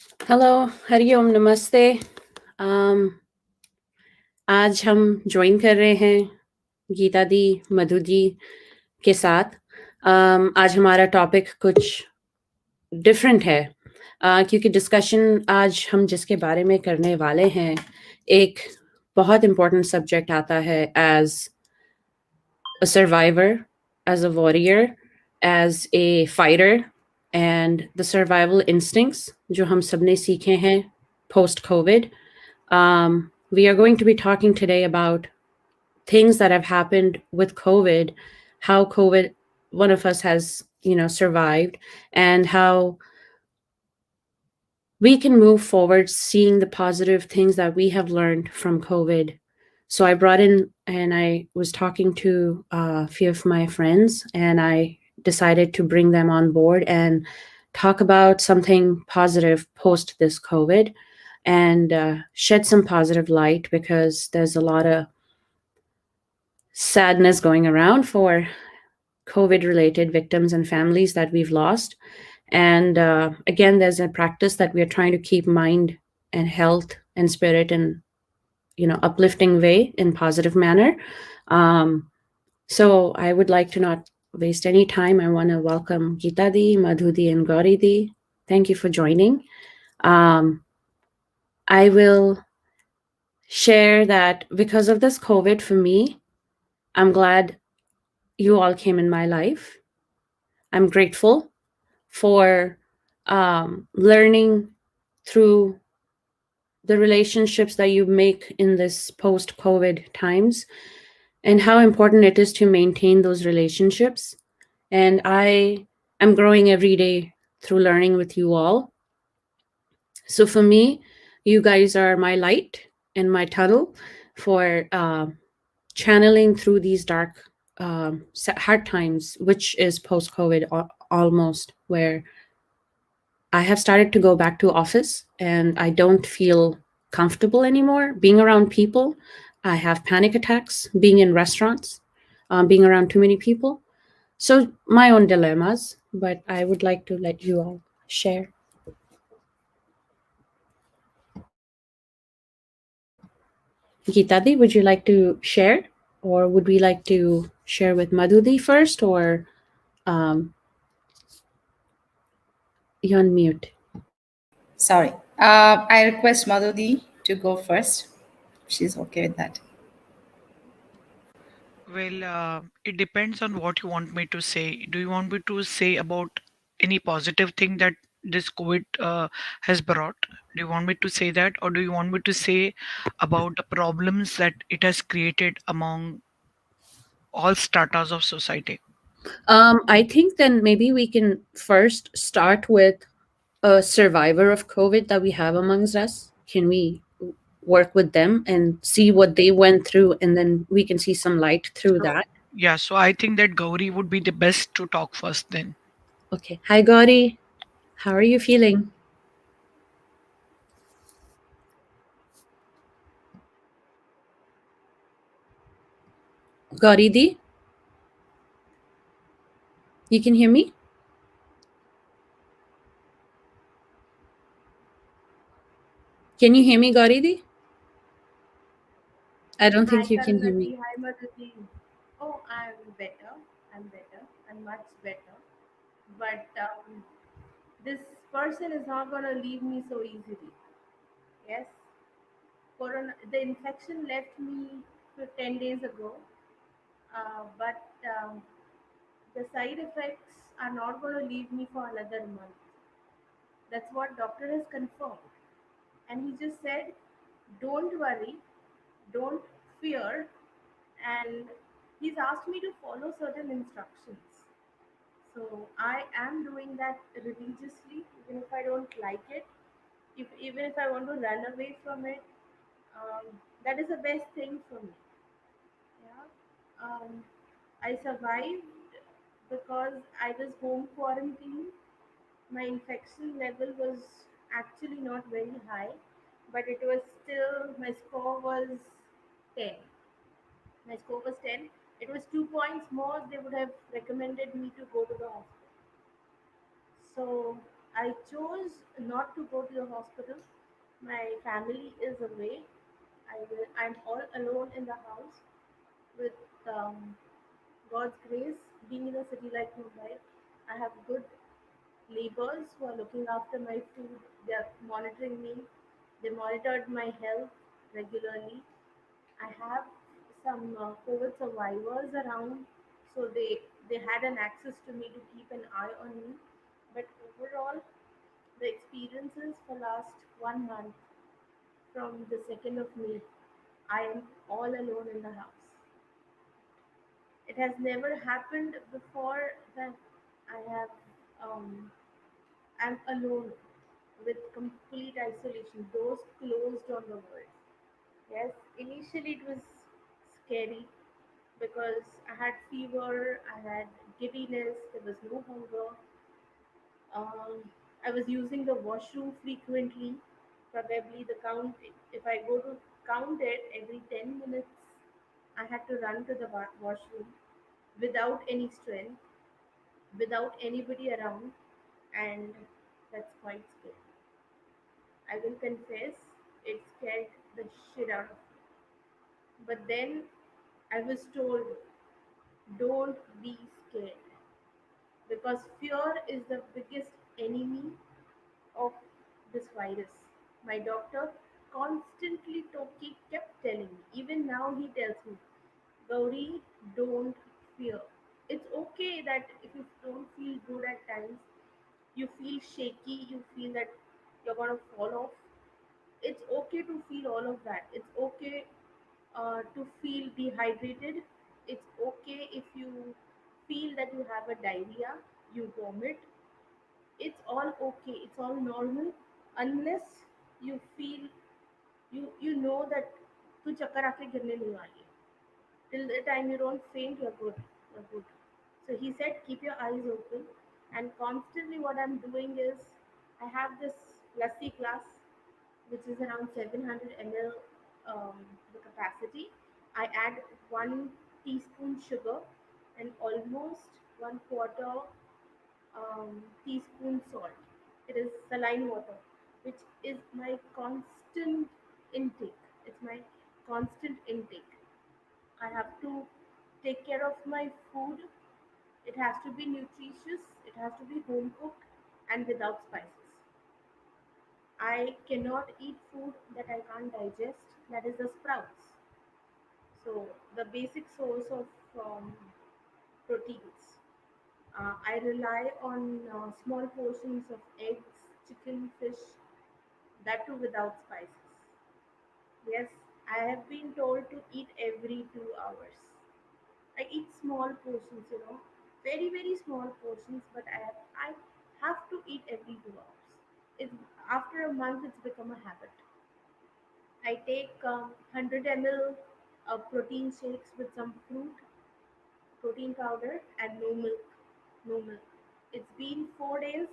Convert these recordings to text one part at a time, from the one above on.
Hello, Hariom, नमस्ते। आज हम ज्वाइन कर रहे हैं गीता दी, मधु जी के साथ। आज हमारा टॉपिक कुछ डिफरेंट है, क्योंकि डिस्कशन आज हम जिसके बारे में करने वाले हैं, एक बहुत इम्पोर्टेंट सब्जेक्ट आता है as a survivor, as a warrior, as a fighter, and the survival instincts जो हम सबने सीखे हैं post COVID. We are going to be talking today about things that have happened with COVID, how COVID, one of us has, survived, and how we can move forward seeing the positive things that we have learned from COVID. So I brought in and I was talking to a few of my friends, and I decided to bring them on board and talk about something positive post this COVID, and shed some positive light, because there's a lot of sadness going around for COVID related victims and families that we've lost. And again, there's a practice that we are trying to keep mind and health and spirit in, uplifting way, in positive manner. So I would like to not waste any time. I want to welcome Geeta Di, Madhu Di, and Gauri Di. Thank you for joining. I will share that because of this COVID, for me, I'm glad you all came in my life. I'm grateful for learning through the relationships that you make in this post COVID times, and how important it is to maintain those relationships. And I am growing every day through learning with you all. So for me, you guys are my light and my tunnel for channeling through these dark, hard times, which is post COVID almost, where I have started to go back to office and I don't feel comfortable anymore being around people. I have panic attacks being in restaurants, being around too many people. So my own dilemmas, but I would like to let you all share. Geetadi, would you like to share? Or would we like to share with Madhudi first? Or you're on mute. Sorry. I request Maduti to go first. She's okay with that. Well, it depends on what you want me to say. Do you want me to say about any positive thing that this COVID has brought? Do you want me to say that, or do you want me to say about the problems that it has created among all stratas of society? I think then maybe we can first start with a survivor of COVID that we have amongst us. Can we work with them and see what they went through, and then we can see some light through So, that? yeah, so I think that Gauri would be the best to talk first then. Okay. Hi, Gauri. How are you feeling? Gauri Di, you can hear me? Can you hear me, Gauri Di? I don't Hi think you can hear me. Karunati, hi Maduti. Oh, I'm better. I'm better. I'm much better. But this person is not going to leave me so easily. Yes, Corona. The infection left me for 10 days ago, but the side effects are not going to leave me for another month. That's what doctor has confirmed, and he just said, "Don't worry, don't fear," and he's asked me to follow certain instructions. So I am doing that religiously, even if I don't like it. If even if I want to run away from it, that is the best thing for me. Yeah, I survived because I was home quarantined. My infection level was actually not very high, but it was still, my score was 10. My score was 10. It was 2 points more. They would have recommended me to go to the hospital. So I chose not to go to the hospital. My family is away. I'm all alone in the house with God's grace. Being in a city like Mumbai, I have good neighbors who are looking after my food. They are monitoring me. They monitored my health regularly. I have some COVID survivors around, so they had an access to me to keep an eye on me. But overall, the experiences for last 1 month from the 2nd of May, I am all alone in the house. It has never happened before that I have um, I'm alone with complete isolation, doors closed on the world. Yes, initially it was scary because I had fever, I had giddiness, there was no hunger. I was using the washroom frequently. Probably the count, if I go to count it every 10 minutes, I had to run to the washroom without any strength, without anybody around, and that's quite scary. I will confess, it scared the shit out of me. But then I was told, don't be scared because fear is the biggest enemy of this virus. My doctor constantly he kept telling me, even now he tells me, Gauri, don't fear. It's okay that if you don't feel good at times, you feel shaky, you feel that you're gonna fall off. It's okay to feel all of that. It's okay to feel dehydrated. It's okay if you feel that you have a diarrhea, you vomit. It's all okay. It's all normal unless you feel you know that तू चक्कर आके गिरने नहीं वाली है. Till the time you don't faint, you're good. You're good. So he said, keep your eyes open. And constantly, what I'm doing is, I have this lassi glass, which is around 700 ml the capacity. I add 1 teaspoon sugar and almost 1/4 teaspoon salt. It is saline water, which is my constant intake. It's my constant intake. I have to take care of my food. It has to be nutritious, it has to be home cooked and without spices. I cannot eat food that I can't digest, that is the sprouts. So, the basic source of proteins. I rely on small portions of eggs, chicken, fish, that too without spices. Yes, I have been told to eat every 2 hours. I eat small portions, very very small portions, but I have to eat every 2 hours. It's after a month, it's become a habit. I take 100 ml protein shakes with some fruit, protein powder, and no milk. No milk. It's been 4 days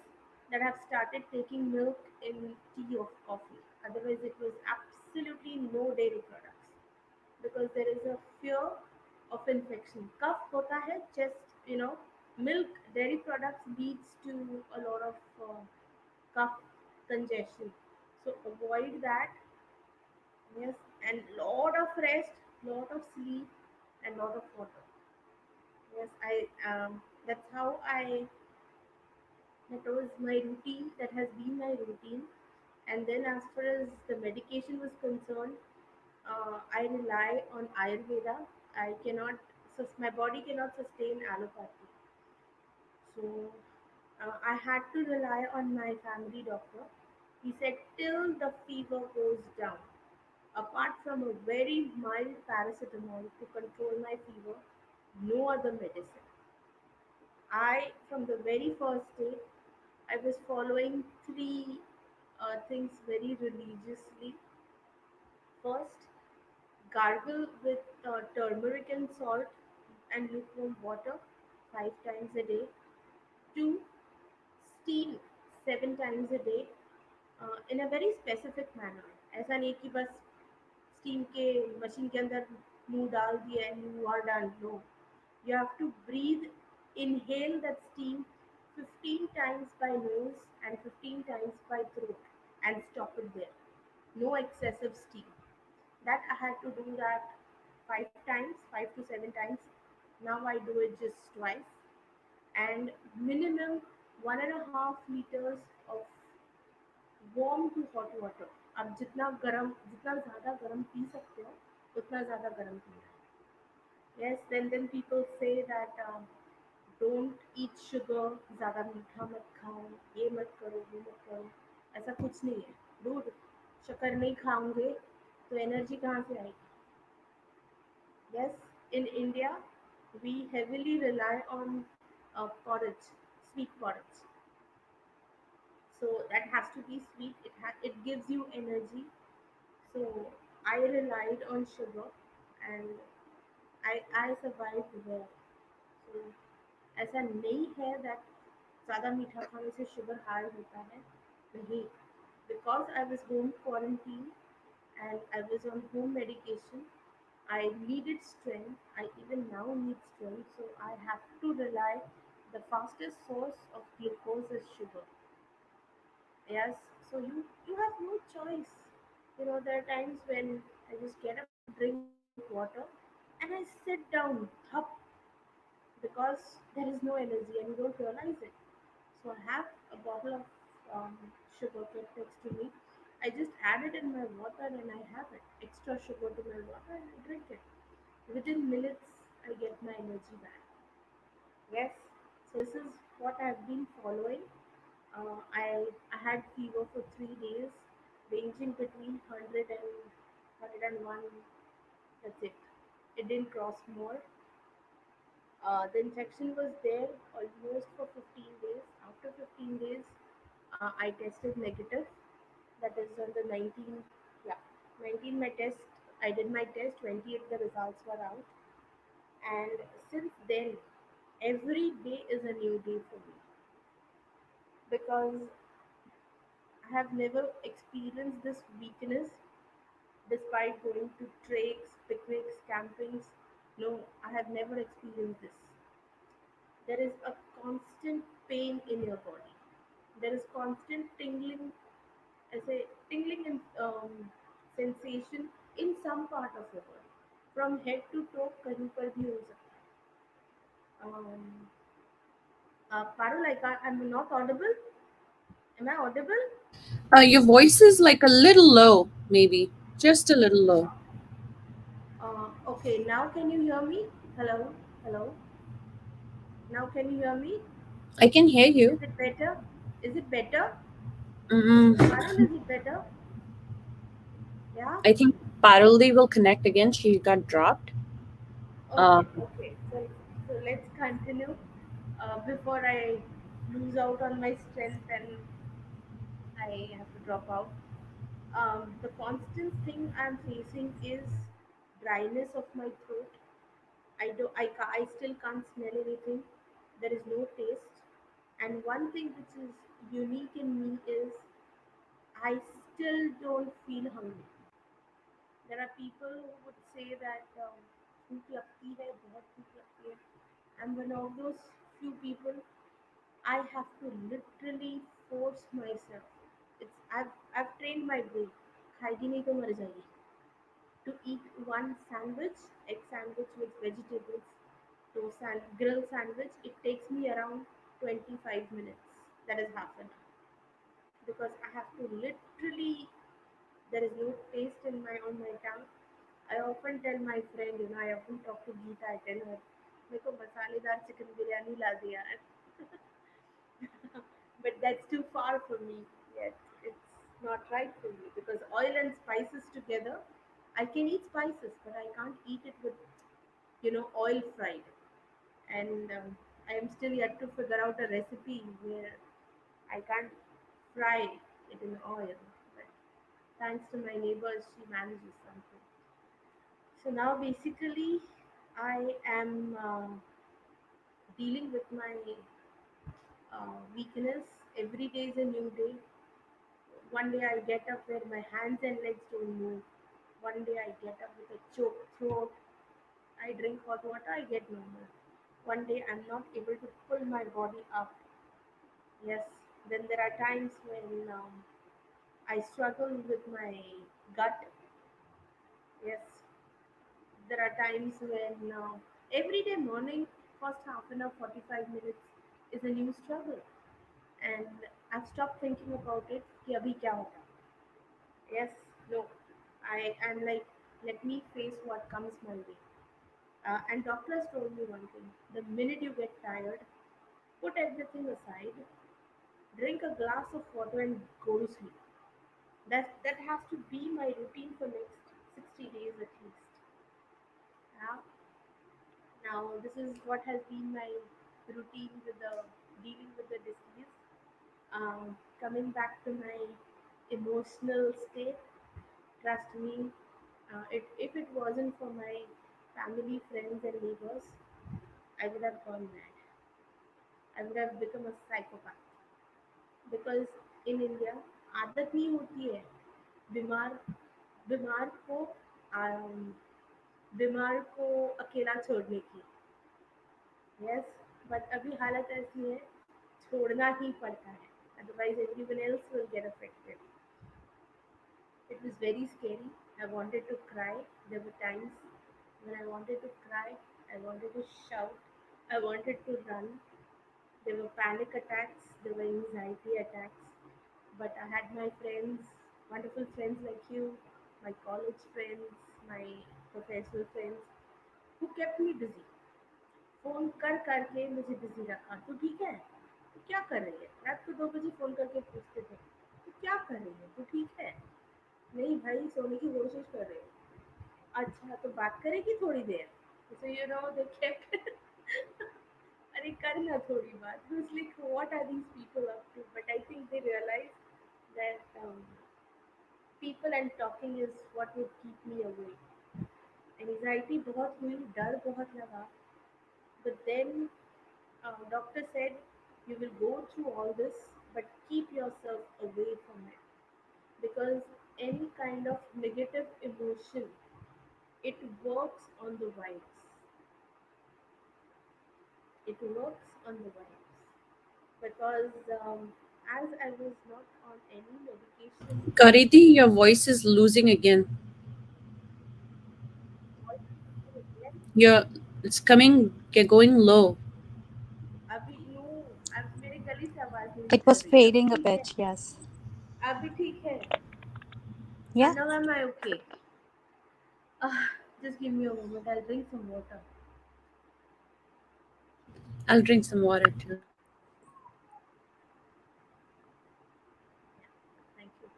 that I've started taking milk in tea or coffee. Otherwise, it was absolutely no dairy products because there is a fear of infection. Cough hota hai, chest, milk, dairy products leads to a lot of cough congestion. So avoid that. Yes, and lot of rest, lot of sleep, and lot of water. Yes, that's how I that was my routine. That has been my routine. And then as far as the medication was concerned, I rely on Ayurveda. My body cannot sustain allopathy. So I had to rely on my family doctor. He said, till the fever goes down, apart from a very mild paracetamol to control my fever, no other medicine. From the very first day, I was following three things very religiously. First, gargle with turmeric and salt and lukewarm water 5 times a day. Two, steam 7 times a day in a very specific manner. ऐसा नहीं कि बस steam के machine के अंदर मुंह डाल दिया and you are done. No, you have to breathe, inhale that steam 15 times by nose and 15 times by throat and stop it there. No excessive steam. That I had to do that 5 times, 5 to 7 times. Now I do it just twice. And minimum 1.5 liters of warm to hot water. आप जितना गरम जितना ज़्यादा गरम P सकते हो उतना ज़्यादा गरम पीना है. Yes, then people say that don't eat sugar, ज़्यादा मीठा मत खाओ, ये मत करो, वो मत करो. ऐसा कुछ नहीं है. दूध शक्कर नहीं खाओगे तो एनर्जी कहाँ से आएगी? Yes, in India, we heavily rely on porridge, sweet porridge. So that has to be sweet. It gives you energy. So I relied on sugar, and I survived well. So ऐसा नहीं है that ज़्यादा मीठा खाने से sugar high होता है. नहीं, because I was home quarantine and I was on home medication, I needed strength. I even now need strength, so I have to rely. The fastest source of glucose is sugar. Yes, so you have no choice. There are times when I just get up, drink water, and I sit down, thup, because there is no energy and you don't realize it. So I have a bottle of sugar kept next to me. I just add it in my water and I have it. Extra sugar to my water and I drink it. Within minutes, I get my energy back. Yes. So this is what I've been following. I had fever for 3 days, ranging between 100 and 101. That's it. It didn't cross more. The infection was there almost for 15 days. After 15 days, I tested negative. That is on the 19th. Yeah, 19 my test. I did my test. 28th the results were out. And since then, every day is a new day for me because I have never experienced this weakness despite going to treks, picnics, campings. No, I have never experienced this. There is a constant pain in your body. There is constant tingling, as a tingling sensation in some part of your body. From head to toe, कहीं पर भी हो सकता है. Parul, I'm not audible. Am I audible? Your voice is like a little low, maybe just a little low. Okay, now can you hear me? Hello, hello. Now can you hear me? I can hear you. Is it better? Is it better? Parul, Mm, is it better? Yeah. I think Paruldi will connect again. She got dropped. Okay, Um, okay. So let's continue. Before I lose out on my strength and I have to drop out. The constant thing I'm facing is dryness of my throat. I still can't smell anything. There is no taste. And one thing which is unique in me is I still don't feel hungry. There are people who would say that भूख लगती है, बहुत भूख लगती है. I'm one of those few people. I have to literally force myself. I've trained my brain. खाएगी नहीं तो मर जाएगी. To eat one sandwich, egg sandwich with vegetables, grill sandwich, it takes me around 25 minutes. That is half an hour. Because I have to literally, there is no taste in my on my tongue. I often tell my friend, I often talk to Geeta, I tell her, मेरे को मसालेदार chicken biryani ला दे यार. But that's too far for me yet. It's not right for me because oil and spices together, I can eat spices, but I can't eat it with, oil fried. And I am still yet to figure out a recipe where I can't fry it in oil. But thanks to my neighbors, she manages something. So now basically, I am dealing with my weakness. Every day is a new day. One day I get up where my hands and legs don't move. One day I get up with a choked throat. I drink hot water, I get normal. One day I'm not able to pull my body up. Yes. Then there are times when I struggle with my gut. Yes, there are times when every day morning, first half an hour, 45 minutes is a new struggle. And I've stopped thinking about it. कि अभी क्या होगा? Yes, no. I am like, let me face what comes my way. And doctors told me one thing: the minute you get tired, put everything aside, drink a glass of water, and go to sleep. That has to be my routine for next 60 days at least. Yeah. Now this is what has been my routine with the dealing with the disease. Coming back to my emotional state, trust me, if it wasn't for my family, friends, and neighbors, I would have gone mad. I would have become a psychopath. Because in India, आदत नहीं होती है बीमार बीमार को um, बीमार को अकेला छोड़ने की. Yes, but अभी हालत ऐसी है छोड़ना ही पड़ता है. Otherwise, everyone else will get affected. It was very scary. I wanted to cry. There were times when I wanted to cry. I wanted to shout. I wanted to run. There were panic attacks. There were anxiety attacks. But I had my friends, wonderful friends like you, my college friends, my professional friends, who kept me busy. Phone कर करके मुझे busy रखा. तू ठीक है? तू क्या कर रही है? रात को 2 बजे फोन करके पूछते थे, तू क्या कर रही है? तू ठीक है? नहीं भाई, सोने की कोशिश कर रहे हो. अच्छा तो बात करेगी थोड़ी देर. So you know they kept अरे कर ना थोड़ी बात. It was like what are these people up to? But I think they realize that people and talking is what would keep me awake. Anxiety बहुत हुई, डर बहुत लगा. But then doctor said you will go through all this, but keep yourself away from it because any kind of negative emotion, it works on the vibes. It works on the vibes because as I was not on any medication. Kariti, your voice is losing again. You're it's coming going low. अभी no, अब मेरे गले से आवाज नहीं It निकल was रही. अभी fading a ठीक है? bit, yes. अभी ठीक है? Yeah. Now am I okay? Just give me a moment. I'll drink some water. I'll drink some water too. Thank you.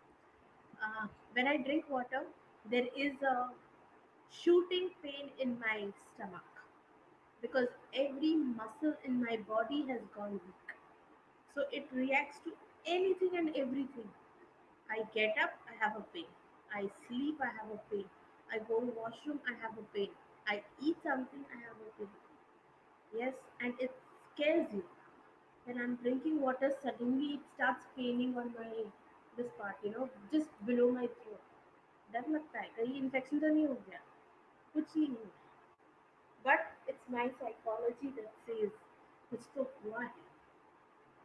When I drink water, there is a shooting pain in my stomach because every muscle in my body has gone weak. So it reacts to anything and everything. I get up, I have a pain. I sleep, I have a pain. I go to washroom, I have a pain. I eat something, I have a pain. Yes, and it scares you. When I'm drinking water, suddenly it starts paining on my this part, just below my throat. डर लगता है कहीं infection तो नहीं हो गया. कुछ नहीं हुआ. But it's my psychology that says कुछ तो हुआ है.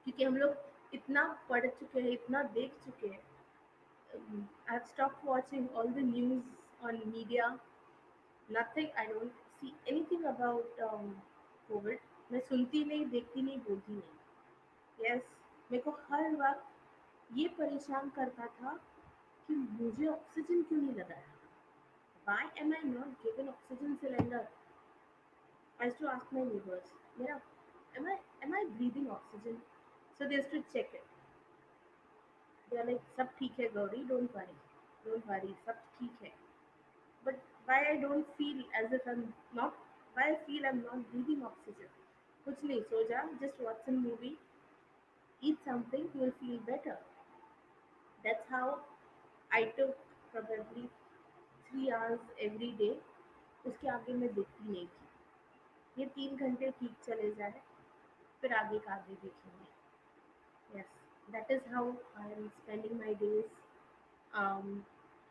क्योंकि हम लोग इतना पढ़ चुके हैं, इतना देख चुके हैं. I have stopped watching all the news on media. Nothing. I don't see anything about Covid. मैं सुनती नहीं, देखती नहीं, बोलती नहीं. यस, मेरे को हर वक्त ये परेशान करता था कि मुझे ऑक्सीजन क्यों नहीं लगा है. Why am I not given oxygen cylinder? I used to ask my neighbors, Mira, am I breathing oxygen? So they used to check it. They are like, सब ठीक है गौरी, don't worry, सब ठीक है. But why I don't feel as if I'm not, why I feel I'm not breathing oxygen? कुछ नहीं, सो जा, just watch some movie, eat something, you'll feel better. That's how I took probably 3 hours every day. उसके आगे मैं देखती नहीं थी. ये 3 घंटे ठीक चले जाए, फिर आगे का आगे देखेंगे. Yes, that is how I am spending my days. Um,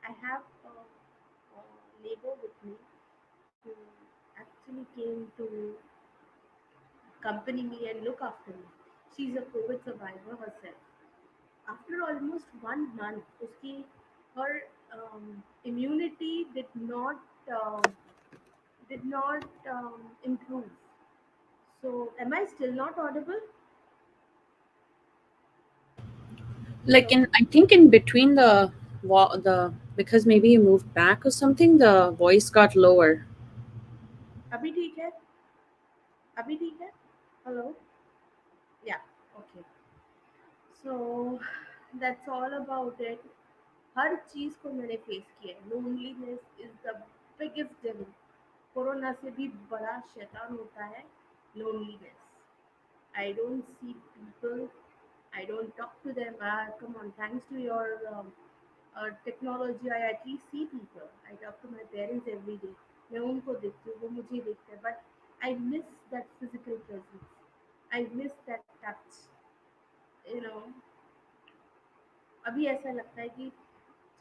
I have a neighbor with me who actually came to accompany me and look after me. She's a COVID survivor herself. after almost 1 month उसकी her immunity did not improve. So am I still not audible? Like Hello? in, I think in between the because maybe you moved back or something, the voice got lower. अभी ठीक है? अभी ठीक है? Hello? Yeah. Okay. So that's all about it. हर चीज़ को मैंने face किया है. Loneliness is the biggest devil. Corona से भी बड़ा शैतान होता है loneliness. I don't see people. I don't talk to them. Come on, thanks to your technology, I at least see people. I talk to my parents every day. मैं उनको देखती हूँ, वो मुझे देखते हैं. But I miss that physical presence. I miss that touch. You know, अभी ऐसा लगता है कि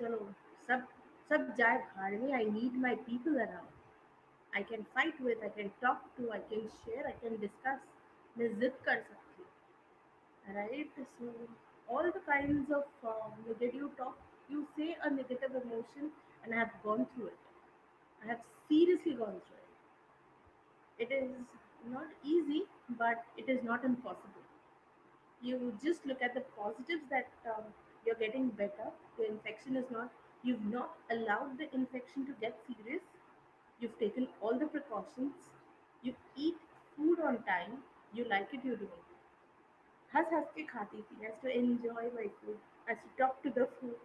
चलो सब सब जाए भाड़ में. I need my people around. I can fight with, I can talk to, I can share, I can discuss. मैं जिद कर सकती हूँ. Right? So all the kinds of negative talk, you say a negative emotion, and I have gone through it. I have seriously gone through it. It is not easy, but it is not impossible. You just look at the positives that you're getting better. Your infection is not, you've not allowed the infection to get serious. You've taken all the precautions. You eat food on time. You like it, you don't. हँस हँस के खाती थी. I used to enjoy my food. I used to talk to the food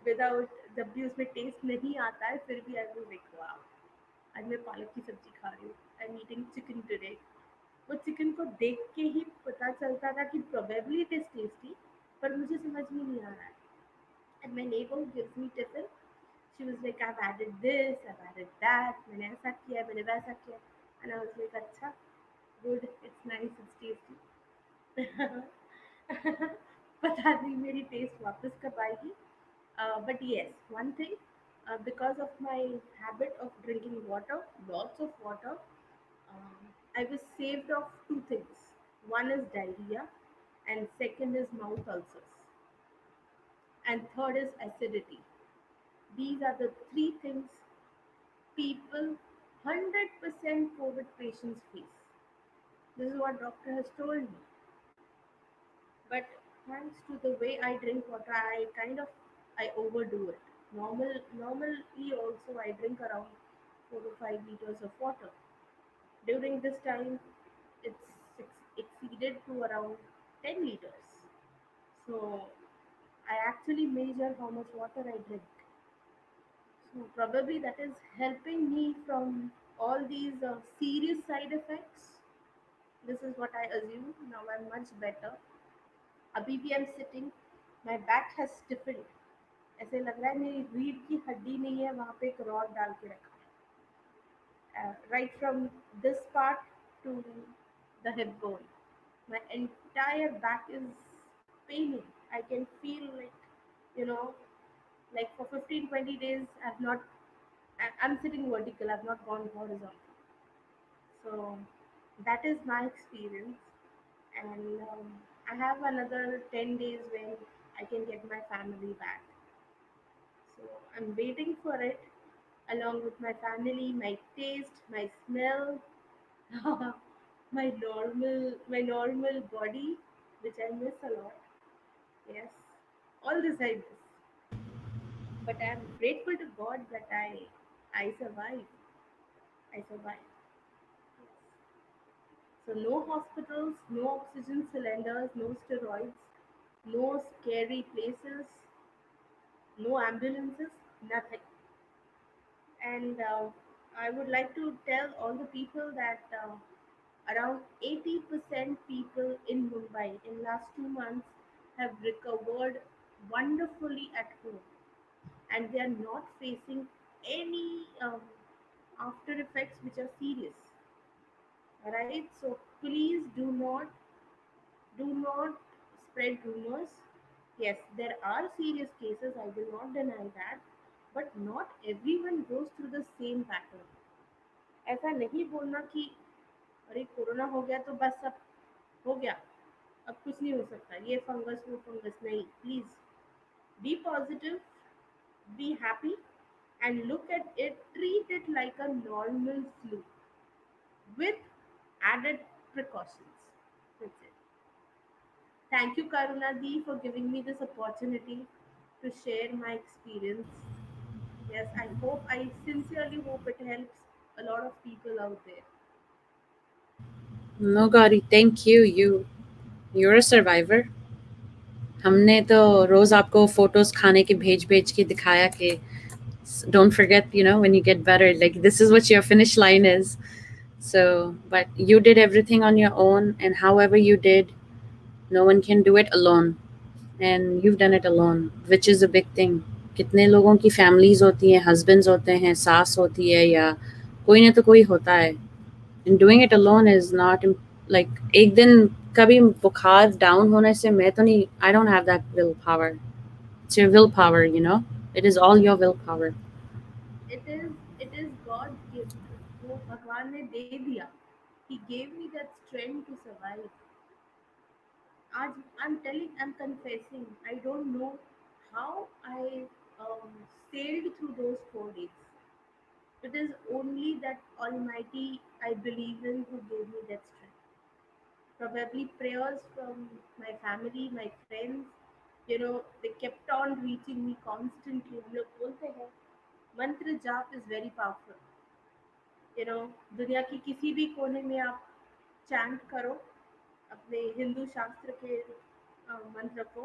without. जब भी उसमें test नहीं आता है फिर भी आई विल लाइक वाओ, आज मैं पालक की सब्जी खा रही हूँ. I am eating chicken today. वो चिकन को देख के ही पता चलता था कि प्रोबेबली इट इज टेस्टी, पर मुझे समझ में नहीं आ रहा है. And my neighbour gives me tiffin. She was like I have added this, I have added that, मैंने ऐसा किया, मैंने वैसा किया. एंड आई वाज लाइक अच्छा, good, it's nice, it's tasty. पता नहीं मेरी टेस्ट वापस कब आएगी. But yes, one thing, because of my habit of drinking water, lots of water, I was saved of two things. One is diarrhea, and second is mouth ulcers, and third is acidity. These are the three things people 100% COVID patients face. This is what doctor has told me. But thanks to the way I drink water, I kind of I overdo it. Normally also I drink around 4 to 5 liters of water. During this time, it's exceeded to around 10 liters. So I actually measure how much water I drink. So probably that is helping me from all these serious side effects. This is what I assume. Now I'm much better. अभी भी I am sitting, my back has stiffened. ऐसे लग रहा है मेरी रीढ़ की हड्डी नहीं है, वहाँ पे एक रॉड डाल के रखा है. Right from this part two the hip bone, my entire back is paining. I can feel like, you know, like for 15-20 days I've not, I'm sitting vertical, I've not gone horizontal. So that is my experience. And I have another 10 days when I can get my family back. So I'm waiting for it, along with my family, my taste, my smell, my normal body, which I miss a lot. Yes, all this I miss. But I'm grateful to God that I survived. I survived. Yes. So no hospitals, no oxygen cylinders, no steroids, no scary places, no ambulances, nothing. And I would like to tell all the people that around 80% people in Mumbai in last 2 months have recovered wonderfully at home, and they are not facing any after effects which are serious. Right? So please do not spread rumors. Yes, there are serious cases, I will not deny that, but not everyone goes through the same pattern. ऐसा नहीं बोलना कि अरे corona हो गया तो बस सब हो गया. अब कुछ नहीं हो सकता, ये फंगस वो फंगस नहीं, please be positive, be happy, and look at it, treat it like a normal flu with added precautions. That's it. Thank you, Karuna Di, for giving me this opportunity to share my experience. Yes, I sincerely hope it helps a lot of people out there. No, Gauri, thank you. You're a survivor. हमने तो रोज आपको photos खाने के भेज भेज के दिखाया कि don't forget, when you get better, like this is what your finish line is. So, but you did everything on your own, and however you did, no one can do it alone. And you've done it alone, which is a big thing. कितने लोगों की families होती हैं, husbands होते हैं, सास होती है, या कोई ना तो कोई होता है. And doing it alone is not like एक दिन कभी बुखार डाउन होने से मैं तो नहीं, I don't have that willpower. It's your willpower, it is all your willpower. It is God's gift. वो भगवान ने दे दिया. He gave me that strength to survive. आज I'm confessing, I don't know how I sailed through those 4 days. It is only that Almighty I believe in who gave me that strength. Probably prayers from my family, my friends, they kept on reaching me constantly. हम लोग बोलते हैं मंत्र जाप is very powerful. दुनिया की किसी भी कोने में आप चैंट करो अपने हिंदू शास्त्र के मंत्र को,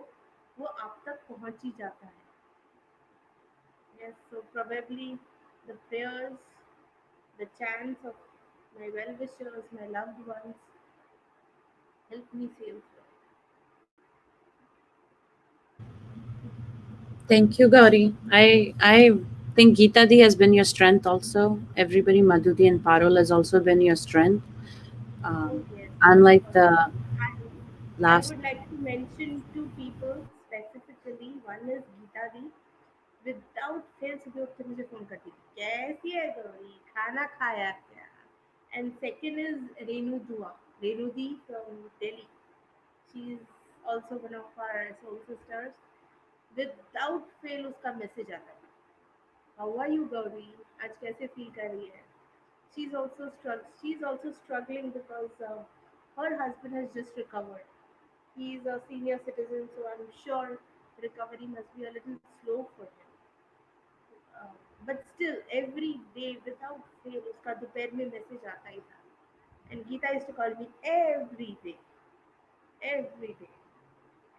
वो आप तक पहुंच ही जाता है. Yes, so probably the prayers, the chants of my well wishers, my loved ones help me sail through. Thank you, Gauri. I think Geeta Di has been your strength also. Everybody, Maduti and Parul has also been your strength. Oh Um, yes. Unlike Uh, the I last. would like to mention two people specifically. One is Geeta Di. Without fail सुबह उठ के मुझे phone करती थी, कैसी है गौरी, खाना खाया क्या. And second is Renu Dua, Renu di from Delhi. She is also one of our soul sisters. Without fail उसका मैसेज आता था, हाउ आर यू गौरी, आज कैसे फील कर रही है. She is also struggling because her husband has just recovered. He is a senior citizen, so I'm sure recovery must be a little slow for him. uh, but still every day without fail उसका दोपहर में message आता ही था. And Geeta used to call me every day.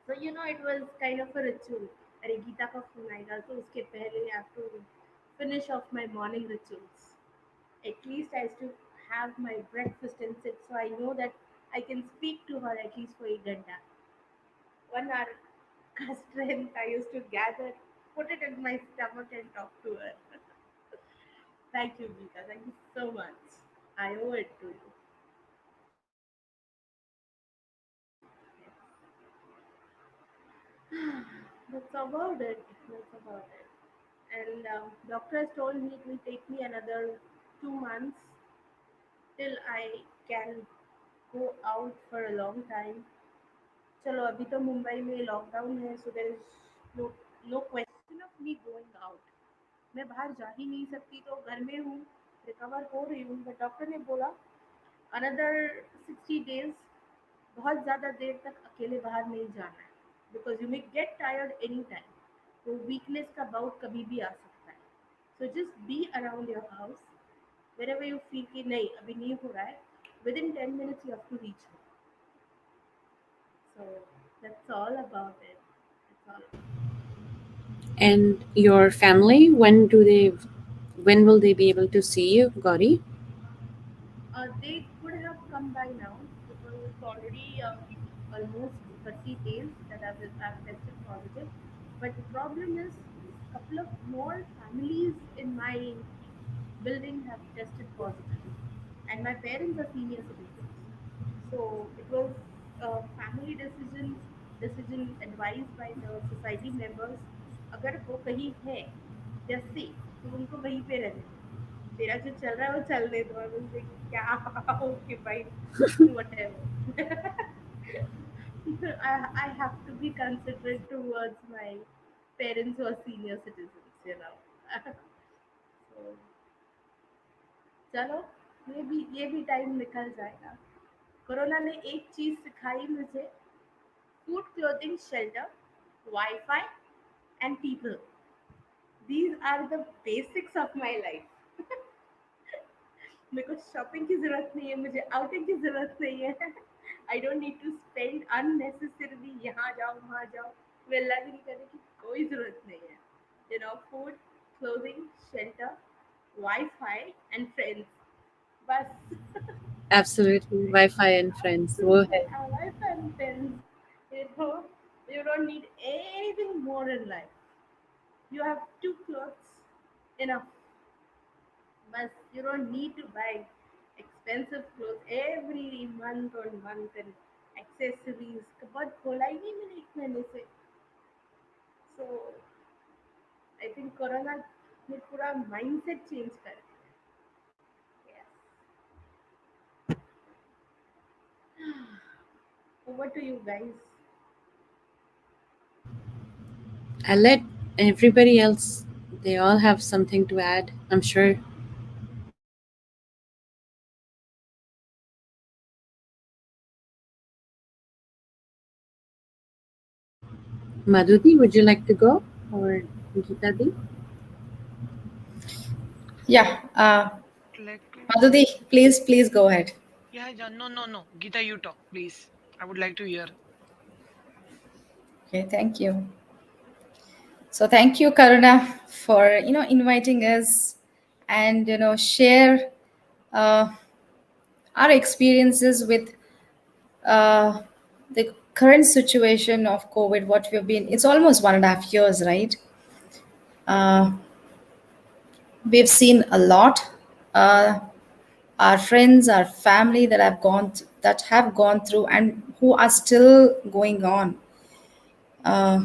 So it was kind of a ritual. अरे गीता का phone आएगा तो उसके पहले I have to finish off my morning rituals. At least I used to have my breakfast and sit, so I know that I can speak to her at least for 1 घंटा. 1 hour का strength I used to gather, put it in my stomach and talk to her. Thank you, Geeta. Thank you so much. I owe it to you. That's about it. That's about it. And doctor has told me it will take me another 2 months till I can go out for a long time. चलो अभी तो मुंबई में lockdown है, so there is no question of me going out. मैं बाहर जा ही नहीं सकती, तो घर में हूँ, रिकवर हो रही हूँ. बट डॉक्टर ने बोला अनदर 60 days, बहुत ज़्यादा देर तक अकेले बाहर नहीं जाना है, because you may get tired any time. तो वीकनेस का बाउट कभी भी आ सकता है. So just be around your house wherever you feel कि नहीं अभी नहीं हो रहा है, within 10 minutes you have to reach me. So that's all about it. That's all about. And your family, when will they be able to see you, Gauri? They could have come by now because it's already almost 30 days that I've tested positive. But the problem is, a couple of more families in my building have tested positive, and my parents are senior citizens. So it was a family decision advised by the society members. अगर वो कहीं है जैसे, तो उनको वहीं पे रहने दो. तेरा जो चल रहा है वो चलने दो. I was like, क्या? Okay, fine, do whatever. I have to be considerate towards my parents who are senior citizens. So चलो ये भी टाइम निकल जाएगा. कोरोना ने एक चीज सिखाई मुझे. Food, clothing, shelter, wifi and people. These are the basics of my life. मेरे को शॉपिंग की ज़रूरत नहीं है, मुझे आउटिंग की ज़रूरत नहीं है. I don't need to spend unnecessarily, यहाँ जाओ वहाँ जाओ, वेलागिरी करने की कोई ज़रूरत नहीं है. Food, clothing, shelter, wifi and friends. बस. Absolutely. Wi-Fi and friends. Go ahead. Wifi and friends. you know you don't need anything more in life. You have two clothes, enough. But you don't need to buy expensive clothes every month or month and accessories. बहुत खोला ही नहीं मैंने एक महीने से. So I think Corona ने पूरा mindset change कर दिया. Yes. Over to you guys. I'll let everybody else, they all have something to add, I'm sure. Maduti, would you like to go? Or Gita Di? Yeah. Like to. Maduti, please go ahead. Yeah, yeah, no. Gita, you talk, please. I would like to hear. Okay, thank you. So thank you, Karuna, for inviting us and share uh, our experiences with uh, the current situation of COVID. What we've been, it's almost 1.5 years, right? Uh, we've seen a lot. Uh, our friends, our family that have gone through and who are still going on. Uh,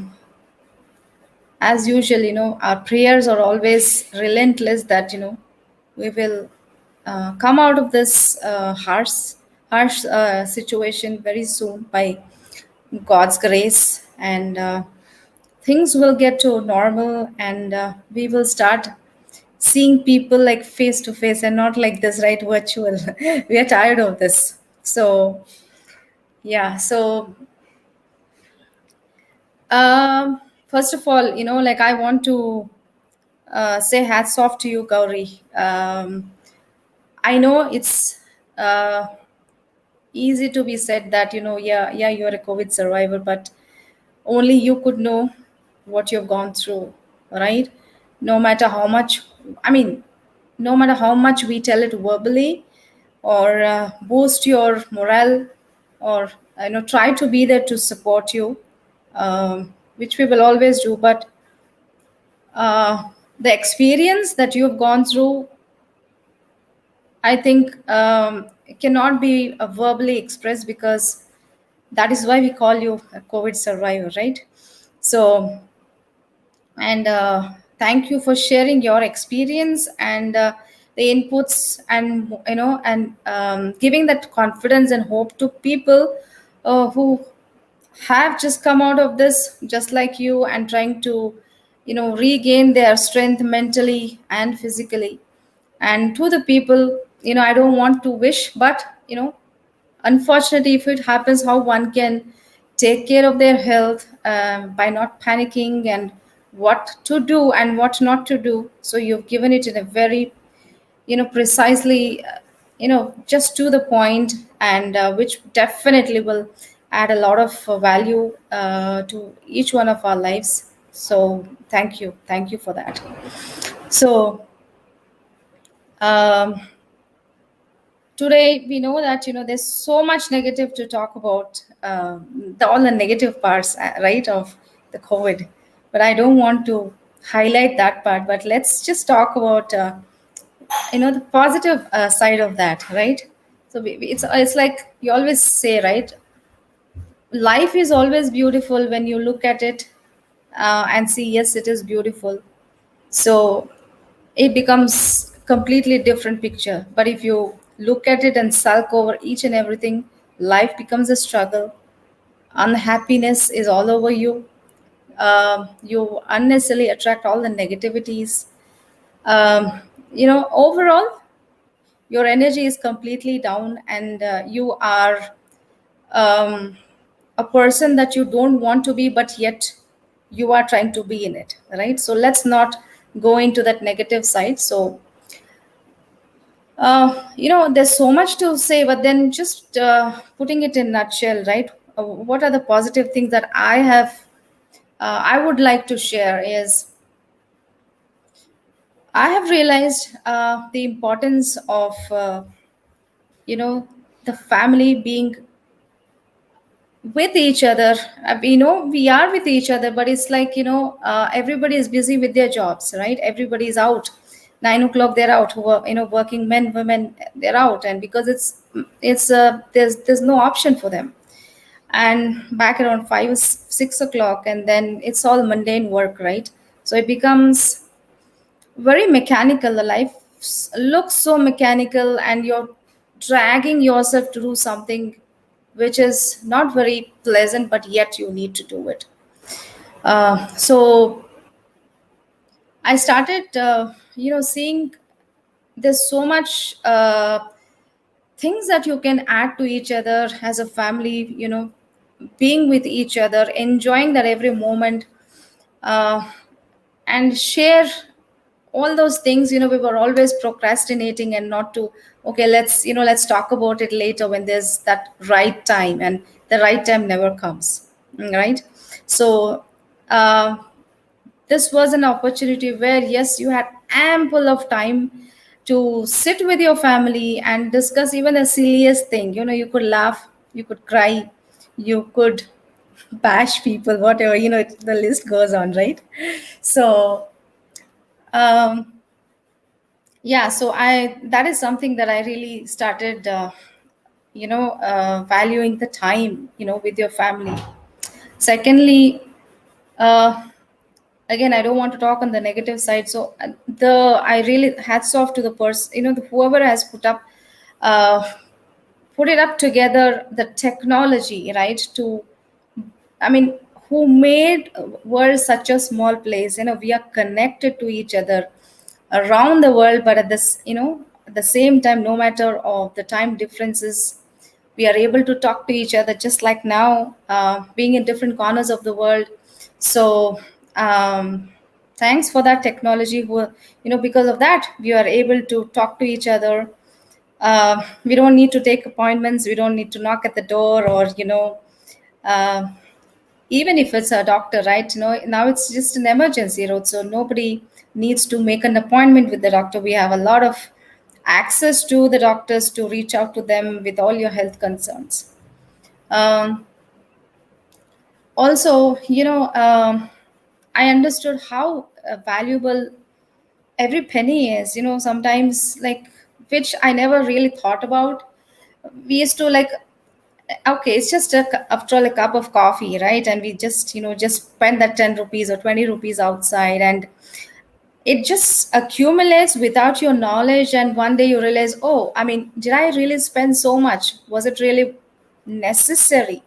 as usual, our prayers are always relentless that we will come out of this harsh situation very soon by God's grace, and things will get to normal, and we will start seeing people like face to face and not like this, right? Virtual. We are tired of this. So yeah. So first of all, like I want to say hats off to you, Gauri. I know it's uh, easy to be said that yeah, you're a COVID survivor, but only you could know what you've gone through, right? No matter how much, I mean, no matter how much we tell it verbally or boost your morale or try to be there to support you, which we will always do, but the experience that you've gone through, I think it cannot be verbally expressed, because that is why we call you a COVID survivor, right? So, and thank you for sharing your experience and the inputs, and giving that confidence and hope to people who have just come out of this just like you, and trying to regain their strength mentally and physically. And to the people, I don't want to wish, but unfortunately, if it happens, how one can take care of their health by not panicking, and what to do and what not to do. So you've given it in a very precisely just to the point, and which definitely will add a lot of value to each one of our lives. So thank you for that. So um, today we know that there's so much negative to talk about, all the negative parts, right, of the COVID, but I don't want to highlight that part, but let's just talk about the positive side of that, right? So it's like you always say, right, life is always beautiful when you look at it and see, yes, it is beautiful. So it becomes completely different picture. But if you look at it and sulk over each and everything, life becomes a struggle. unhappiness is all over you. You unnecessarily attract all the negativities. um, Overall your energy is completely down, and you are um, a person that you don't want to be, but yet you are trying to be in it, right? So let's not go into that negative side. So there's so much to say, but then just putting it in nutshell, right? What are the positive things that I would like to share is I have realized the importance of you know the family being with each other. We are with each other, but it's like, everybody is busy with their jobs, right? Everybody is out. 9 o'clock they're out, who are, working men, women, they're out. And because it's there's no option for them. And back around 5 6 o'clock, and then it's all mundane work, right? So it becomes very mechanical. The life looks so mechanical, and you're dragging yourself to do something which is not very pleasant, but yet you need to do it. So I started seeing there's so much things that you can add to each other as a family, being with each other, enjoying that every moment, uh, and share all those things. We were always procrastinating and not to, okay, let's talk about it later when there's that right time, and the right time never comes, right? So uh, this was an opportunity where, yes, you had ample of time to sit with your family and discuss even the silliest thing. You could laugh, you could cry, you could bash people, whatever, the list goes on, right? So um, yeah, so I that is something that I really started valuing the time, with your family. Secondly, uh, again, I don't want to talk on the negative side. So the I really hats off to the person, whoever has uh, put it up together, the technology, right? I mean, who made world such a small place? We are connected to each other around the world, but at the same time, no matter of the time differences, we are able to talk to each other just like now, being in different corners of the world. So thanks for that technology. Because of that, we are able to talk to each other. We don't need to take appointments. We don't need to knock at the door, or uh, even if it's a doctor, right? Now it's just an emergency road, so nobody needs to make an appointment with the doctor. We have a lot of access to the doctors to reach out to them with all your health concerns. um, Also, I understood how valuable every penny is, sometimes, like, which I never really thought about. We used to, like, okay, it's just after all a cup of coffee, right? And we just spend that 10 rupees or 20 rupees outside, and it just accumulates without your knowledge. And one day you realize, oh, I mean, did I really spend so much? Was it really necessary?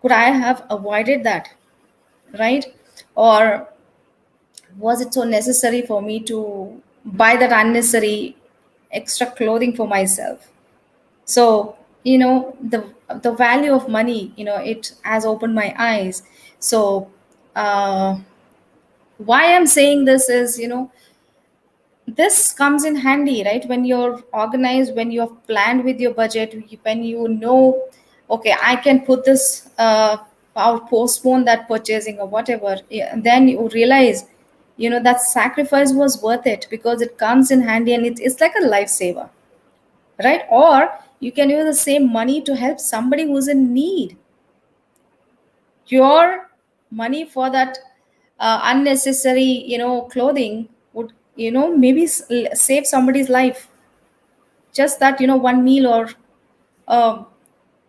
Could I have avoided that, right? Or was it so necessary for me to buy that unnecessary extra clothing for myself? So the value of money, it has opened my eyes. So uh, why I'm saying this is, this comes in handy, right? When you're organized, when you're planned with your budget, when okay, I can put this or postpone that purchasing or whatever. Yeah, and then you realize, that sacrifice was worth it, because it comes in handy, and it's like a lifesaver, right? Or you can use the same money to help somebody who's in need. Your money for that unnecessary, clothing would, maybe save somebody's life. Just that, one meal, um,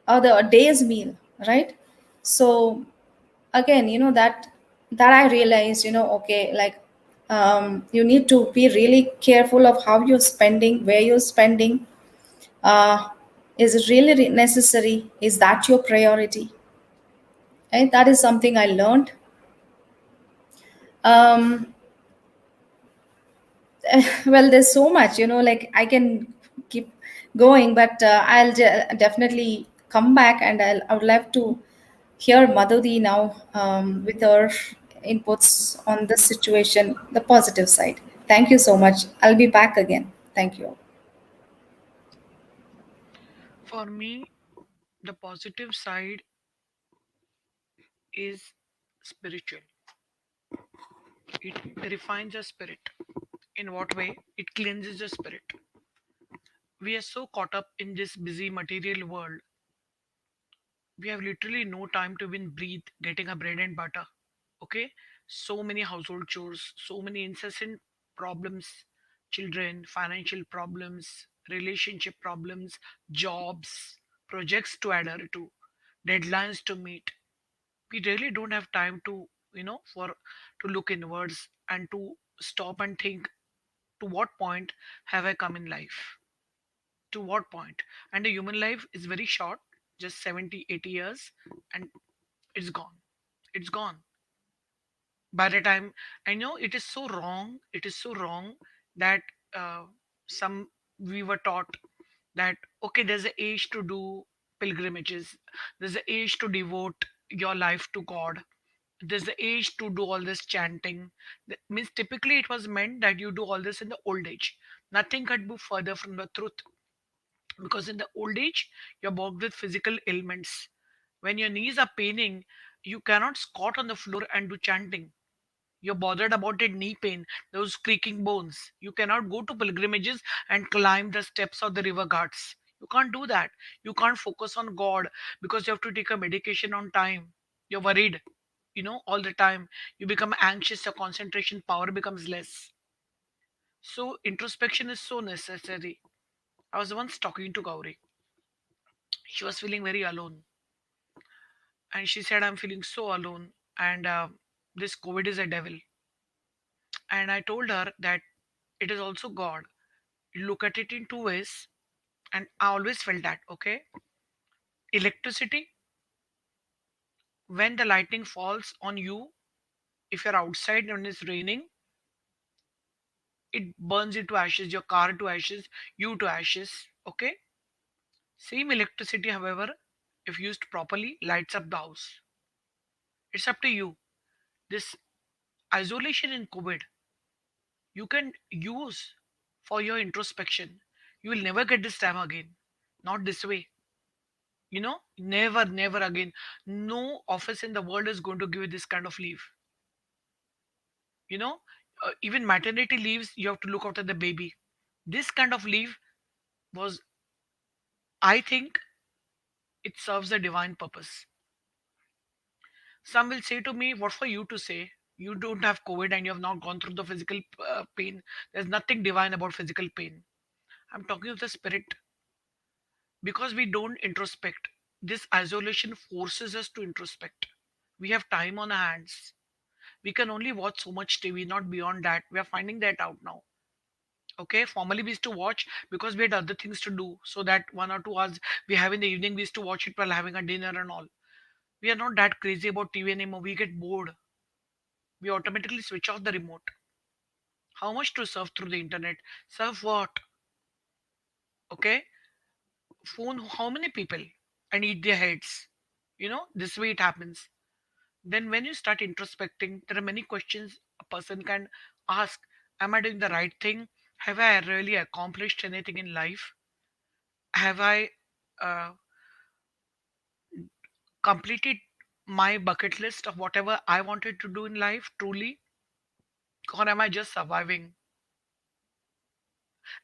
or the a day's meal, right? So again, that I realized, okay, like, you need to be really careful of how you're spending, where you're spending. uh, is it really necessary? Is that your priority? Okay, that is something I learned. Um, well, there's so much, like I can keep going, but definitely come back, and I would love to hear Madhuri now, with her inputs on this situation, the positive side. Thank you so much. I'll be back again. Thank you. For me, the positive side is spiritual. It refines your spirit. In what way? It cleanses your spirit. We are so caught up in this busy material world, we have literally no time to even breathe, getting a bread and butter. Okay? So many household chores, so many incessant problems, children, financial problems, relationship problems, jobs, projects to adhere to, deadlines to meet. We really don't have time to, for to look inwards and to stop and think, to what point have I come in life? To what point? And the human life is very short, just 70, 80 years, and it's gone. It's gone. By the time, I know it is so wrong, it is so wrong that uh, some we were taught that okay, there's an age to do pilgrimages, there's an age to devote your life to God, there's the age to do all this chanting. That means typically it was meant that you do all this in the old age. Nothing could be further from the truth, because in the old age you're bogged with physical ailments. When your knees are paining, you cannot squat on the floor and do chanting. You're bothered about that knee pain, those creaking bones. You cannot go to pilgrimages and climb the steps of the river ghats. You can't do that. You can't focus on God because you have to take a medication on time. You're worried, all the time. You become anxious, your concentration power becomes less. So, introspection is so necessary. I was once talking to Gauri. She was feeling very alone. And she said, I'm feeling so alone. And this COVID is a devil. And I told her that it is also God. You look at it in two ways, and I always felt that, okay? Electricity, when the lightning falls on you, if you're outside and it's raining, it burns you to ashes, your car to ashes, you to ashes, okay? Same electricity, however, if used properly, lights up the house. It's up to you. This isolation in COVID, you can use for your introspection. You will never get this time again. Not this way. Never, never again. No office in the world is going to give you this kind of leave. you know Even maternity leaves, you have to look after the baby. This kind of leave was, I think, it serves a divine purpose. Some will say to me, what for you to say? You don't have COVID and you have not gone through the physical pain. There's nothing divine about physical pain. I'm talking of the spirit. Because we don't introspect, this isolation forces us to introspect. We have time on our hands. We can only watch so much TV, not beyond that. We are finding that out now. Okay, formerly we used to watch because we had other things to do. So that 1 or 2 hours we have in the evening, we used to watch it while having a dinner and all. We are not that crazy about TV anymore. We get bored. We automatically switch off the remote. How much to surf through the internet? Surf what? Okay, phone how many people and eat their heads. This way it happens. Then when you start introspecting, there are many questions a person can ask. Am I doing the right thing? Have I really accomplished anything in life? Have I uh, completed my bucket list of whatever I wanted to do in life truly? Or am I just surviving?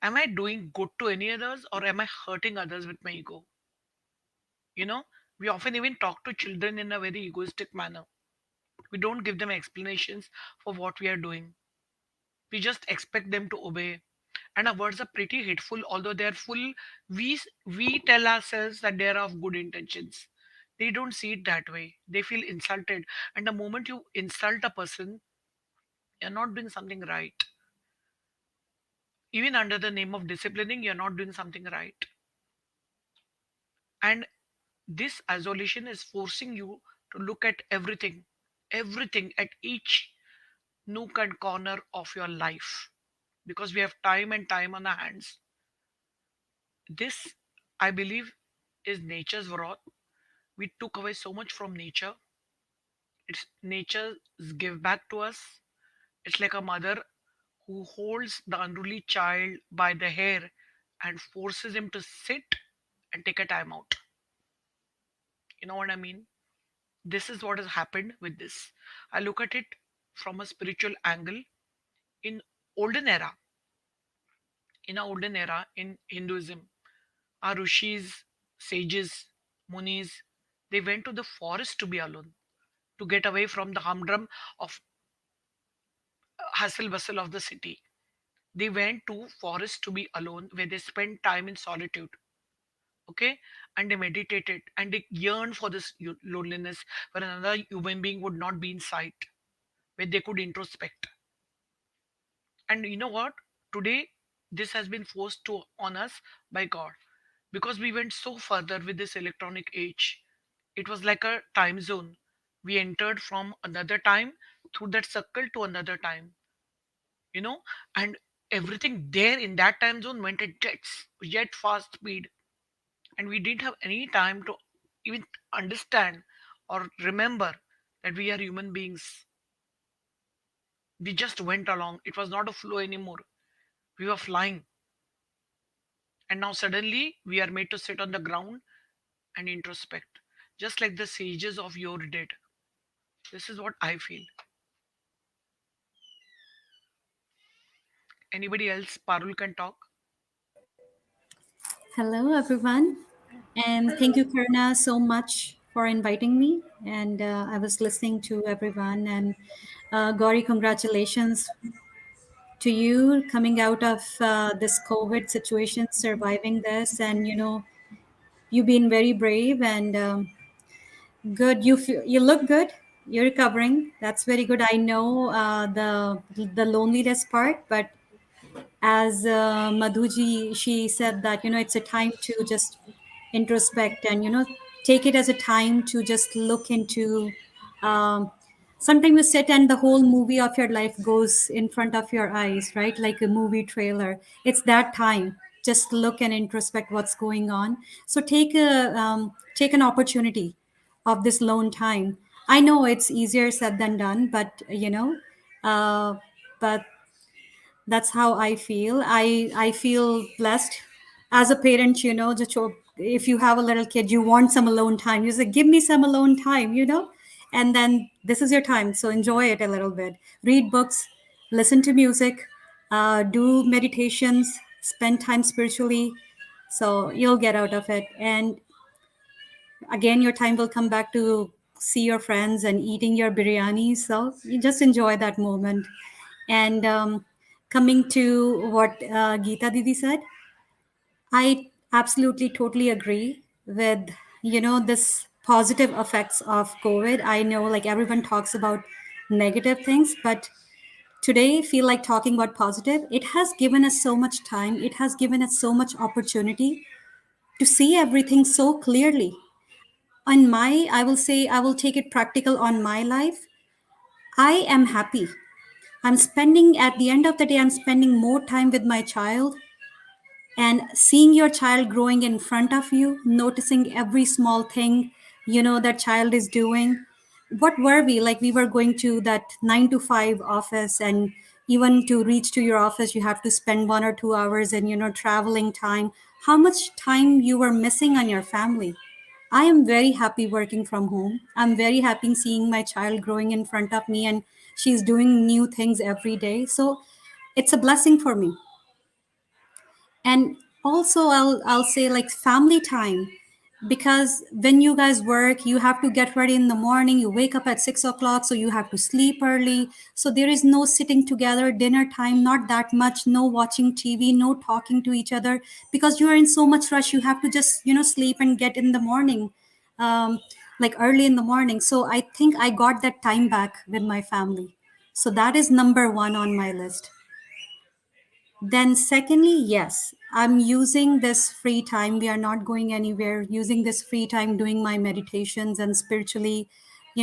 Am I doing good to any others, or am I hurting others with my ego? You know, we often even talk to children in a very egoistic manner. We don't give them explanations for what we are doing. We just expect them to obey. And our words are pretty hateful, although they are full. We tell ourselves that they are of good intentions. They don't see it that way. They feel insulted. And the moment you insult a person, you're not doing something right. Even under the name of disciplining, you're not doing something right. And this isolation is forcing you to look at everything, everything at each nook and corner of your life, because we have time and time on our hands. This, I believe, is nature's wrath. We took away so much from nature. It's nature's give back to us. It's like a mother who holds the unruly child by the hair and forces him to sit and take a time out. You know what I mean? This is what has happened with this. I look at it from a spiritual angle. In olden era, in Hinduism, our rishis, sages, munis, they went to the forest to be alone, to get away from the humdrum of hustle bustle of the city. They went to forest to be alone, where they spent time in solitude. Okay, and they meditated and they yearned for this loneliness, where another human being would not be in sight, where they could introspect. And you know what? Today, this has been forced to on us by God, because we went so further with this electronic age. It was like a time zone. We entered from another time through that circle to another time, you know, and everything there in that time zone went at jet fast speed, and we didn't have any time to even understand or remember that we are human beings. We just went along. It was not a flow anymore. We were flying. And now suddenly we are made to sit on the ground and introspect, just like the sages of yore did. This is what I feel. Anybody else? Parul can talk. Hello, everyone. And thank you, Karna, so much for inviting me. And I was listening to everyone. And Gauri, congratulations to you coming out of this COVID situation, surviving this. And, you've been very brave and good. You look good. You're recovering. That's very good. I know the loneliness part, but as Madhuji, she said that, it's a time to just introspect and, take it as a time to just look into. Um, Sometimes you sit and the whole movie of your life goes in front of your eyes, right? Like a movie trailer. It's that time. Just look and introspect what's going on. So take an opportunity of this lone time. I know it's easier said than done, but uh, but that's how I feel. I feel blessed as a parent. If you have a little kid, you want some alone time. You say, "Give me some alone time," and then this is your time. So enjoy it a little bit. Read books, listen to music, do meditations, spend time spiritually. So you'll get out of it, and again, your time will come back to see your friends and eating your biryani. So you just enjoy that moment. And coming to what Geeta Didi said, I absolutely totally agree with this positive effects of COVID. I know like everyone talks about negative things, but today feel like talking about positive. It has given us so much time. It has given us so much opportunity to see everything so clearly. On my, I will say, I will take it practical on my life. I am happy. I'm spending, at the end of the day, I'm spending more time with my child, and seeing your child growing in front of you, noticing every small thing, that child is doing. What were we like? We were going to that 9 to 5 office, and even to reach to your office, you have to spend 1 or 2 hours and, traveling time. How much time you were missing on your family? I am very happy working from home. I'm very happy seeing my child growing in front of me, and she's doing new things every day. So it's a blessing for me. And also I'll say like family time, because when you guys work, you have to get ready in the morning, you wake up at 6 o'clock, so you have to sleep early. So there is no sitting together, dinner time, not that much, no watching TV, no talking to each other, because you are in so much rush. You have to just sleep and get in the morning, um, like early in the morning. So I think I got that time back with my family. So that is number one on my list. Then, secondly, yes, I'm using this free time. We are not going anywhere. Using this free time, doing my meditations and spiritually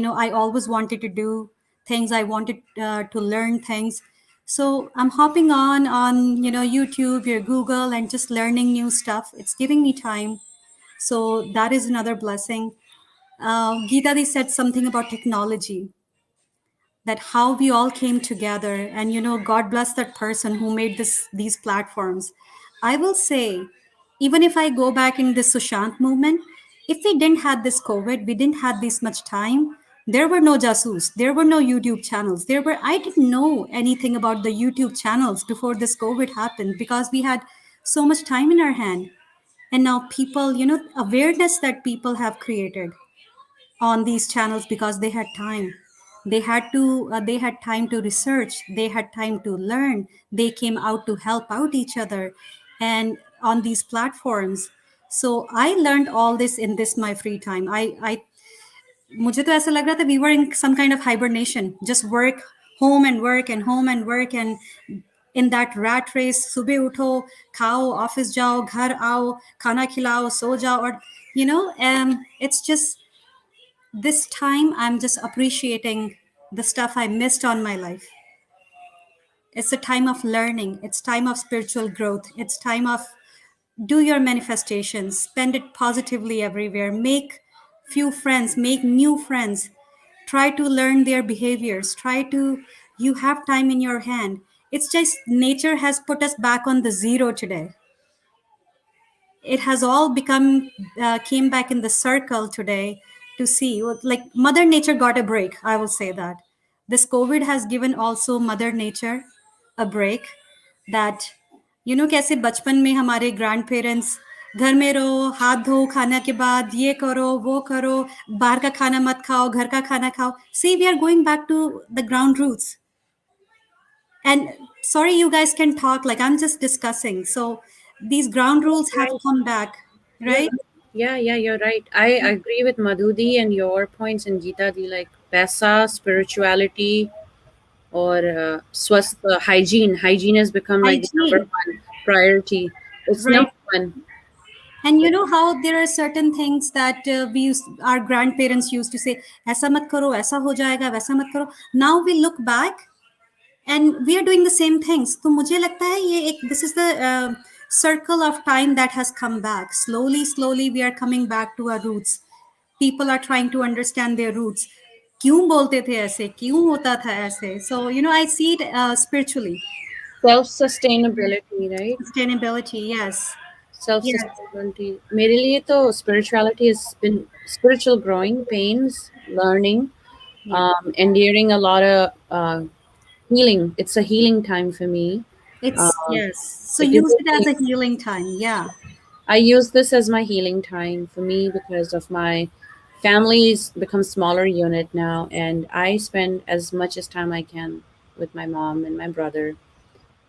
I always wanted to do things. I wanted to learn things. So I'm hopping on YouTube, your Google, and just learning new stuff. It's giving me time. So that is another blessing. Geeta Di said something about technology, that how we all came together, and God bless that person who made these platforms. I will say, even if I go back in this Sushant movement, if we didn't had this COVID, we didn't had this much time, there were no jasus, there were no YouTube channels, I didn't know anything about the YouTube channels before this COVID happened, because we had so much time in our hand. And now people, awareness that people have created on these channels, because they had time, they had time to research, they had time to learn, they came out to help out each other, and on these platforms. So I learned all this in this my free time. I मुझे तो ऐसा लग रहा था we were in some kind of hibernation, just work, home and work and home and work, and in that rat race, सुबह उठो, खाओ, office जाओ, घर आओ, खाना खिलाओ, सो जाओ, और it's just this time I'm just appreciating the stuff I missed on my life. It's a time of learning, it's time of spiritual growth, it's time of do your manifestations, spend it positively everywhere, make few friends, make new friends, try to learn their behaviors, try to, you have time in your hand. It's just nature has put us back on the zero today. It has all become came back in the circle today to see like mother nature got a break. I will say that this COVID has given also mother nature a break, that कैसे बचपन में हमारे grand parents घर में रहो, हाथ धो, खाना के बाद ये करो, वो करो, बाहर का खाना मत खाओ, घर का खाना खाओ. See, we are going back to the ground roots. And sorry, you guys can talk, like I'm just discussing. So these ground rules have Right. come back, You're right? right. Yeah, you're right. I agree with Madhudi and your points and Geeta di, like paisa, spirituality, or swasth, hygiene. Hygiene has become like the number Hygiene, one priority. It's right? number one. And you know how there are certain things that our grandparents used to say, "ऐसा मत करो, ऐसा हो जाएगा, वैसा मत करो." Now we look back and we are doing the same things. तो मुझे लगता है ये एक, this is the circle of time that has come back. Slowly we are coming back to our roots. People are trying to understand their roots. क्यों बोलते थे ऐसे, क्यों होता था ऐसे? So I see it spiritually. Self sustainability, right? Sustainability, yes. Self Yes. sustainability. मेरे लिए तो spirituality has been spiritual growing pains, learning, Yeah. enduring a lot of healing. It's a healing time for me. It's, Uh, yes. So it is use a it as a healing. healing time. Yeah. I use this as my healing time for me because of my family's become smaller unit now, and I spend as much as time I can with my mom and my brother.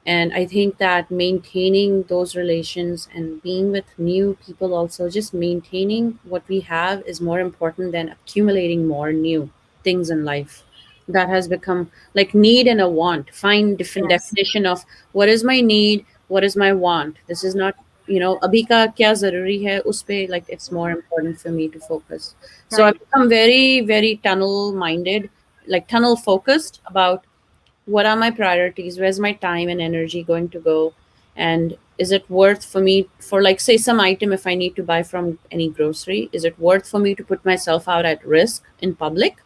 And I think that maintaining those relations and being with new people, also just maintaining what we have, is more important than accumulating more new things in life. That has become like need and a want. Find different Yes. definition of what is my need, what is my want. This is not, abhi ka kya zaruri hai, us pe, like it's more important for me to focus. So I've Right. become very, very tunnel minded, like tunnel focused about what are my priorities, where's my time and energy going to go, and is it worth for me, for like say some item, if I need to buy from any grocery, is it worth for me to put myself out at risk in public,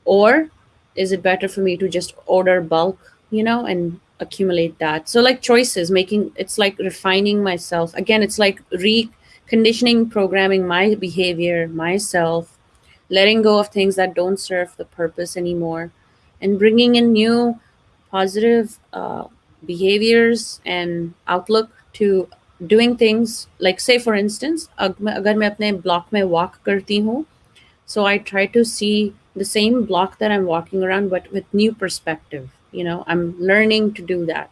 or is it better for me to just order bulk, and accumulate that? So like choices making, it's like refining myself again, it's like reconditioning, programming my behavior, myself, letting go of things that don't serve the purpose anymore, and bringing in new positive behaviors and outlook to doing things. Like say for instance, अगर मैं अपने block में walk करती हूँ, so I try to see the same block that I'm walking around, but with new perspective. I'm learning to do that.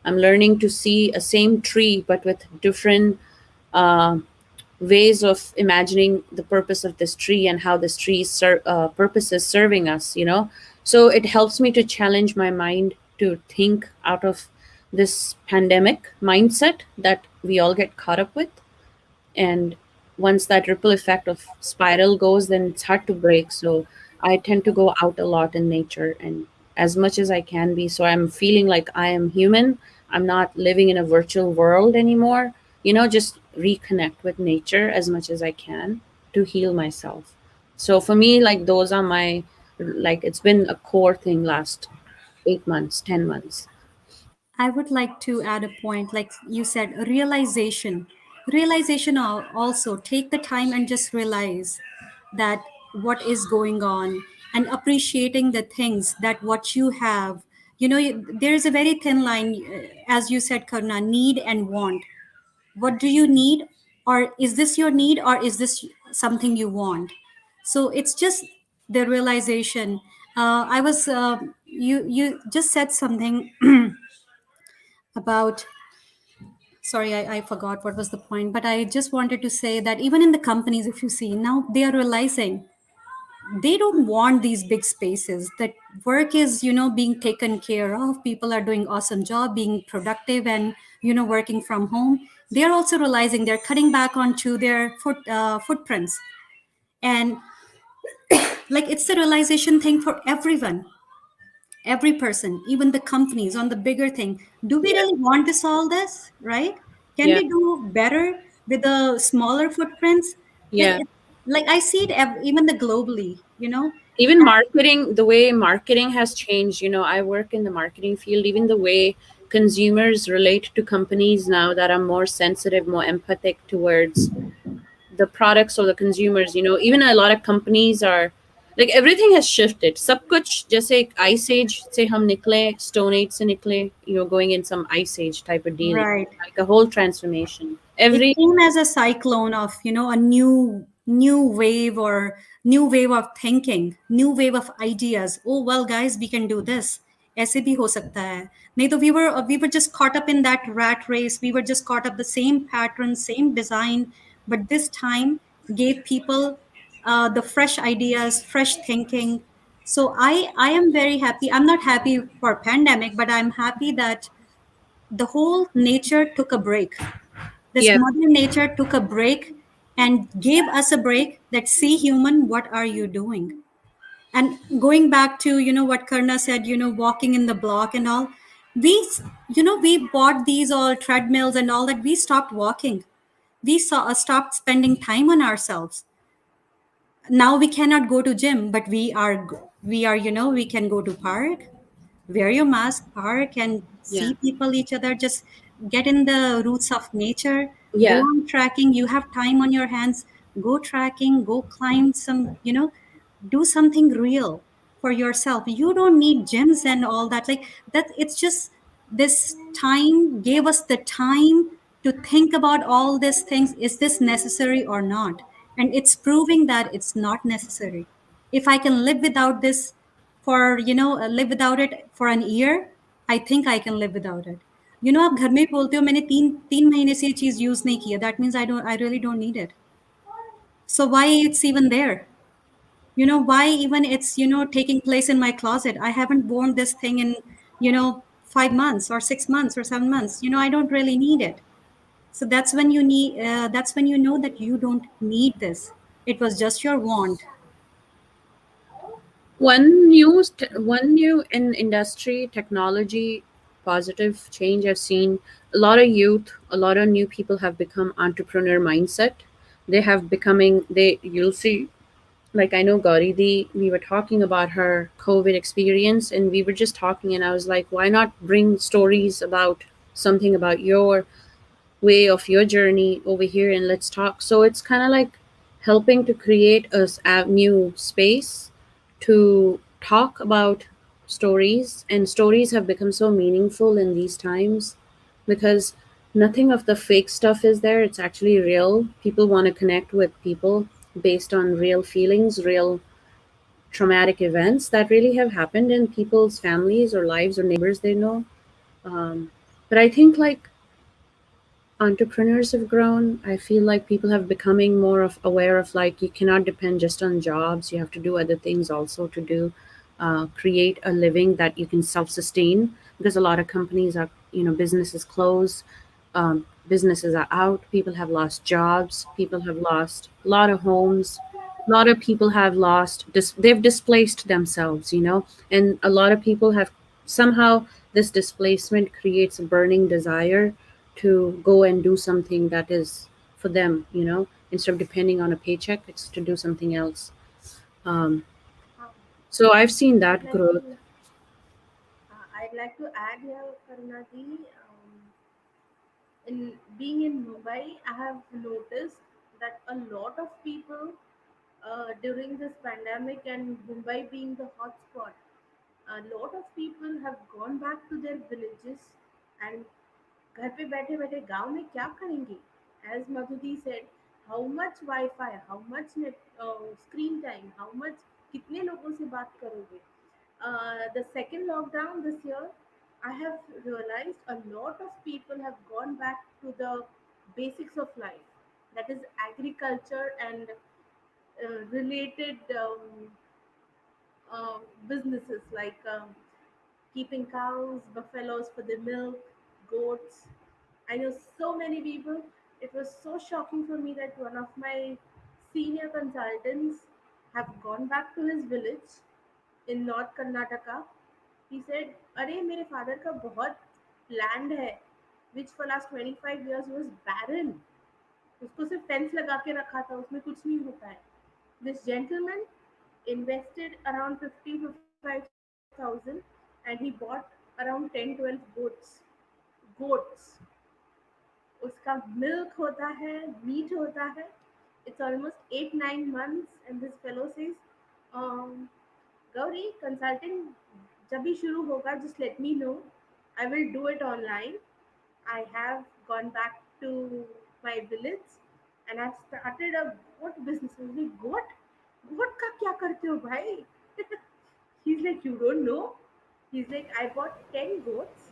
I'm learning to see a same tree, but with different uh, ways of imagining the purpose of this tree and how this tree's purpose is serving us. So it helps me to challenge my mind to think out of this pandemic mindset that we all get caught up with. And once that ripple effect of spiral goes, then it's hard to break. So I tend to go out a lot in nature and as much as I can be. So I'm feeling like I am human. I'm not living in a virtual world anymore. Just reconnect with nature as much as I can to heal myself. So for me, like those are my, like, it's been a core thing last 8 months, 10 months. I would like to add a point, like you said, realization. Realization also take the time and just realize that what is going on and appreciating the things that what you have. There is a very thin line, as you said, Karuna, need and want. What do you need? Or is this your need? Or is this something you want? So it's just the realization. You just said something about, sorry, I forgot what was the point, but I just wanted to say that even in the companies, if you see now, they are realizing they don't want these big spaces. That work is being taken care of, people are doing awesome job, being productive, and working from home. They're also realizing they're cutting back onto their footprints. And like, it's a realization thing for everyone, every person, even the companies on the bigger thing. Do we Yeah. really want to solve this, right? Can Yeah. we do better with the smaller footprints? Like, Yeah. like I see it even the globally. Even marketing, the way marketing has changed. I work in the marketing field. Even the way consumers relate to companies now that are more sensitive, more empathic towards the products or the consumers. Even a lot of companies are like, everything has shifted. Sab kuch jaise ice age se hum nikle, stone age se nikle, going in some ice age type of deal, Right. like a whole transformation. It Every came as a cyclone of a new wave of thinking, new wave of ideas. Oh well, guys, we can do this. ऐसे भी हो सकता है. नहीं तो we were just caught up in that rat race. We were just caught up the same pattern, same design, but this time gave people the fresh ideas, fresh thinking. So I am very happy. I'm not happy for pandemic, but I'm happy that the whole nature took a break. This yeah, mother nature took a break and gave us a break, that, see, human, what are you doing? And going back to what Karna said, walking in the block and all, we we bought these all treadmills and all that. We stopped walking. We stopped spending time on ourselves. Now we cannot go to gym, but we are we can go to park, wear your mask, park, and yeah, see people, each other, just get in the roots of nature. Go yeah. on trekking. You have time on your hands, go trekking, go climb some, do something real for yourself. You don't need gyms and all that, like that. It's just this time gave us the time to think about all these things. Is this necessary or not? And it's proving that it's not necessary. If I can live without this for live without it for an year, I think I can live without it. आप घर में भी बोलते हो, मैंने तीन तीन महीने से ये चीज यूज नहीं किया, that means I really don't need it. So why it's even there? Why even it's taking place in my closet? I haven't worn this thing in 5 months or 6 months or 7 months. I don't really need it. So that's when you know that you don't need this. It was just your want. One new in industry technology positive change I've seen. A lot of youth, a lot of new people have become entrepreneur mindset. They have becoming, you'll see, like, I know Gauri Di, we were talking about her COVID experience, and we were just talking, and I was like, why not bring stories about something about your way of your journey over here, and let's talk. So it's kind of like helping to create a new space to talk about stories, and stories have become so meaningful in these times because nothing of the fake stuff is there. It's actually real. People want to connect with people based on real feelings, real traumatic events that really have happened in people's families or lives or neighbors they know. But I think, like, entrepreneurs have grown. I feel like people have becoming more of aware of, like, you cannot depend just on jobs. You have to do other things also to do create a living that you can self-sustain, because a lot of companies are, businesses close, businesses are out, people have lost jobs, people have lost a lot of homes, A lot of people have they've displaced themselves, and a lot of people have somehow, this displacement creates a burning desire to go and do something that is for them, instead of depending on a paycheck, it's to do something else. um, Um, so I've seen I'd that like growth. to I'd like to add here, Karunati. In being in Mumbai, I have noticed that a lot of people during this pandemic and Mumbai being the hotspot, a lot of people have gone back to their villages and घर पे बैठे बैठे गांव में क्या करेंगे. As Madhuti said, how much Wi-Fi, how much net, screen time, how much, कितने लोगों से बात करोगे. The second lockdown this year, I have realized a lot of people have gone back to the basics of life, that is agriculture and related businesses like keeping cows, buffaloes for the milk, goats. I know so many people. It was so shocking for me that one of my senior consultants have gone back to his village in North Karnataka. He said, "अरे मेरे father का बहुत land है, which for last 25 years was barren. उसको सिर्फ fence लगा के रखा था, उसमें कुछ नहीं होता है. This gentleman invested around 55,000 and he bought around 10-12 goats. उसका मिल्क होता है, मीट होता है. It's almost 8-9 months and this fellow says, um, Gauri, consulting जब भी शुरू होगा, just let me know. I will do it online. I have gone back to my village and I've started a goat business. I was like, goat? Goat का क्या करते हो भाई? He's like, you don't know? He's like, I bought 10 goats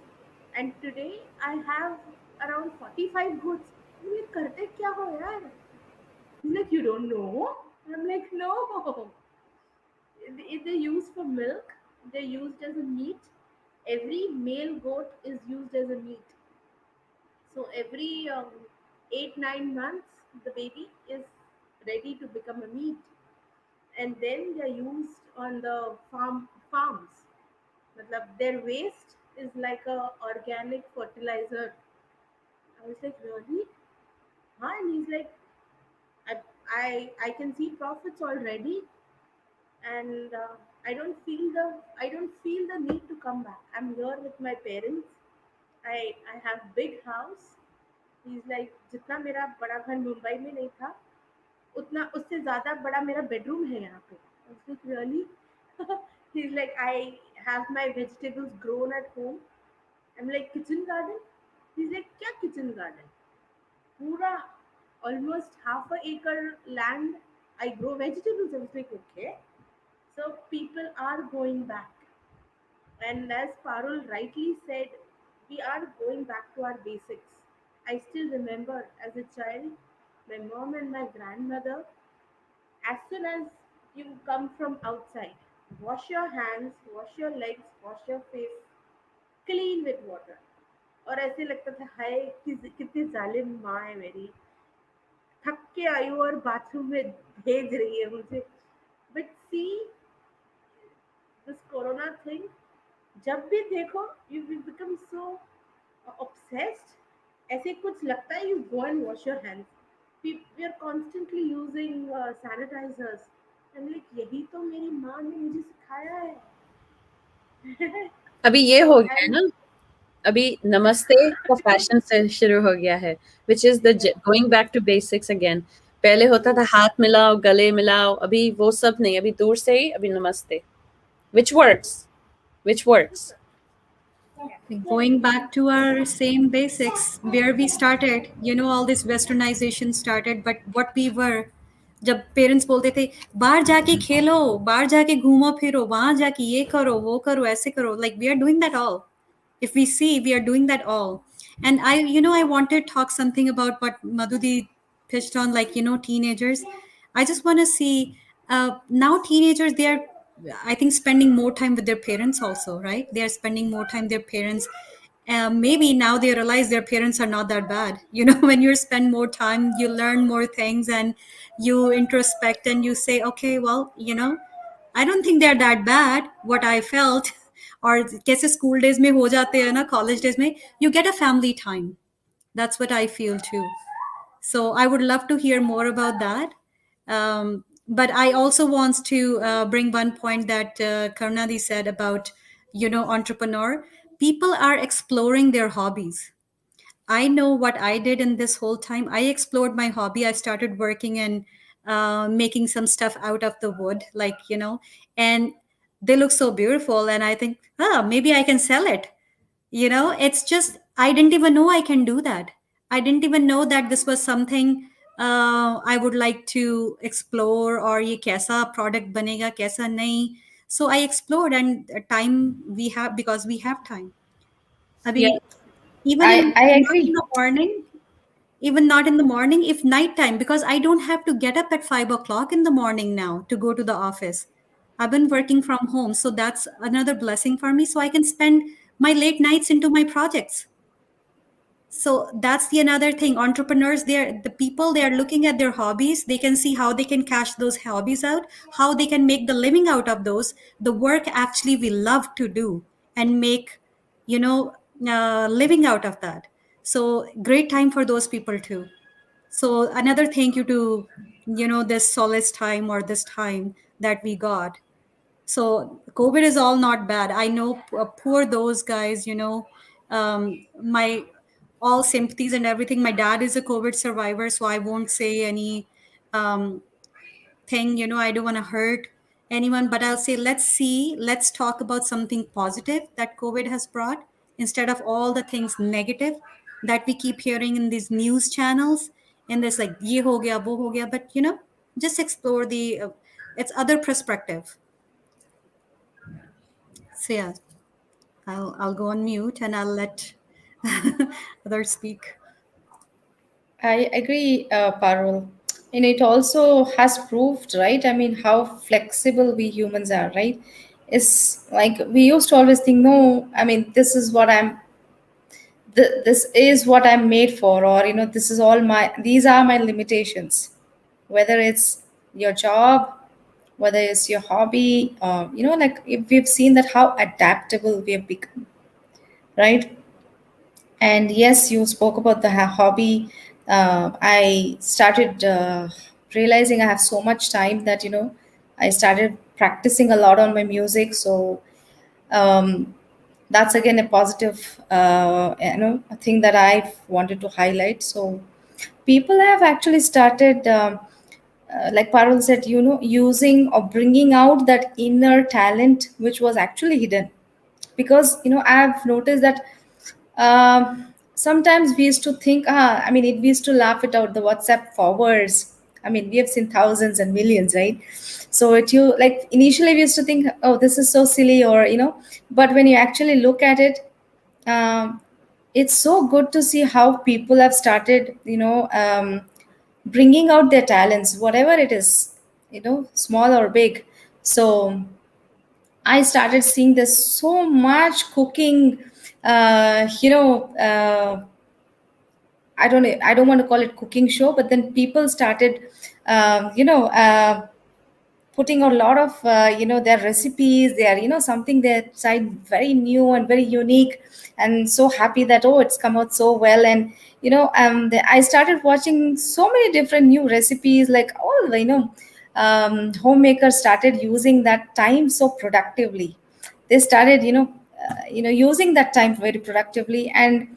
and today I have around 45 goats. I'm like, करते क्या हो यार? He's like, you don't know? I'm like, no. If they're used for milk, they're used as a meat. Every male goat is used as a meat. So every 8-9 months, the baby is ready to become a meat, and then they're used on the farms. Matlab, their waste is like a organic fertilizer. I was like, really? Huh? And he's like, I can see profits already, and I don't feel the need to come back. I'm here with my parents. I have big house. He's like, जितना मेरा बड़ा घर मुंबई में नहीं था, उतना उससे ज़्यादा बड़ा मेरा बेडरूम है यहाँ पे. I was like, really? He's like, I have my vegetables grown at home. I'm like, kitchen garden? He's like, क्या kitchen garden? पूरा almost half a acre land I grow vegetables. I was like, okay. So people are going back. And as Parul rightly said, we are going back to our basics. I still remember as a child, my mom and my grandmother, as soon as you come from outside, wash your hands, wash your legs, wash your face, clean with water. और ऐसे लगता था, हाय कितनी जालिम माँ है मेरी, थक के आई हूँ और बाथरूम में भेज रही है मुझे. But see this corona thing, जब भी देखो you will become so obsessed. ऐसे कुछ लगता है, you go and wash your hands. We are constantly using sanitisers. I am like, यही तो मेरी माँ ने मुझे सिखाया है. अभी ये So हो गया है and ना, अभी नमस्ते का फैशन से शुरू हो गया है, which is the going back to basics again. पहले होता था हाथ मिलाओ, गले मिलाओ, अभी वो सब नहीं, अभी दूर से ही अभी नमस्ते, which works, which works. Going back to our same basics where we started, all this westernization started, but what we were, जब पेरेंट्स बोलते थे बाहर जाके खेलो, बाहर जाके घूमो फिरो, वहां जाके ये करो, वो करो, ऐसे करो, like we are doing that all. If we see, we are doing that all. And I wanted to talk something about what Madhudi pitched on, like, teenagers. I just want to see, now teenagers, they are, I think, spending more time with their parents also, right? They are spending more time with their parents. maybe now they realize their parents are not that bad. You know, when you spend more time, you learn more things, and you introspect and you say, okay, well, you know, I don't think they're that bad. What I felt, or कैसे school days में हो जाते हैं ना, college days में, you get a family time. That's what I feel too. So I would love to hear more about that. But I also want to bring one point that Karnadi said about, you know, entrepreneur. People are exploring their hobbies. I know what I did in this whole time. I explored my hobby. I started working and making some stuff out of the wood, like, you know, and they look so beautiful. And I think, ah, maybe I can sell it. You know, it's just, I didn't even know I can do that. I didn't even know that this was something I would like to explore, or ye kaisa product banega, kaisa nahi. So I explored, and time we have, because we have time. I Yeah, mean, even in I not in agree. the morning, even not in the morning, if nighttime, because I don't have to get up at 5 o'clock in the morning now to go to the office. I've been working from home, so that's another blessing for me. So I can spend my late nights into my projects. So that's the another thing. Entrepreneurs, they're the people, they are looking at their hobbies. They can see how they can cash those hobbies out, how they can make the living out of those, the work actually we love to do, and make, you know, living out of that. So great time for those people too. So another thank you to, you know, this solace time, or this time that we got. So COVID is all not bad. I know, poor those guys, you know. My all sympathies and everything. My dad is a COVID survivor, so I won't say any um, thing, you know, I don't want to hurt anyone, but I'll say, let's see, let's talk about something positive that COVID has brought, instead of all the things negative that we keep hearing in these news channels. And there's like, ye ho gaya, wo ho gaya, but you know, just explore the, it's other perspective. So yeah, I'll go on mute and I'll let others speak. I agree, Parul. And it also has proved, right? I mean, how flexible we humans are, right? It's like we used to always think, no, I mean, this is what I'm made for, or, you know, this is all these are my limitations. Whether it's your job, whether it's your hobby, you know, like if we've seen that how adaptable we have become, right? And yes, you spoke about the hobby. I started realizing I have so much time that, you know, I started practicing a lot on my music. So um, that's again a positive, you know, a thing that I've wanted to highlight. So people have actually started, like Parul said, you know, using or bringing out that inner talent which was actually hidden. Because, you know, I've noticed that sometimes we used to think, I mean, we used to laugh it out, the WhatsApp forwards. I mean, we have seen thousands and millions, right? So it you like initially we used to think, oh, this is so silly, or you know, but when you actually look at it, um, it's so good to see how people have started, you know, bringing out their talents, whatever it is, you know, small or big. So I started seeing there's so much cooking, you know, I don't want to call it cooking show, but then people started, you know, putting a lot of, you know, their recipes. They are, you know, something that side very new and very unique, and so happy that, oh, it's come out so well. And you know, I started watching so many different new recipes, like all the, you know, homemakers started using that time so productively. They started, you know, using that time very productively. And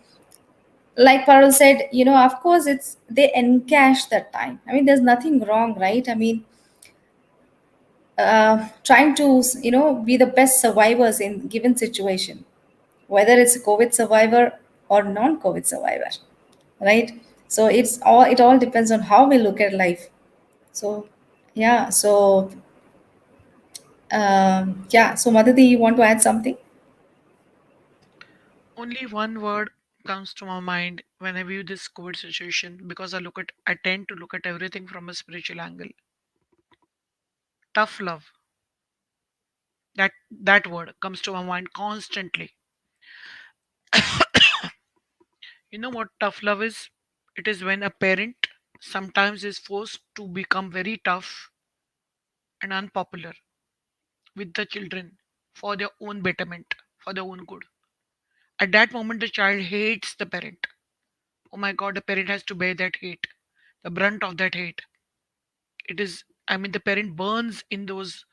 like Parul said, you know, of course, it's they encash that time. I mean, there's nothing wrong, right? I mean, trying to, you know, be the best survivors in given situation, whether it's a COVID survivor or non-COVID survivor, right? So it all depends on how we look at life. So yeah, so yeah, so Madhudi, you want to add something? Only one word comes to my mind when I view this COVID situation, because I tend to look at everything from a spiritual angle. Tough love. That word comes to my mind constantly. You know what tough love is? It is when a parent sometimes is forced to become very tough and unpopular with the children for their own betterment, for their own good. At that moment, the child hates the parent. Oh my god, the parent has to bear that hate, the brunt of that hate. It is, I mean, the parent burns in those,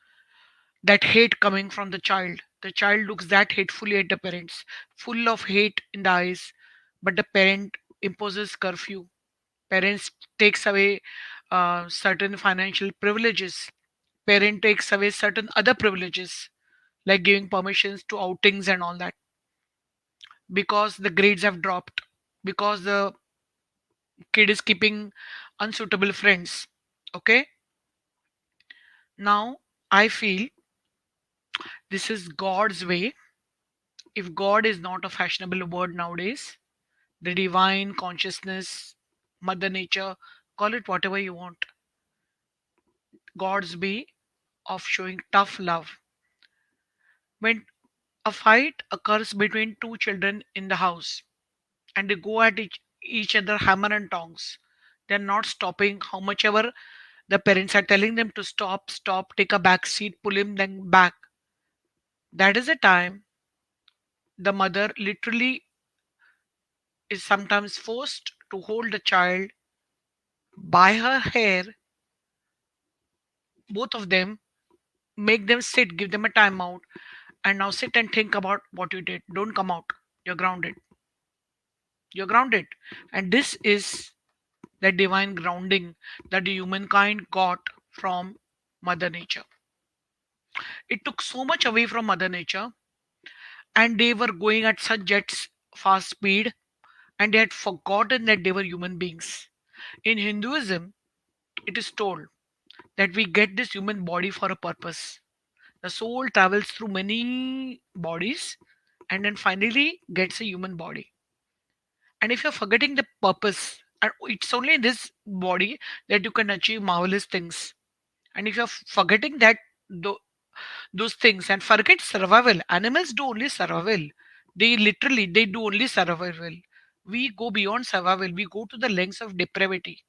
that hate coming from the child. The child looks that hatefully at the parents, full of hate in the eyes, but the parent imposes curfew. Parents takes away certain financial privileges. Parent takes away certain other privileges like giving permissions to outings and all that because the grades have dropped, because the kid is keeping unsuitable friends. Okay, now I feel this is God's way. If God is not a fashionable word nowadays, the divine consciousness, Mother Nature, call it whatever you want, God's way of showing tough love. When a fight occurs between two children in the house and they go at each other hammer and tongs, they're not stopping how much ever the parents are telling them to stop, stop, take a back seat, pull him then back. That is a time the mother literally is sometimes forced to hold the child by her hair, both of them, make them sit, give them a timeout, and now sit and think about what you did. Don't come out. You're grounded. You're grounded. And this is the divine grounding that the humankind got from Mother Nature. It took so much away from Mother Nature, and they were going at such jet fast speed, and they had forgotten that they were human beings. In Hinduism, it is told that we get this human body for a purpose. The soul travels through many bodies and then finally gets a human body. And if you're forgetting the purpose, and it's only in this body that you can achieve marvelous things. And if you're forgetting that tho- those things and forget survival, animals do only survival. They literally they do only survival. We go beyond survival. We go to the lengths of depravity.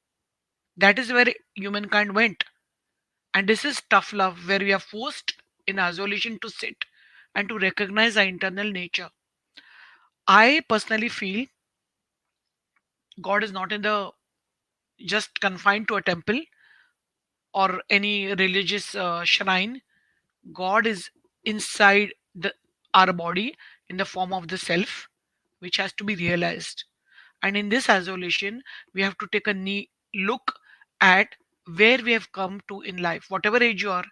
That is where humankind went. And this is tough love, where we are forced in isolation to sit and to recognize our internal nature. I personally feel God is not in the just confined to a temple or any religious shrine. God is inside our body in the form of the self, which has to be realized. And in this isolation, we have to take a look at where we have come to in life, whatever age you are,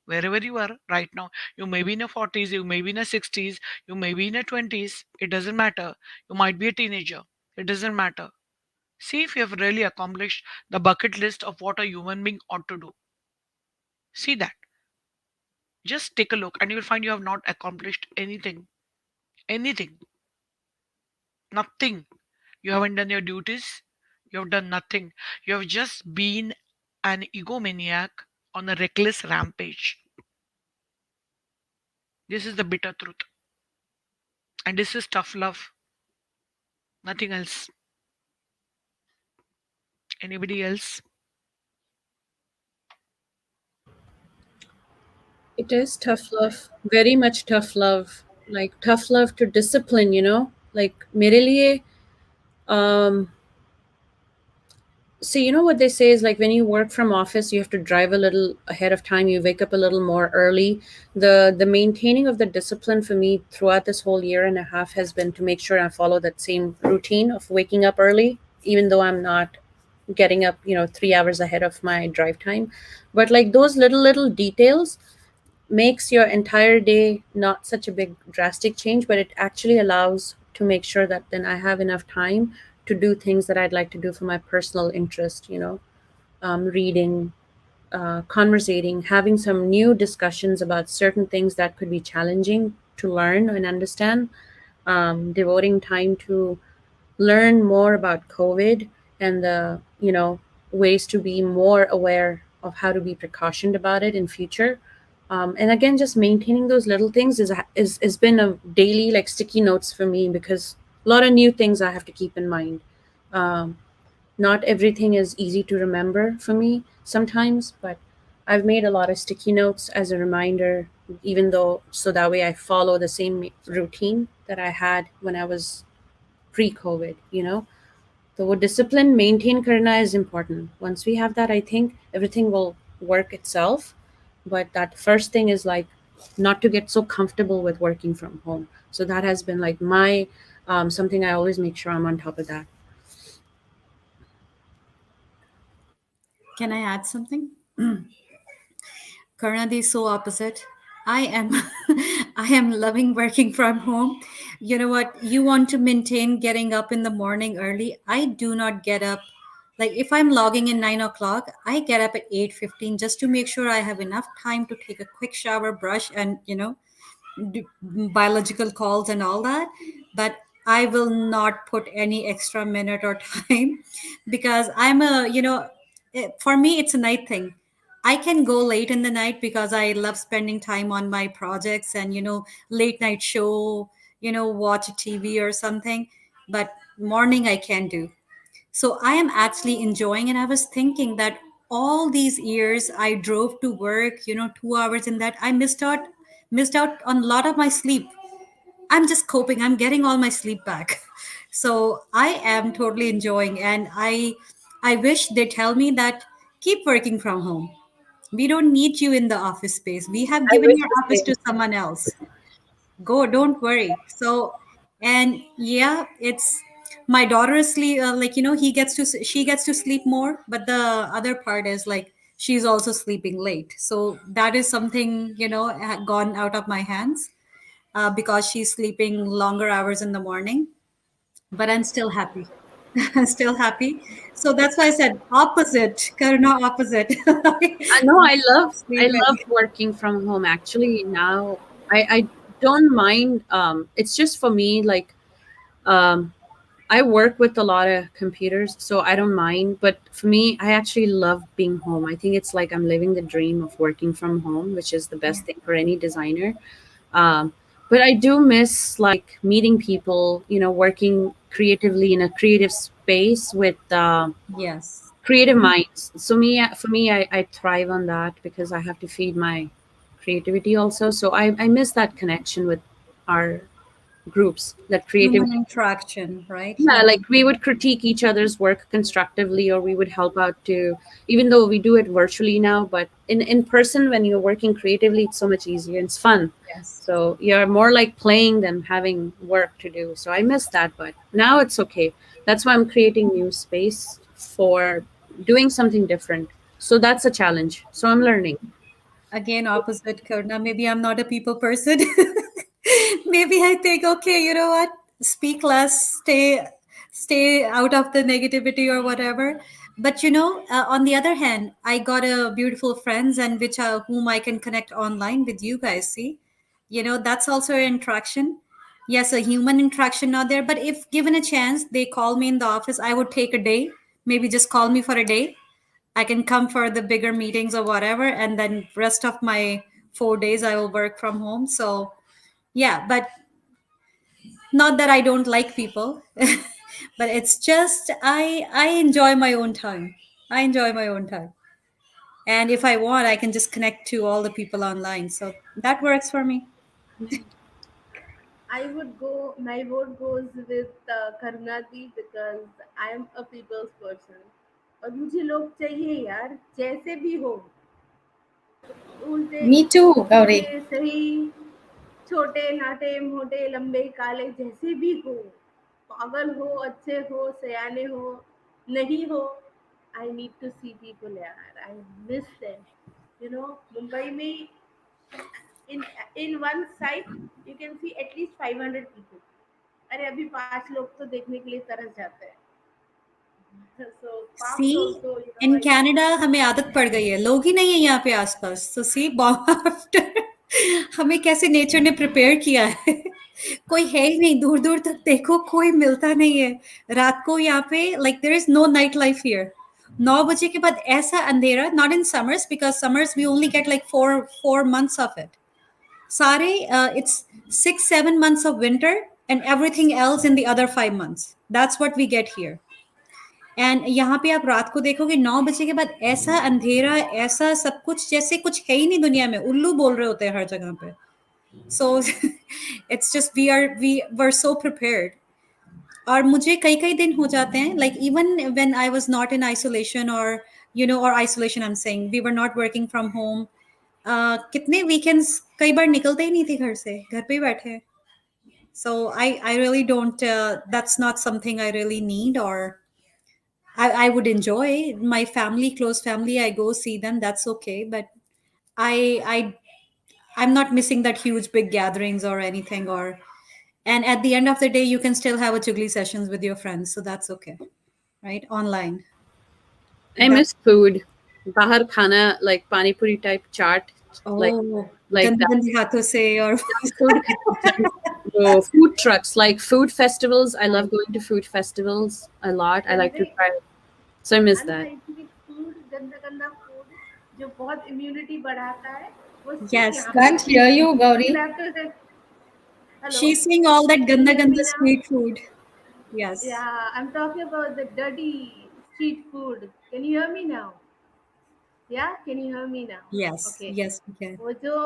wherever you are right now. You may be in your 40s, you may be in your 60s, you may be in your 20s. It doesn't matter. You might be a teenager. It doesn't matter. See if you have really accomplished the bucket list of what a human being ought to do. See that. Just take a look and you will find you have not accomplished anything. Anything. Nothing. You haven't done your duties. You have done nothing. You have just been an egomaniac on a reckless rampage. This is the bitter truth. And this is tough love. Nothing else. Anybody else? It is tough love, very much tough love, like tough love to discipline, like mere liye, um, see, what they say is like when you work from office, you have to drive a little ahead of time. You wake up a little more early. The maintaining of the discipline for me throughout this whole year and a half has been to make sure I follow that same routine of waking up early, even though I'm not getting up, 3 hours ahead of my drive time. But like those little details makes your entire day not such a big drastic change, but it actually allows to make sure that then I have enough time to do things that I'd like to do for my personal interest, reading, conversating, having some new discussions about certain things that could be challenging to learn and understand, devoting time to learn more about COVID and the, ways to be more aware of how to be precautioned about it in future. And again, just maintaining those little things is been a daily like sticky notes for me because a lot of new things I have to keep in mind. Um, Not everything is easy to remember for me sometimes, but I've made a lot of sticky notes as a reminder, even though so that way I follow the same routine that I had when I was pre COVID, you know? So discipline, maintain karna is important. Once we have that, I think everything will work itself. But that first thing is like not to get so comfortable with working from home. So that has been like my something I always make sure I'm on top of that. Can I add something? Karnadi is so opposite. I am I am loving working from home. You know what? You want to maintain getting up in the morning early. I do not get up. Like if I'm logging in 9 o'clock, I get up at 8:15 just to make sure I have enough time to take a quick shower, brush, and do biological calls and all that. But I will not put any extra minute or time because I'm a, for me, it's a night thing. I can go late in the night because I love spending time on my projects and, late night show, watch a TV or something. But morning I can do. So I am actually enjoying, and I was thinking that all these years I drove to work, 2 hours in that I missed out on a lot of my sleep. I'm just coping. I'm getting all my sleep back. So I am totally enjoying, and I wish they tell me that keep working from home. We don't need you in the office space. We have I given wish your the office same. to someone else. Go, don't worry. So, and yeah, it's my daughter is sleep like she gets to sleep more, but the other part is like she's also sleeping late. So that is something had gone out of my hands because she's sleeping longer hours in the morning. But I'm still happy. I'm still happy. So that's why I said opposite, Karuna opposite. I know Love I sleeping. love working from home. Actually, now I don't mind. It's just for me like um, I work with a lot of computers, so I don't mind. But for me, I actually love being home. I think it's like I'm living the dream of working from home, which is the Yeah. best thing for any designer. Um, but I do miss like meeting people, working creatively in a creative space with Yes. creative minds. So for me, I thrive on that because I have to feed my creativity also. So I miss that connection with our groups, that Human creativity. interaction, right? Yeah, Human. like we would critique each other's work constructively, or we would help out to, even though we do it virtually now, but in person, when you're working creatively, it's so much easier and it's fun. Yes. So you're more like playing than having work to do. So I miss that, but now it's okay. That's why I'm creating new space for doing something different. So that's a challenge. So I'm learning. Again, opposite Karna. Maybe I'm not a people person. Maybe I think, okay, you know what? Speak less, stay out of the negativity or whatever. But on the other hand, I got a beautiful friends and which whom I can connect online with you guys. See, that's also an interaction. Yes, a human interaction not there, but if given a chance, they call me in the office, I would take a day. Maybe just call me for a day. I can come for the bigger meetings or whatever, and then rest of my 4 days I will work from home. So yeah, but not that I don't like people, but it's just I enjoy my own time. I enjoy my own time, and if I want, I can just connect to all the people online. So that works for me. I would go, my vote goes with Karunati because I am a people's person. और मुझे लोग चाहिए यार जैसे भी हो, उल्टे Me too, सीधे Gauri. सही, छोटे नाटे मोटे लंबे काले जैसे भी हो, पागल हो अच्छे हो सयाने हो नहीं हो, I need to see people यार, आई मिस देम, मुंबई में in in one site you can see at least 500 people. अरे अभी 5 लोग तो देखने के लिए तरस जाते हैं. So see parks also, in I miss Canada them. हमें आदत पड़ गई है, लोग ही नहीं है यहाँ पे आसपास, तो सी बॉम्ब आफ्टर हमें कैसे नेचर ने प्रिपेयर किया है कोई है ही नहीं, दूर दूर तक देखो कोई मिलता नहीं है रात को यहाँ पे, like there is no night life here. 9 बजे के बाद ऐसा अंधेरा, not in summers because summers we only get like four four months of it. Sare, it's 6 7 months of winter and everything else in the other 5 months. That's what we get here. And यहाँ पे आप रात को देखोगे 9 बजे के बाद ऐसा अंधेरा, ऐसा सब कुछ जैसे कुछ है ही नहीं दुनिया में, उल्लू बोल रहे होते हैं हर जगह पे. So it's just we were so prepared. और मुझे कई कई दिन हो जाते हैं, like even when I was not in isolation, और और isolation I am saying, we were not working from home. कितने वीकेंड्स कई बार निकलते ही नहीं थे घर से, घर पे ही बैठे. So I really don't, that's not something I really need, और I would enjoy my family, close family. I go see them. That's okay. But I I'm not missing that huge big gatherings or anything. Or and at the end of the day, you can still have a chugli sessions with your friends. So that's okay, right? Online. I That miss food. Bahar khana, like pani puri type chaat, like oh, like gandi that. gandi hathon se or Junk food. Oh, food trucks, like food festivals. I love going to food festivals a lot. I like to गंदे try. So I miss that. Unhygienic food, गंदा गंदा food जो बहुत immunity बढ़ाता है, वो सिर्फ yes, यहाँ पे Can't hear मिलता है. you, You'll Gauri. have to. Hello, she's seeing all that can you ganda hear me ganda now? street food. Yes, Yeah, I'm talking about the dirty street food. Can you hear me now? Yeah, can you hear me now? yes, Okay. yes, we can. वो जो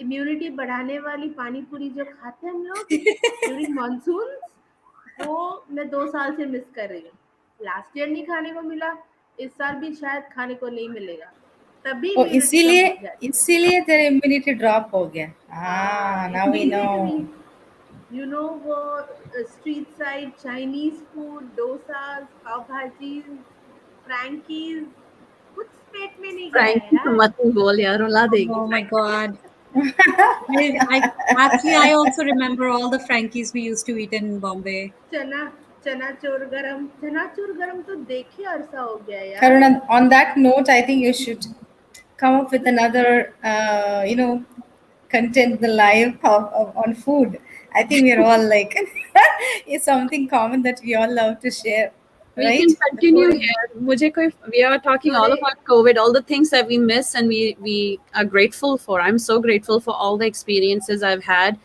immunity बढ़ाने वाली पानी पूरी जो खाते हैं हम लोग ड्यूरिंग मानसून, वो मैं 2 साल से मिस कर रही हूँ. लास्ट ईयर नहीं खाने को मिला, इस साल भी शायद खाने को नहीं मिलेगा, तभी Oh, इम्यूनिटी कम इसीलिए हो जाती है. इसीलिए तेरा इम्यूनिटी ड्रॉप हो गया. हाँ, Now we know. Immediately. You know वो street side Chinese food, dosas, pav bhajis, frankies, कुछ पेट में नहीं गया है Frankie to यार. मत बोल यार, रुला देगी. Oh my God. I actually I also remember all the Frankies we used to eat in Bombay. चना चना चोर गरम तो देखे अरसा हो गया यार. Karuna, on that note, I think you should come up with another, content the live on food. I think we're all like, it's something common that we all love to share, We can right? The continue food. here. We are talking all अरे about COVID, all the things that we miss and we are grateful for. I'm so grateful for all the experiences I've had.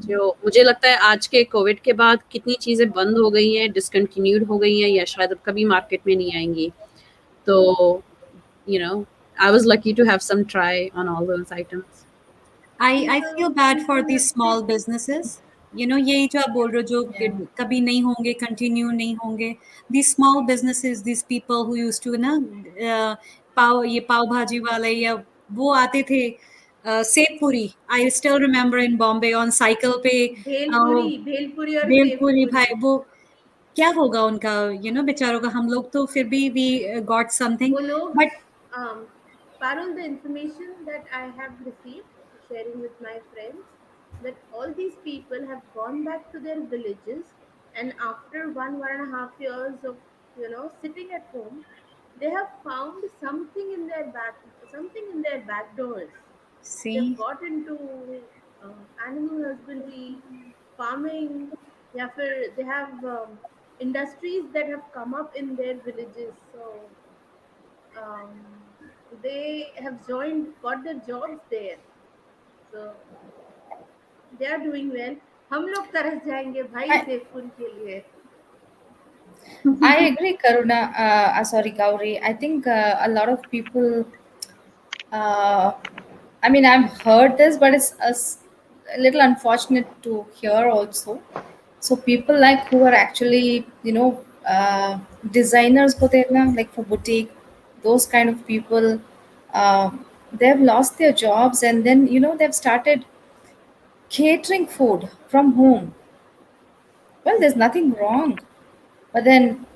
जो मुझे लगता है आज के Covid के बाद कितनी चीज़ें बंद हो गई हैं, डिसकंटिन्यूड हो गई हैं या शायद अब कभी मार्केट में नहीं आएंगी. तो I was lucky to have some try on all those items. I people feel bad for people these have small said businesses. यही जो आप बोल रहे हो, जो Yeah. कभी नहीं होंगे, कंटिन्यू नहीं होंगे. These small businesses, these people who used to पाव भाजी वाले, या वो आते थे सेव पूरी. I still remember in Bombay on cycle पे uh, भेलपुरी और भेलपुरी सेवपुरी. भाई, वो क्या होगा उनका, बेचारों का. हम लोग तो फिर भी we got something, वो लोग but Parul, the information that I have received, sharing with my friends, that all these people have gone back to their villages, and after 1.5 years of sitting at home, they have found something in their back doors. They've see. got into animal husbandry, farming, या फिर they have industries that have come up in their villages. So um, they have got their jobs there. So they are doing well. हम लोग तरस जाएंगे भाई I, sev puri के लिए. I agree, Karuna. Sorry, Gauri. I think a lot of people, uh, I mean, I've heard this, but it's a little unfortunate to hear also. So people like who are actually, designers, होते हैं ना, like for boutique, those kind of people, uh, they've lost their jobs, and then they've started catering food from home. Well, there's nothing wrong, but then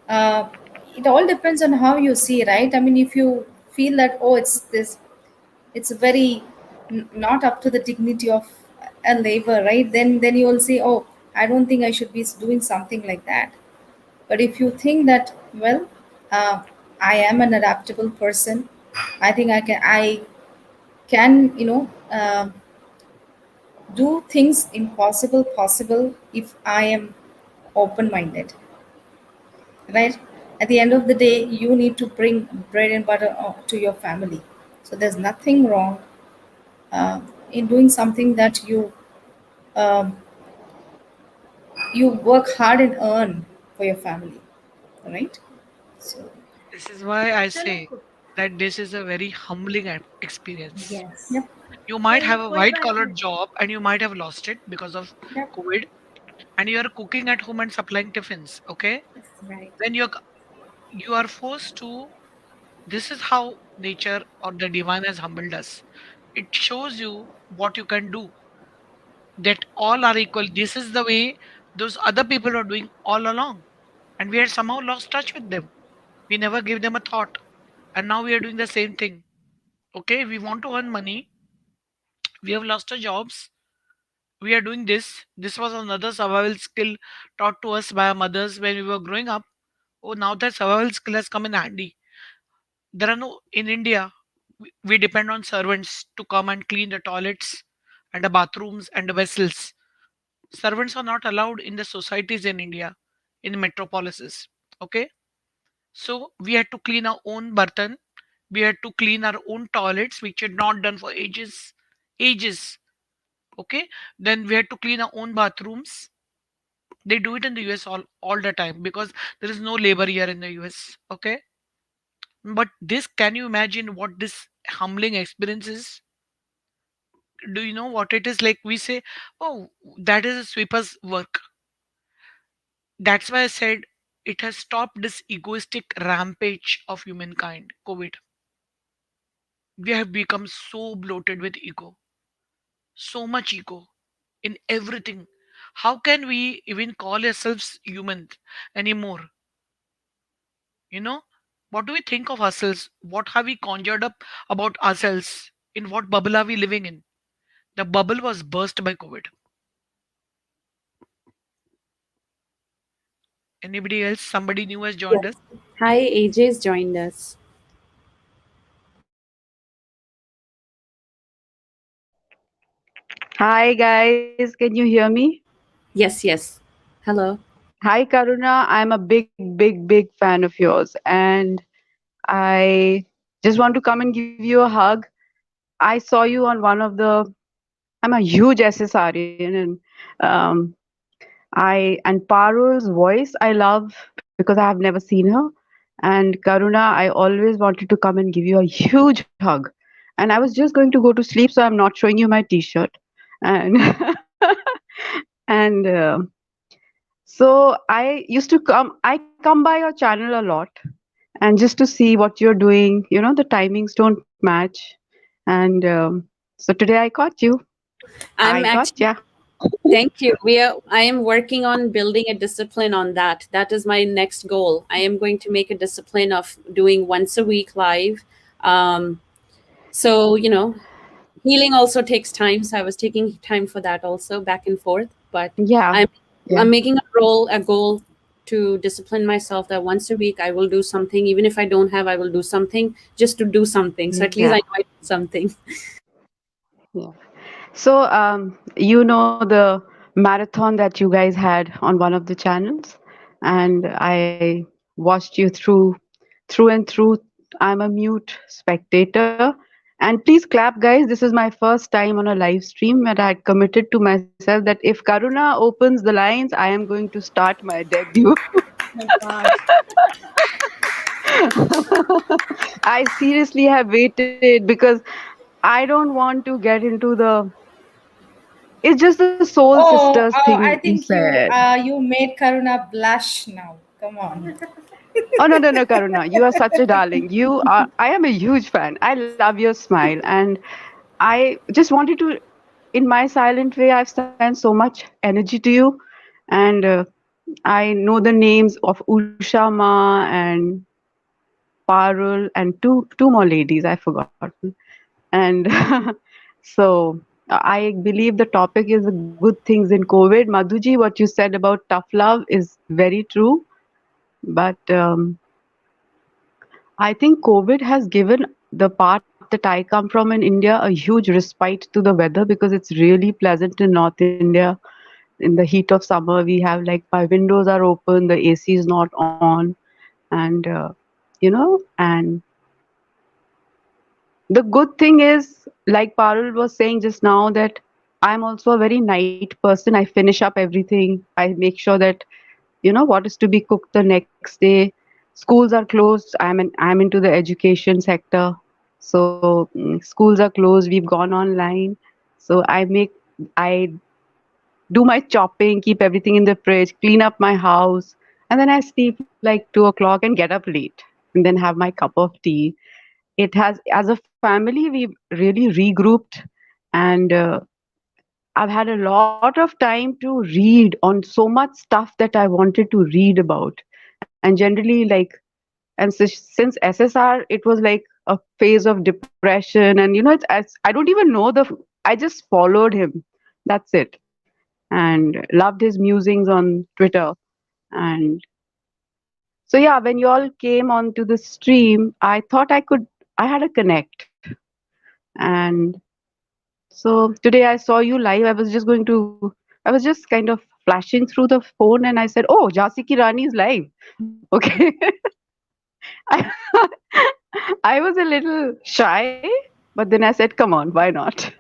uh, it all depends on how you see, right? I mean, if you feel that, oh, it's very not up to the dignity of a labor, right? Then you will say, oh, I don't think I should be doing something like that. But if you think that, well, uh, I am an adaptable person, I think I can do things impossible possible if I am open minded, right? At the end of the day, you need to bring bread and butter to your family. So there's nothing wrong in doing something that you um, you work hard and earn for your family, right? So This is why I चलो say that this is a very humbling experience. Yes. yep, You might कोई have a कोई white बात collar नहीं. job and you might have lost it because of yep, COVID, and you are cooking at home and supplying tiffins. Okay, right. then you are forced to. This is how nature or the divine has humbled us. It shows you what you can do. That all are equal. This is the way those other people are doing all along, and we had somehow lost touch with them. We never gave them a thought, and now we are doing the same thing. Okay, we want to earn money. We have lost our jobs. We are doing this. This was another survival skill taught to us by our mothers when we were growing up. Oh, now that survival skill has come in handy. There are no, in India, we depend on servants to come and clean the toilets and the bathrooms and the vessels. Servants are not allowed in the societies in India, in metropolises. Okay, so we had to clean our own bartan. We had to clean our own toilets, which had not done for ages, ages. Okay, then we had to clean our own bathrooms. They do it in the US all the time because there is no labor here in the US. Okay, but this, can you imagine what this humbling experience is? Do you know what it is? Like we say, oh, that is a sweeper's work. That's why I said it has stopped this egoistic rampage of humankind. COVID, we have become so bloated with ego, so much ego in everything. How can we even call ourselves human anymore? You know, what do we think of ourselves? What have we conjured up about ourselves? In what bubble are we living in? The bubble was burst by COVID. Anybody else? Somebody new has Yes. joined us. Hi, AJ's joined us. Hi guys, can you hear me? Yes, yes. Hello. Hi Karuna, I'm a big fan of yours and I just want to come and give you a hug. I saw you on one of the I'm a huge SSRian and um, and Parul's voice I love because I have never seen her. And Karuna, I always wanted to come and give you a huge hug. And I was just going to go to sleep, so I'm not showing you my t-shirt. And and so I come by your channel a lot, and just to see what you're doing. The timings don't match, and so today I caught you. I I'm got actually ya. Thank you. I am working on building a discipline on that. That is my next goal. I am going to make a discipline of doing once a week live. Um, so, healing also takes time. So I was taking time for that also, back and forth. But Yeah, I'm yeah, I'm making a goal to discipline myself that once a week I will do something. Even if I don't have, I will do something just to do something. So at yeah, least I know I did something. yeah. So the marathon that you guys had on one of the channels, and I watched you through and through. I'm a mute spectator. And please clap, guys. This is my first time on a live stream, and I had committed to myself that if Karuna opens the lines, I am going to start my debut. My God. I seriously have waited because I don't want to get into the. It's just the soul sisters Oh, thing I you think said. you made Karuna blush now. Come on. Oh no, no, no, Karuna, you are such a darling. You are. I am a huge fan. I love your smile, and I just wanted to, in my silent way, I've sent so much energy to you, and I know the names of Usha Ma and Parul and two more ladies I've forgotten. And so I believe the topic is good things in COVID. Madhuji, what you said about tough love is very true, but I think COVID has given the part that I come from in India a huge respite to the weather because it's really pleasant in North India. In the heat of summer, we have like my windows are open, the AC is not on, and and the good thing is, like Parul was saying just now, that I'm also a very night person. I finish up everything. I make sure that what is to be cooked the next day. Schools are closed. I'm into the education sector, so schools are closed. We've gone online, so I do my chopping, keep everything in the fridge, clean up my house, and then I sleep like 2 o'clock and get up late, and then have my cup of tea. It has, as a family, we've really regrouped, and I've had a lot of time to read on so much stuff that I wanted to read about. And generally, since SSR, it was like a phase of depression, and I don't even know I just followed him. That's it, and loved his musings on Twitter. And so, yeah, when you all came onto the stream, I thought I had a connect. And so today I saw you live. I was just kind of flashing through the phone and I said, "Oh, Jhansi Ki Rani is live." Okay. I, I was a little shy, but then I said, "Come on, why not?"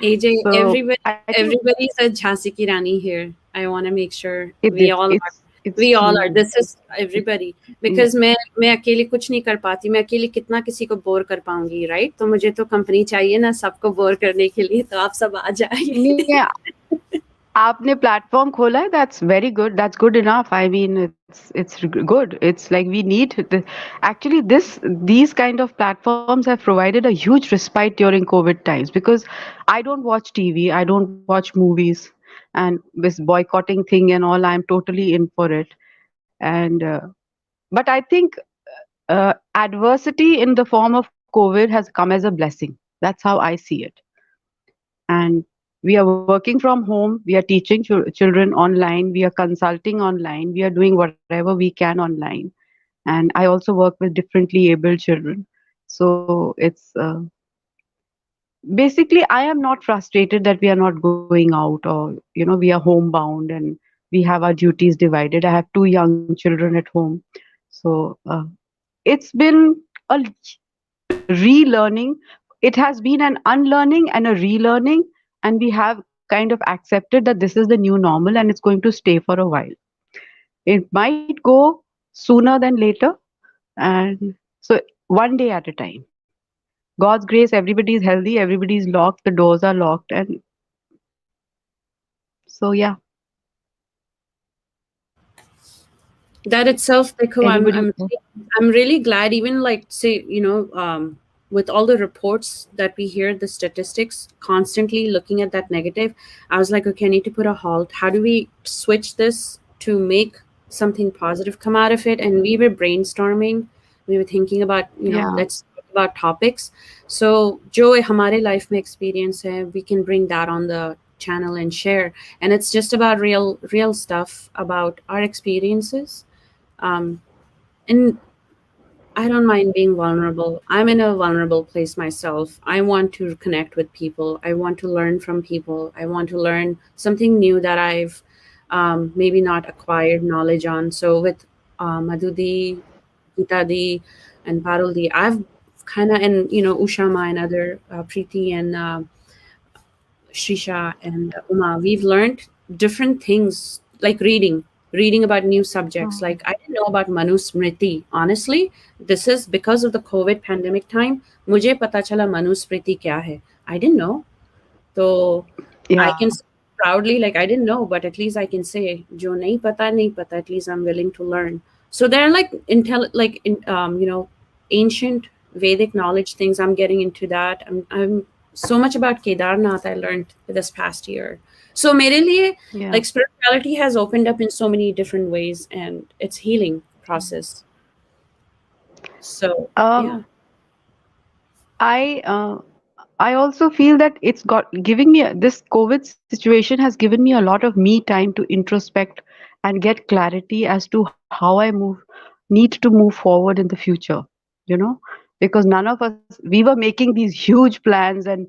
AJ, So I think everybody's a Jhansi ki Rani here. I want to make sure we all are. it's We all are. true. This is everybody. Yeah. Because मैं अकेले कुछ नहीं कर पाती. मैं अकेले कितना किसी को बोर कर पाऊंगी, राइट? तो मुझे तो कंपनी चाहिए ना सबको बोर करने के लिए. तो आप सब आ जाइए. नहीं, आपने प्लेटफॉर्म खोला है, that's very good, that's good enough. I mean it's good. It's like we need actually these kind of platforms have provided a huge respite during COVID times, because I don't watch TV, I don't watch movies, and this boycotting thing and all, I'm totally in for it. And but I think adversity in the form of COVID has come as a blessing. That's how I see it. And we are working from home, we are teaching children online, we are consulting online, we are doing whatever we can online. And I also work with differently abled children. So it's basically, I am not frustrated that we are not going out, or we are homebound and we have our duties divided. I have two young children at home. So it's been a relearning. It has been an unlearning and a relearning, and we have kind of accepted that this is the new normal and it's going to stay for a while. It might go sooner than later, and so one day at a time. God's grace, everybody is healthy, everybody is locked, the doors are locked, and so yeah, That itself, Dekho, anybody else? I'm really glad. Even like say, with all the reports that we hear, the statistics constantly looking at that negative, I was like, okay, I need to put a halt. How do we switch this to make something positive come out of it? And we were brainstorming. We were thinking about, Yeah, let's talk about topics. So, जो हमारे life में experience है, we can bring that on the channel and share. And it's just about real stuff about our experiences. um, and I don't mind being vulnerable. I'm in a vulnerable place myself. I want to connect with people. I want to learn from people. I want to learn something new that I've maybe not acquired knowledge on. So with Maduti, Gitadi, and Paruldi, I've kind of, and Ushama and other Preeti and Shrisha and Uma, we've learned different things like reading about new subjects. oh, Like I didn't know about Manusmriti. Honestly, this is because of the COVID pandemic time. मुझे पता चला मनुस्मृति क्या है. I didn't know. So I yeah, can say proudly, like I didn't know, but at least I can say, jo nahi pata, at least I'm willing to learn. So there are like ancient Vedic knowledge things. I'm getting into that. I'm so much about Kedarnath I learned this past year. So mere liye, yeah. like spirituality has opened up in so many different ways, and it's healing process. So Um, yeah. I I also feel that it's got giving me this COVID situation has given me a lot of me time to introspect and get clarity as to how I need to move forward in the future, you know, because none of us, we were making these huge plans and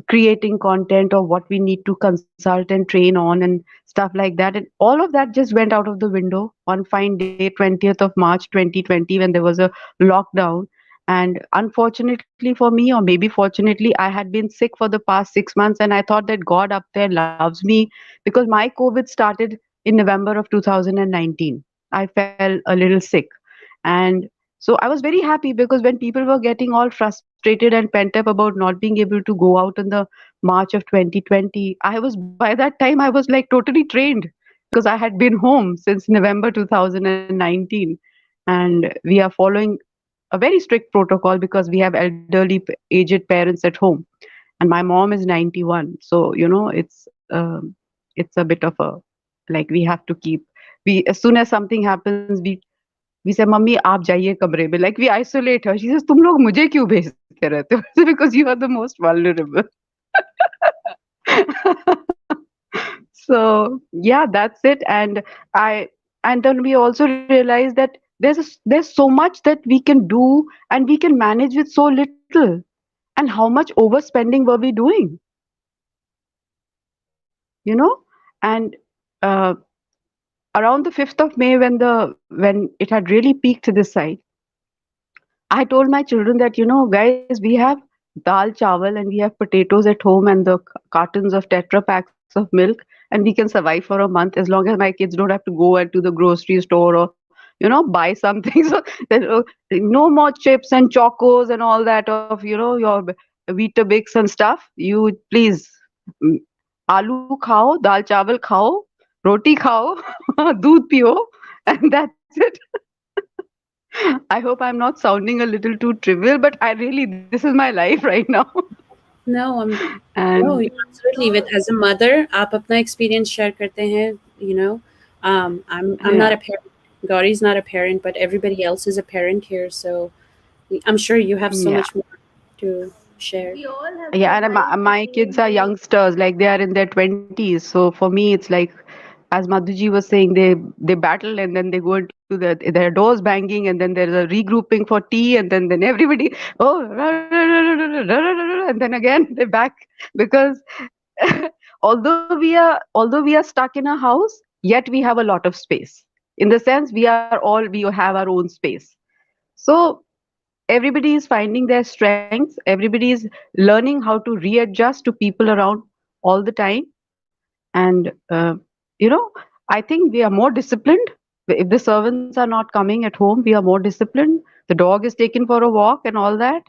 creating content of what we need to consult and train on and stuff like that, and all of that just went out of the window one fine day, 20th of March 2020, when there was a lockdown. And unfortunately for me, or maybe fortunately, I had been sick for the past 6 months, and I thought that God up there loves me because my COVID started in November of 2019. I fell a little sick. And so I was very happy because when people were getting all frustrated and pent up about not being able to go out in the March of 2020, I was by that time I was like totally trained because I had been home since November 2019. And we are following a very strict protocol because we have elderly aged parents at home, and my mom is 91. So it's a bit of a, like, we have to keep, we, as soon as something happens, we say mummy aap jaiye kamre mein, like we isolate her. She says tum log mujhe kyun bhejte rehte ho? Because you are the most vulnerable. So yeah, that's it. I and then we also realize that there's so much that we can do and we can manage with so little. And how much overspending were we doing, you know? And uh, around the 5th of May, when it had really peaked this side, I told my children that, guys, we have dal chawal and we have potatoes at home and the cartons of Tetra packs of milk, and we can survive for a month as long as my kids don't have to go into the grocery store or, buy something. So then, no more chips and chocos and all that of, your Weetabix and stuff. You please, mm, आलू खाओ, दाल चावल खाओ, रोटी खाओ, दूध पियो, and that's it. I hope I'm not sounding a little too trivial, but I really, this is my life right now. No, no, And absolutely. With as a mother, आप अपना experience share करते हैं. You know, I'm not yeah, a parent. Gauri's not a parent, but everybody else is a parent here. So I'm sure you have so yeah. much more to share. We all have Yeah, and survived the my kids same are way. youngsters, like they are in their 20s. So for me, it's like, as Madhuji was saying, they battle and then they go into their doors banging, and then there's a regrouping for tea, and then everybody, oh, and then again they're back because although we are stuck in a house, yet we have a lot of space. In the sense, we have our own space. So everybody is finding their strengths, everybody is learning how to readjust to people around all the time. And you know I think we are more disciplined. If the servants are not coming at home, we are more disciplined. The dog is taken for a walk and all that.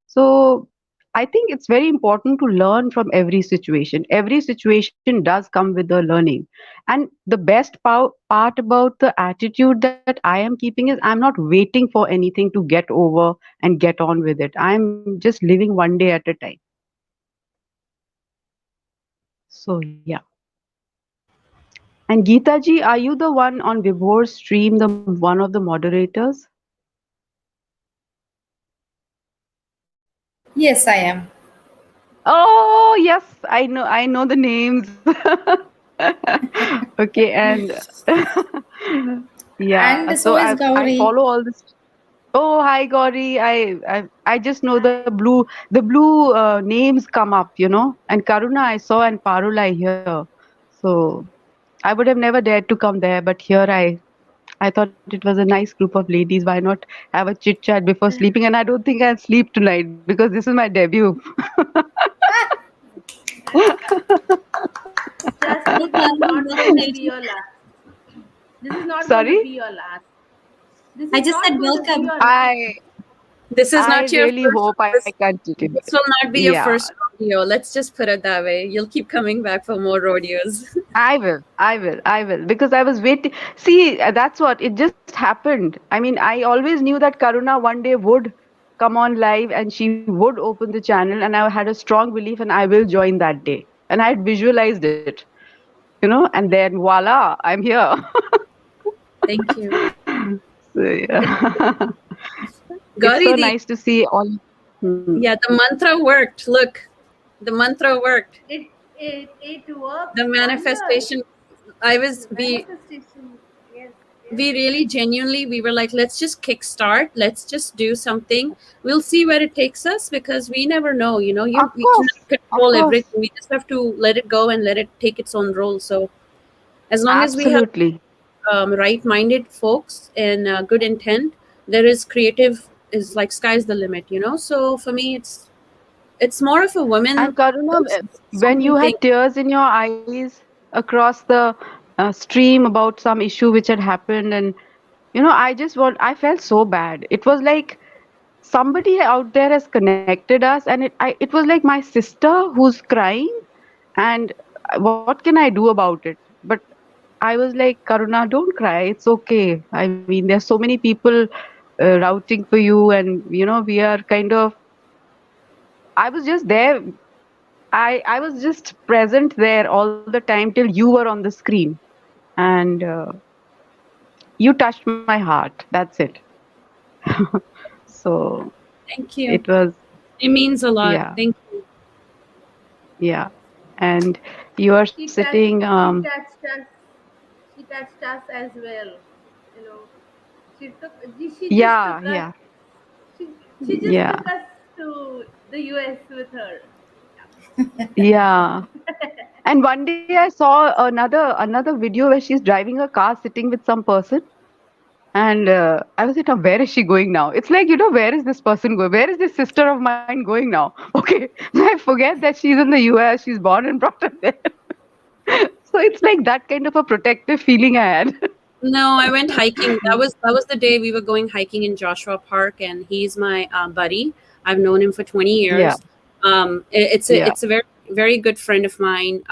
So I think it's very important to learn from every situation. Every situation does come with a learning. And the best part about the attitude that I am keeping is I'm not waiting for anything to get over and get on with it. I'm just living one day at a time. So yeah. And Geeta ji, are you the one on Vibhor's stream, the one of the moderators? Yes, I am. Oh yes, I know the names. Okay, and yeah, And so so is I Gauri. follow all this. Oh, hi Gauri. I just know the blue names come up, and Karuna I saw and Parul I hear. So I would have never dared to come there, but here I thought it was a nice group of ladies. Why not have a chit chat before sleeping? And I don't think I'll sleep tonight because this is my debut. Trust me, this is Welcome, not going welcome, to be Angie. your last. This is not going to Sorry? be your last. This I is just said not going to be welcome. your last. I This is I not your really first. hope I continue. This will not be your Yeah, first rodeo. Let's just put it that way. You'll keep coming back for more rodeos. I will, because I was waiting. See, that's what it just happened. I mean, I always knew that Karuna one day would come on live and she would open the channel, and I had a strong belief, and I will join that day. And I had visualized it, and then voila, I'm here. Thank you. So, yeah. It's Gauri, so nice to see all. Hmm. yeah, the mantra worked. Look, the mantra worked. It works The wonders. manifestation. I The was manifestation. Yes, yes. we really genuinely we were like, let's just kickstart. Let's just do something. We'll see where it takes us because we never know. Of We course, cannot of control course, everything. We just have to let it go and let it take its own role. So as long as we have absolutely. right-minded folks and good intent, there is creative is like sky's the limit, you know. So for me, it's more of a woman And Karuna, when something you thing. had tears in your eyes across the stream about some issue which had happened, and I felt so bad. It was like somebody out there has connected us, and it was like my sister who's crying, and what can I do about it? But I was like, Karuna, don't cry. It's okay. I mean, there's so many people routing for you, and we are kind of. I was just there. I was just present there all the time till you were on the screen, and you touched my heart. That's it. So Thank it you. was, It means a lot. yeah, Thank you. yeah. And you are She touched, sitting, she touched us. She touched us as well. You know, she took. She just yeah, took us. yeah, She she just yeah, took us to the US with her. yeah. And one day I saw another video where she's driving a car sitting with some person. And I was like, "Oh, where is she going now?" It's like, where is this person going? Where is this sister of mine going now? Okay. I forget that she's in the US, she's born and brought up there. So it's like that kind of a protective feeling I had. No, I went hiking. That was the day we were going hiking in Joshua Park, and he's my buddy. I've known him for 20 years. Yeah, It's yeah. a very good friend of mine.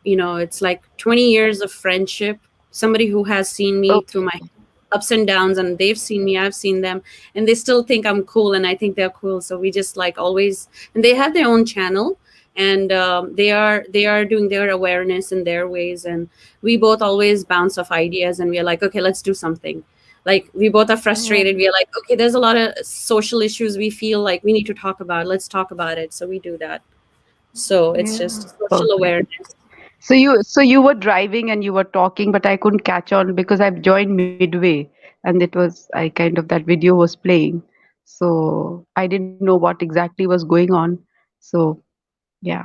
It's like 20 years of friendship. Somebody who has seen me through my Okay. ups and downs, and they've seen me, I've seen them, and they still think I'm cool, and I think they're cool. So we just like always, and they have their own channel, and they are doing their awareness in their ways, and we both always bounce off ideas, and we're like, okay, let's do something. Like we both are frustrated, Oh, we're like, okay, there's a lot of social issues we feel like we need to talk about, let's talk about it, so we do that. So it's yeah. just social Perfect. awareness. So you were driving and you were talking, but I couldn't catch on because I've joined midway, and it was I kind of that video was playing, so I didn't know what exactly was going on. So yeah,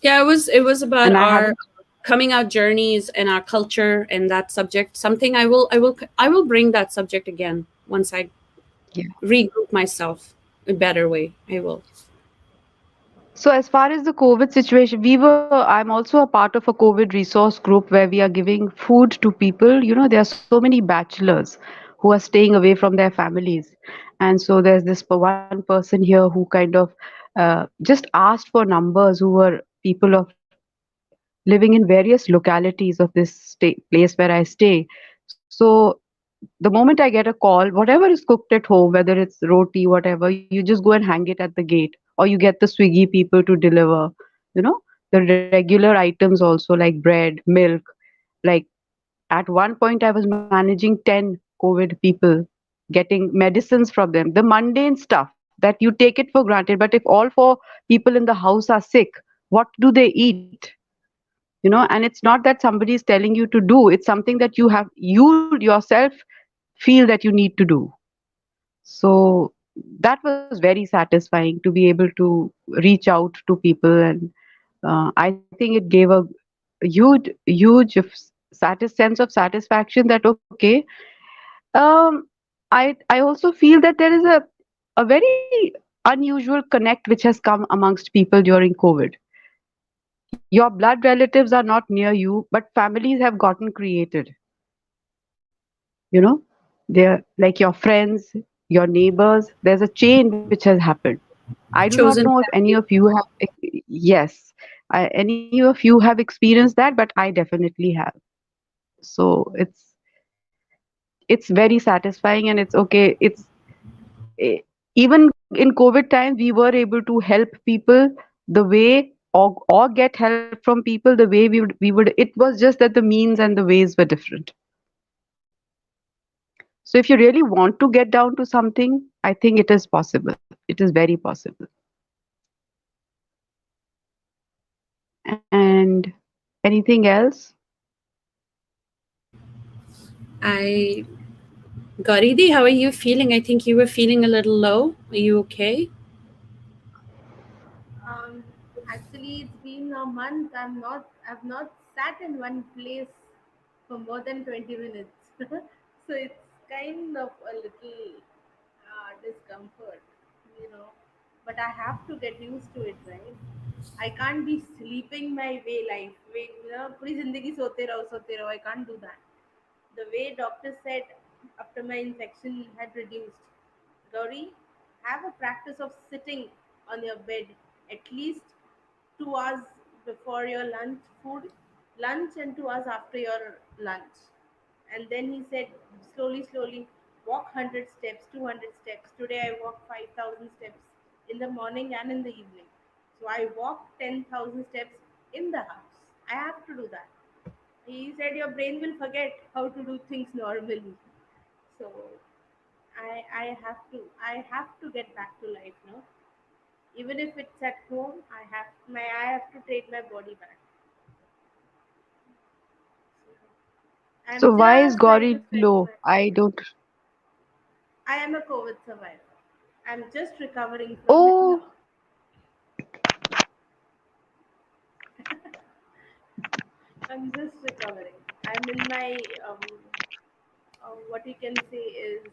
Yeah, it was about and I our haven't. coming out journeys and our culture and that subject. Something I will bring that subject again once I regroup myself a better way. I will. So as far as the COVID situation, I'm also a part of a COVID resource group where we are giving food to people. There are so many bachelors who are staying away from their families. And so there's this one person here who kind of just asked for numbers who were people of living in various localities of this place where I stay. So the moment I get a call, whatever is cooked at home, whether it's roti, whatever, you just go and hang it at the gate, or you get the Swiggy people to deliver, you know, the regular items also like bread, milk. Like at one point, I was managing 10 COVID people, getting medicines from them, the mundane stuff that you take it for granted. But if all four people in the house are sick, what do they eat? And it's not that somebody is telling you to do, it's something that you yourself feel that you need to do. So that was very satisfying to be able to reach out to people, and I think it gave a huge sense of satisfaction that okay, um, I also feel that there is a very unusual connect which has come amongst people during COVID. Your blood relatives are not near you, but families have gotten created. you know they're like your friends, your neighbors. There's a chain which has happened. I do not know Chosen if any of family. you have yes, any of you have experienced that, but I definitely have. So it's very satisfying, and it's okay. Eh, Even in COVID times we were able to help people the way, or get help from people the way we would. It was just that the means and the ways were different. So if you really want to get down to something, I think it is possible. It is very possible. And anything else? I Garidi, how are you feeling? I think you were feeling a little low. Are you okay? Um, Actually, it's been a month. I've not sat in one place for more than 20 minutes. So it's kind of a little. comfort, you know. But I have to get used to it, right? I can't be sleeping my way life. पूरी जिंदगी सोते रहो. I can't do that. The way doctor said after my infection had reduced, Gauri, have a practice of sitting on your bed at least 2 hours before your lunch and 2 hours after your lunch. And then he said, slowly, walk 100 steps, 200 steps. Today I walked 5,000 steps in the morning and in the evening. So I walked 10,000 steps in the house. I have to do that. He said your brain will forget how to do things normally. So I have to get back to life, no? Even if it's at home, I have to take my body back. So I'm So why is just trying Gauri to settle low? my. I don't. I am a COVID survivor. I'm just recovering from it Oh, now. I'm just recovering. I'm in my what you can say is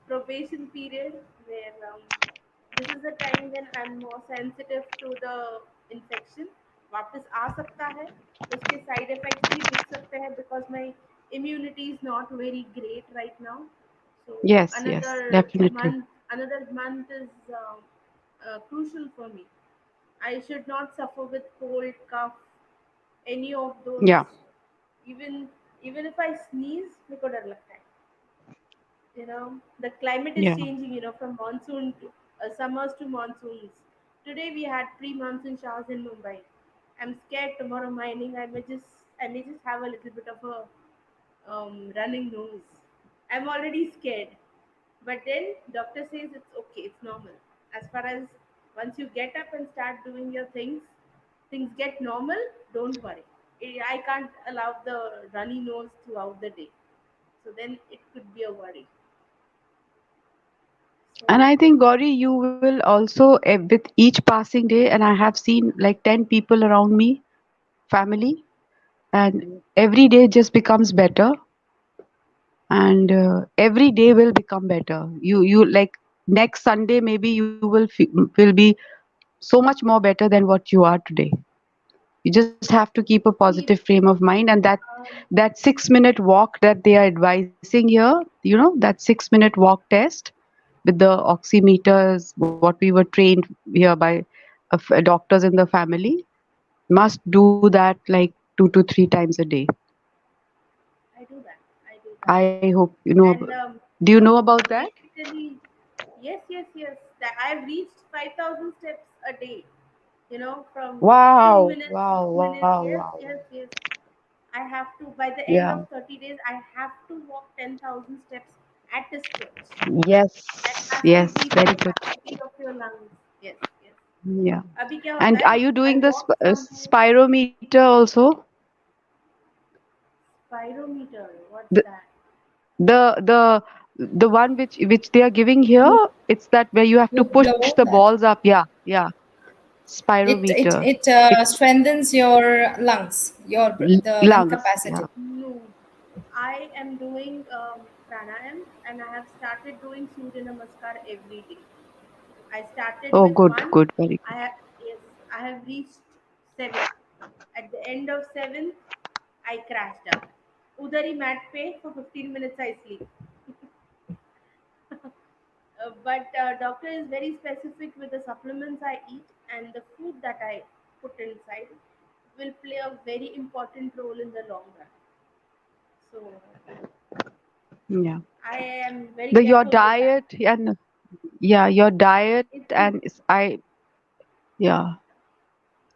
probation period where this is the time when I'm more sensitive to the infection. वापस आ सकता है उसके side effects भी दिख सकते हैं because my immunity is not very great right now. So yes, another yes, definitely. month is crucial for me. I should not suffer with cold, cough, any of those. Yeah, Even even if I sneeze, मेरे को डर लगता है. The climate is yeah. changing. From monsoon to summers to monsoons. Today we had pre-monsoon showers in Mumbai. I'm scared tomorrow morning I may just have a little bit of a running nose. I'm already scared. But then doctor says it's okay, it's normal. As far as once you get up and start doing your things get normal, don't worry. I can't allow the runny nose throughout the day. So then it could be a worry. And So I think Gauri, you will also with each passing day, and I have seen like 10 people around me, family, and every day just becomes better, and every day will become better. You like next Sunday maybe you will be so much more better than what you are today. You just have to keep a positive keep frame of mind, and um, that 6 minute walk that they are advising here, that 6 minute walk test with the oximeters, what we were trained here by doctors in the family, must do that like 2 to 3 times a day. I do that. I do that. I hope And do you know about that? basically, yes. That I've reached 5,000 steps a day. From two Wow, minutes, wow, 6 minutes. wow, Yes, wow. yes, yes. I have to, by the end Yeah. of 30 days, I have to walk 10,000 steps at a stretch. That Yes, has to yes, be the very good. capacity of your lungs. Yes, yes. Yeah. अभी क्या होता And are है? you I doing the walk somewhere. spirometer also? Spirometer. What's The that? the the the one which they are giving here, You it's that where you have to you push the blow balls that. up. Yeah, yeah. It it Spirometer. it It strengthens your lungs, the lung lungs. Yeah. capacity. No, I am doing pranayam and I have started doing Surya Namaskar every day. I started Oh, with good, one. good, very I good. have Yes, I have reached seven. At the end of seventh, I crashed out. Udari mat pe for 15 minutes I sleep. But doctor is very specific with the supplements I eat and the food that I put inside will play a very important role in the long run. So Yeah. I am very The your careful with that. diet and yeah, your diet It's and been yeah.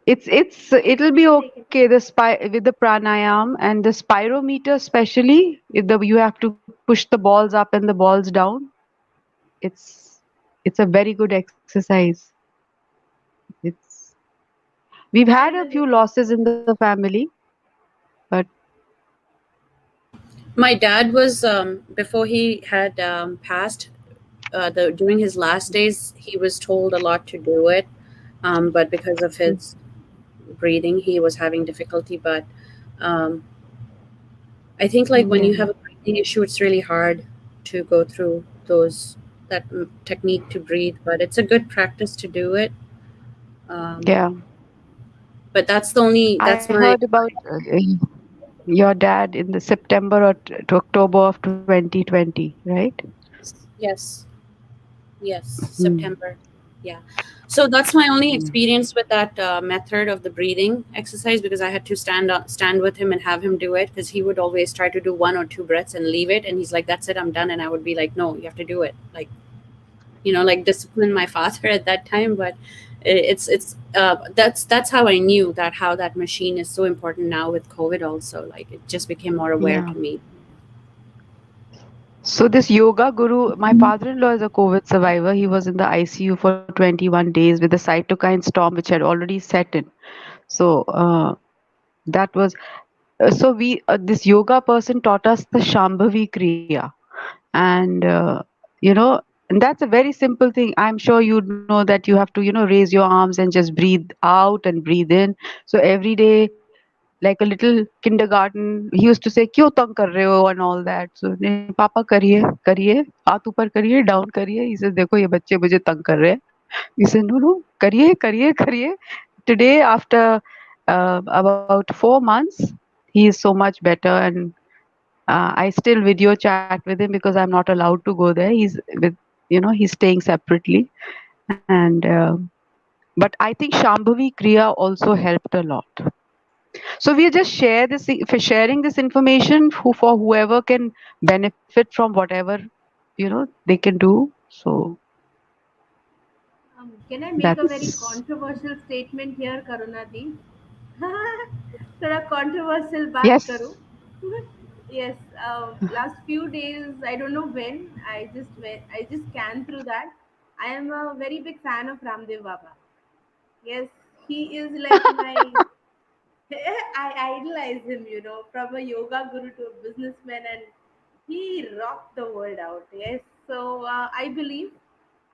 It'll it's be been okay taken. with the pranayam and the spirometer, especially if you have to push the balls up and the balls down. It's a very good exercise. It's We've I had a will few look into losses it. in the family, but My dad was before he had passed. The during his last days, he was told a lot to do it, but because of his breathing, he was having difficulty. But um, I think like when yeah, you have a breathing issue, it's really hard to go through those that technique to breathe, but it's a good practice to do it. Um, Yeah. but that's the only I that's heard my about your dad in the September or to October of 2020, right? yes. Yes, Hmm. September. Yeah. So that's my only Hmm. experience with that method of the breathing exercise, because I had to stand with him and have him do it, because he would always try to do one or two breaths and leave it, and he's like, "That's it, I'm done," and I would be like, "No, you have to do it." Like, like discipline my father at that time, but that's how I knew that how that machine is so important now with COVID. Also, like it just became more aware Yeah. to me. So this yoga guru, my father-in-law is a COVID survivor. He was in the ICU for 21 days with the cytokine storm, which had already set in. So that was so we this yoga person taught us the Shambhavi Kriya, and you know, and that's a very simple thing. I'm sure you know that you have to raise your arms and just breathe out and breathe in. So every day, like a little kindergarten, he used to say क्यों तंग कर रहे हो and all that. So नहीं पापा करिए करिए हाथ ऊपर करिए डाउन करिए. He says देखो ये बच्चे मुझे तंग कर रहे हैं. We said no no करिए करिए करिए. Today after about 4 months, he is so much better, and I still video chat with him because I'm not allowed to go there. He's with he's staying separately, and but I think Shambhavi Kriya also helped a lot. So we just share this for sharing this information for whoever can benefit from whatever they can do. So Can I make a very that's controversial statement here, Karuna Di? थोड़ा controversial बात yes. करूँ. Yes, last few days, I don't know when, I just scanned through that. I am a very big fan of Ramdev Baba. Yes, he is like my I idolize him, from a yoga guru to a businessman, and he rocked the world out. Yes, so I believe,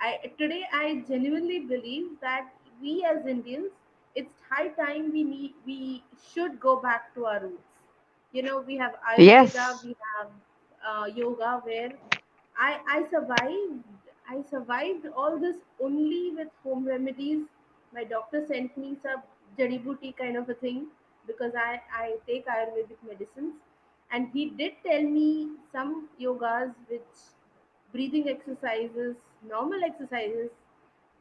I genuinely believe that we as Indians, it's high time we should go back to our roots. We have Ayurveda, Yes. we have yoga, where I survived all this only with home remedies. My doctor sent me some jadi booty kind of a thing, because I take Ayurvedic medicines, and he did tell me some yogas, which breathing exercises, normal exercises,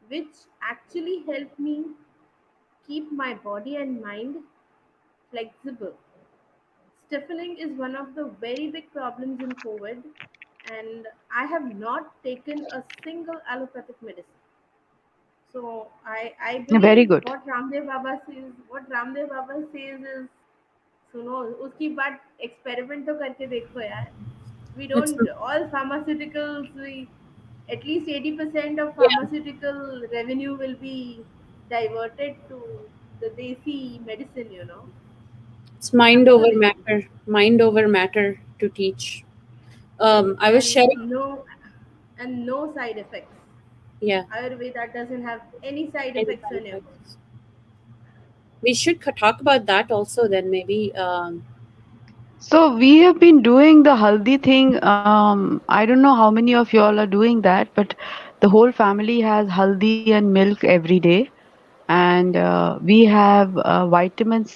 which actually help me keep my body and mind flexible. Stiffening is one of the very big problems in COVID, and I have not taken a single allopathic medicine. So I Very believe good. what Ramdev Baba says. What Ramdev Baba says is, सुनो उसकी बात experiment तो करके देखो यार. We It's don't all pharmaceuticals. We at least 80% of yeah, pharmaceutical revenue will be diverted to the desi medicine. it's mind over Absolutely. matter, mind over matter to teach. I was and sharing. no and no side effects. Yeah, Ayurveda doesn't have any side any effects side whenever. effects. We should talk about that also. Then maybe. So we have been doing the haldi thing. I don't know how many of y'all are doing that, but the whole family has haldi and milk every day, and we have vitamins.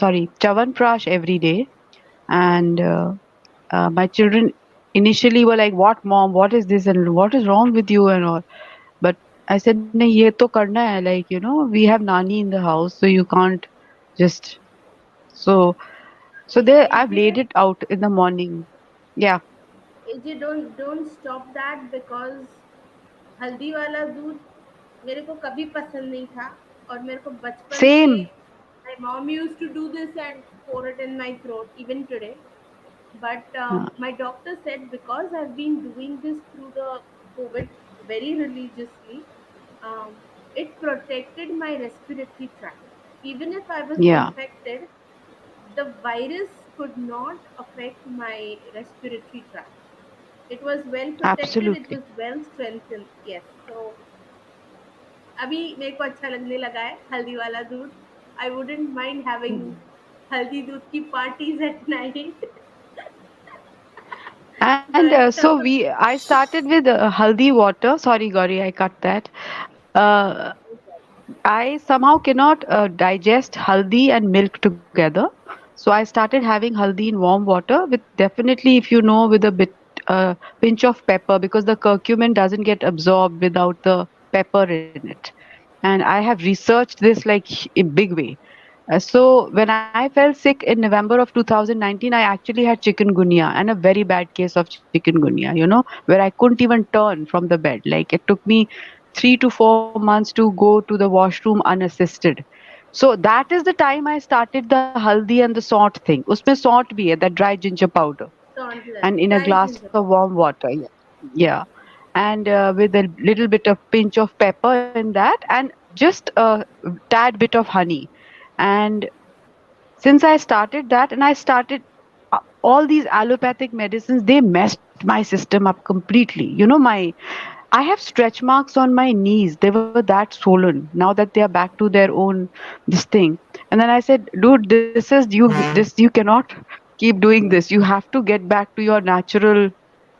Sorry, chawanprash every day, and my children initially were like, "What, mom? What is this? And what is wrong with you?" and all. But I said, "नहीं, ये तो करना है. Like we have nani in the house, so you can't just so." So there, I've laid AJ, it out in the morning. Yeah, AJ, don't stop that, because हल्दी वाला दूध मेरे को कभी पसंद नहीं था, और मेरे को बचपन से same. my mom used to do this and pour it in my throat even today. But my doctor said, because I've been doing this through the COVID very religiously, um, it protected my respiratory tract. Even if I was Yeah, infected, the virus could not affect my respiratory tract. It was well protected, it absolutely. was well strengthened. Yes. So अभी मेरे को अच्छा लगने लगा है हल्दी वाला दूध. I wouldn't mind having हल्दी दूध की parties at night. And But I started with haldi water. Sorry, Gauri, I cut that. Uh, I somehow cannot digest haldi and milk together. So I started having haldi in warm water with, definitely, if you know, with a pinch of pepper, because the curcumin doesn't get absorbed without the pepper in it. And I have researched this like in big way. So when I fell sick in November of 2019, I actually had chikungunya, and a very bad case of chikungunya, where I couldn't even turn from the bed. Like it took me 3 to 4 months to go to the washroom unassisted. So that is the time I started the haldi and the salt thing. Usme salt bhi hai, that dry ginger powder, Dauntless, and in a dry glass ginger. of warm water. Yeah. Yeah. And with a little bit of pinch of pepper in that, and just a tad bit of honey. And since I started that, and I started all these allopathic medicines, they messed my system up completely. I have stretch marks on my knees. They were that swollen. Now that they are back to their own this thing. And then I said, dude, you cannot keep doing this. You have to get back to your natural,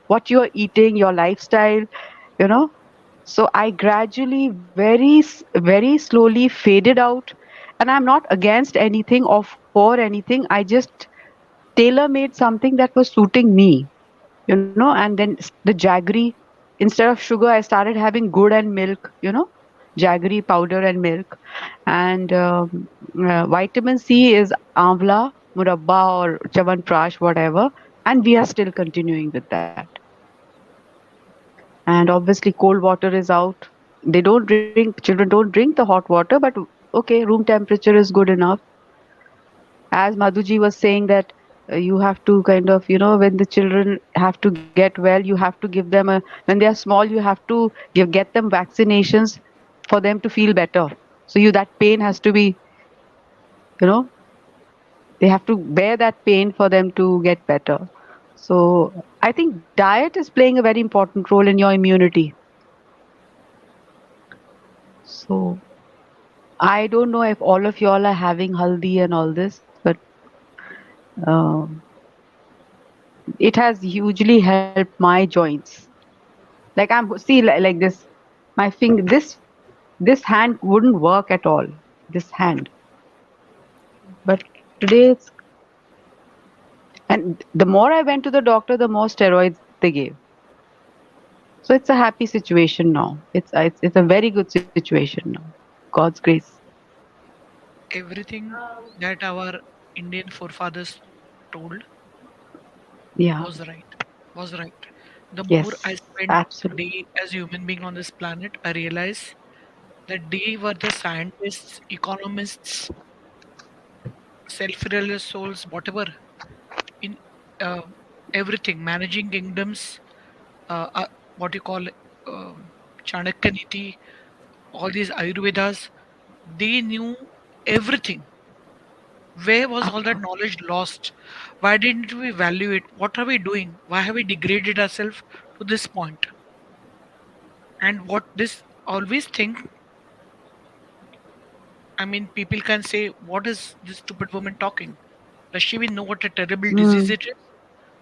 what you're eating, your lifestyle, you know. So I gradually, very slowly faded out. And I'm not against anything or for anything. I just tailor made something that was suiting me, and then the jaggery, instead of sugar, I started having gur and milk, jaggery powder and milk. And vitamin C is amla, murabba, or chawanprash, whatever. And we are still continuing with that. And obviously cold water is out. They don't drink, children don't drink the hot water, but okay, room temperature is good enough. As Madhuji was saying that you have to kind of, when the children have to get well, you have to give them when they are small, you have to get them vaccinations for them to feel better. So that pain has to be, you know, they have to bear that pain for them to get better. So I think diet is playing a very important role in your immunity. So I don't know if all of y'all are having haldi and all this, but um it has hugely helped my joints. Like like this, my finger, this hand wouldn't work at all. This hand, but today it's, and the more I went to the doctor, the more steroids they gave. So it's a happy situation now. It's a very good situation now. God's grace. Everything Um, that our Indian forefathers told Yeah. was right. Was right. The more Yes. I spent Absolutely. day as a human being on this planet, I realized that they were the scientists, economists, self-reliant souls, whatever, in uh, everything, managing kingdoms, what you call Chanakya Niti, all these Ayurvedas, they knew everything. Where was all that knowledge lost? Why didn't we value it? What are we doing? Why have we degraded ourselves to this point? And what this always think, I mean, people can say, what is this stupid woman talking? Does she even know what a terrible disease Mm, it is?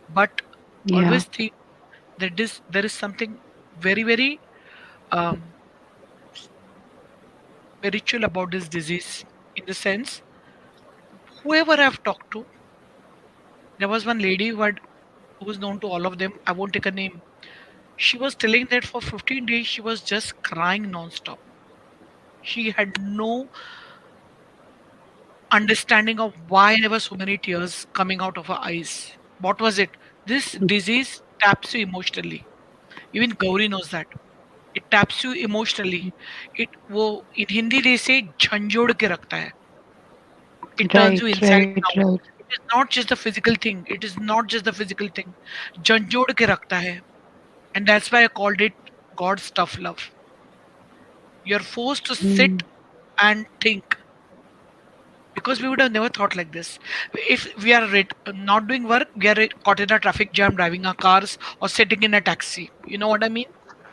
But yeah. always think that there is something very, very um, spiritual about this disease. In the sense, whoever I've talked to, there was one lady who was known to all of them. I won't take a name. She was telling that for 15 days she was just crying non-stop. She had no understanding of why there were so many tears coming out of her eyes. What was it? This disease taps you emotionally. Even Gauri knows that. It taps you emotionally. It वो in Hindi they say झंझोड़ के रखता है. It turns you Right. inside Right. and out. Right. It is not just the physical thing. It is not just the physical thing. झंझोड़ के रखता है. And that's why I called it God's tough love. You're forced to Mm, sit and think because we would have never thought like this. If we are not doing work, we are caught in a traffic jam, driving our cars, or sitting in a taxi. You know what I mean?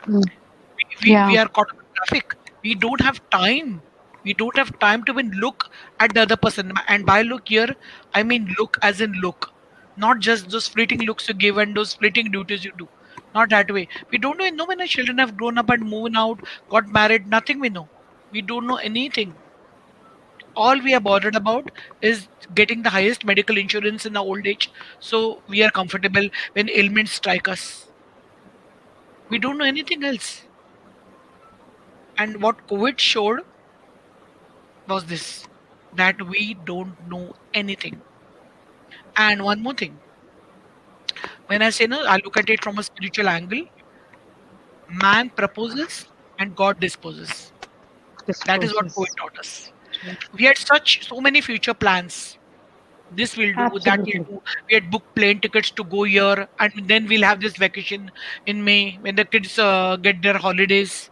mm. We Yeah. are caught in traffic. We don't have time. We don't have time to even look at the other person. And by look here, I mean look as in look. Not just those fleeting looks you give and those fleeting duties you do. Not that way. We don't know when our children have grown up and moved out, got married, nothing we know. We don't know anything. All we are bothered about is getting the highest medical insurance in our old age, so we are comfortable when ailments strike us. We don't know anything else. And what COVID showed was this, that we don't know anything. And one more thing, when I say no, I look at it from a spiritual angle. Man proposes and God disposes. That is what COVID Disposes. taught us. We had so many future plans. This will do, that will Absolutely. do. We had booked plane tickets to go here, and then we'll have this vacation in May when the kids get their holidays,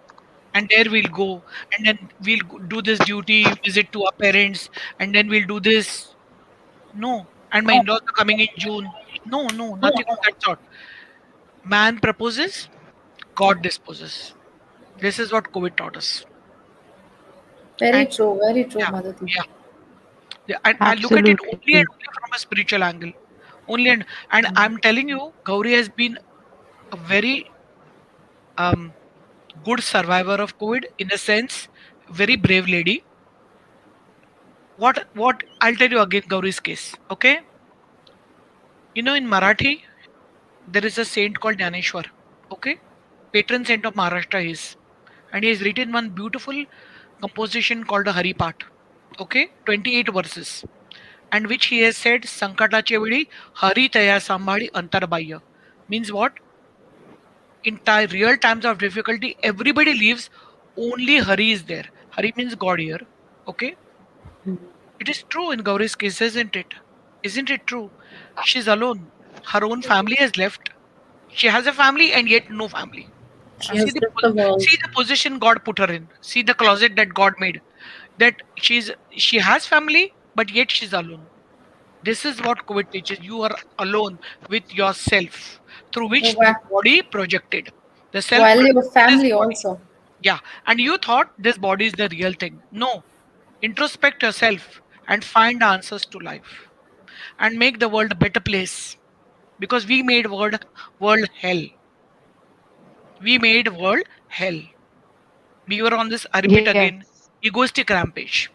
and there we'll go, and then we'll do this duty visit to our parents, and then we'll do this. No, and my in-laws are coming in June. No, no, nothing of that sort. Man proposes, God disposes. This is what COVID taught us. And Very true, yeah, Madhuti. yeah, yeah. And I look at it only Absolutely. and only from a spiritual angle. Only and I'm telling you, Gauri has been a very um good survivor of COVID in a sense, very brave lady. What I'll tell you again, Gauri's case. Okay, in Marathi there is a saint called Dhaneshwar. Okay, patron saint of Maharashtra he is, and he has written one beautiful composition called the Hari Path. Okay, 28 verses, and which he has said Sankatache vedi Hari Taya Sambhali Antarbahya. Means what? In real times of difficulty, everybody leaves, only Hari is there. Hari means God here. Okay, it is true in Gauri's case, isn't it? Isn't it true? She's alone. Her own family has left. She has a family and yet no family. She See has the left the see world. the position God put her in. See the closet that God made. That she has family, but yet she's alone. This is what COVID teaches. You are alone with yourself, through which this Wha- body projected. The self While your projected this family body. also. Yeah, and you thought this body is the real thing. No, introspect yourself and find answers to life and make the world a better place. Because we made world hell. We made world hell. We were on this, I repeat again, Yes. egoistic rampage.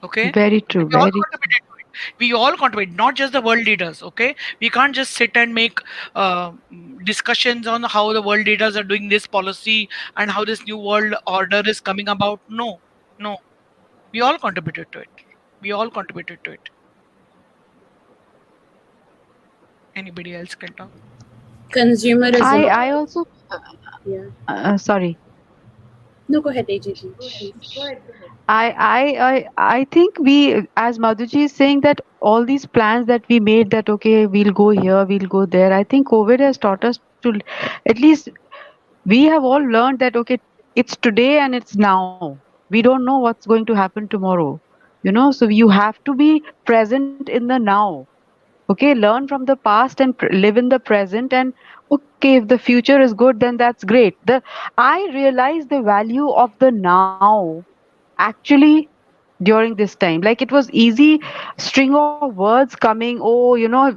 Okay? Very And true. we all Very contributed to it. We all contribute, not just the world leaders. Okay? We can't just sit and make discussions on how the world leaders are doing this policy and how this new world order is coming about. No, no. We all contributed to it. We all contributed to it. Anybody else can talk? Consumerism. I also Yeah. sorry. No, go ahead, AGG, Go ahead. please. Go ahead. Go ahead. I think we, as Madhuji is saying, that all these plans that we made, that okay, we'll go here, we'll go there. I think COVID has taught us to, at least we have all learned that okay, it's today and it's now. We don't know what's going to happen tomorrow. So you have to be present in the now. Okay, learn from the past and live in the present. And okay, if the future is good, then that's great. I realize the value of the now actually during this time. Like, it was easy string of words coming, oh,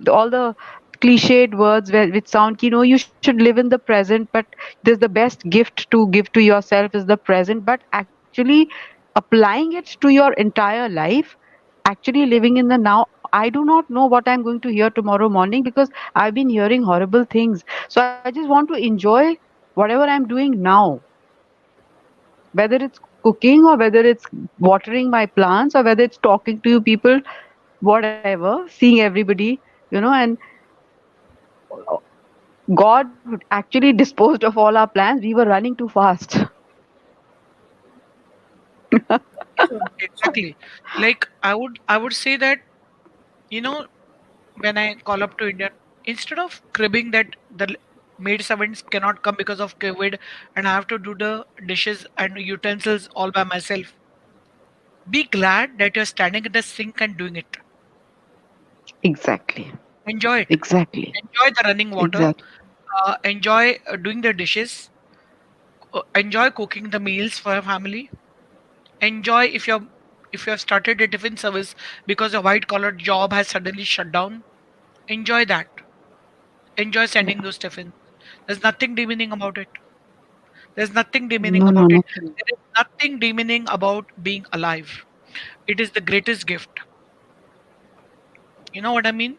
all the cliched words which sound, you should live in the present, but there's the best gift to give to yourself is the present. But actually applying it to your entire life, actually living in the now, I do not know what I'm going to hear tomorrow morning, because I've been hearing horrible things. So I just want to enjoy whatever I'm doing now, whether it's cooking or whether it's watering my plants or whether it's talking to you people, whatever, seeing everybody, and God actually disposed of all our plans. We were running too fast. True. Exactly. Like I would say that, you know, when I call up to India, instead of cribbing that the maid servants cannot come because of COVID and I have to do the dishes and utensils all by myself, be glad that you're standing at the sink and doing it. Exactly. Enjoy it. Exactly. Enjoy the running water. Exactly. Enjoy doing the dishes. Enjoy cooking the meals for your family. Enjoy if you have started a tiffin service because a white collar job has suddenly shut down. Enjoy that. Enjoy sending those tiffins. There's nothing demeaning about it. There's nothing demeaning No, no, about it. nothing. There is nothing demeaning about being alive. It is the greatest gift. You know what I mean?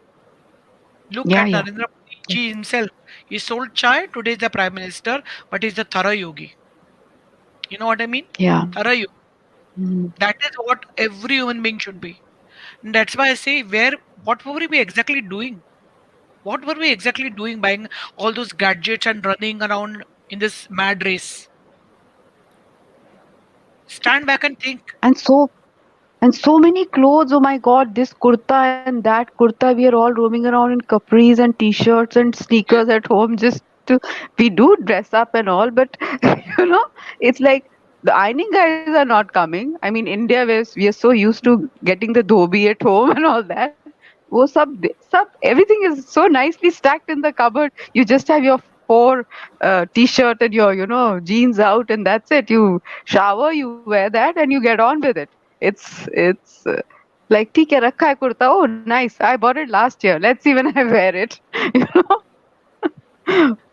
Look Yeah, at yeah. Narendra Modi ji himself. He sold chai, today is the prime minister, but he's the thorough yogi. You know what I mean? Yeah. Thorough yogi. Mm. That is what every human being should be. And that's why I say, what were we exactly doing? What were we exactly doing buying all those gadgets and running around in this mad race? Stand back and think. And so many clothes. Oh my God, this kurta and that kurta. We are all roaming around in capris and t-shirts and sneakers at home. Just to, we do dress up and all, but it's like the ironing guys are not coming. I mean, India, we are so used to getting the dhobi at home and all that. वो सब everything is so nicely stacked in the cupboard. You just have your four t-shirt and your jeans out, and that's it. You shower, you wear that, and you get on with it. It's like ठीक है रखा है kurta. Oh, nice. I bought it last year. Let's see when I wear it. You know.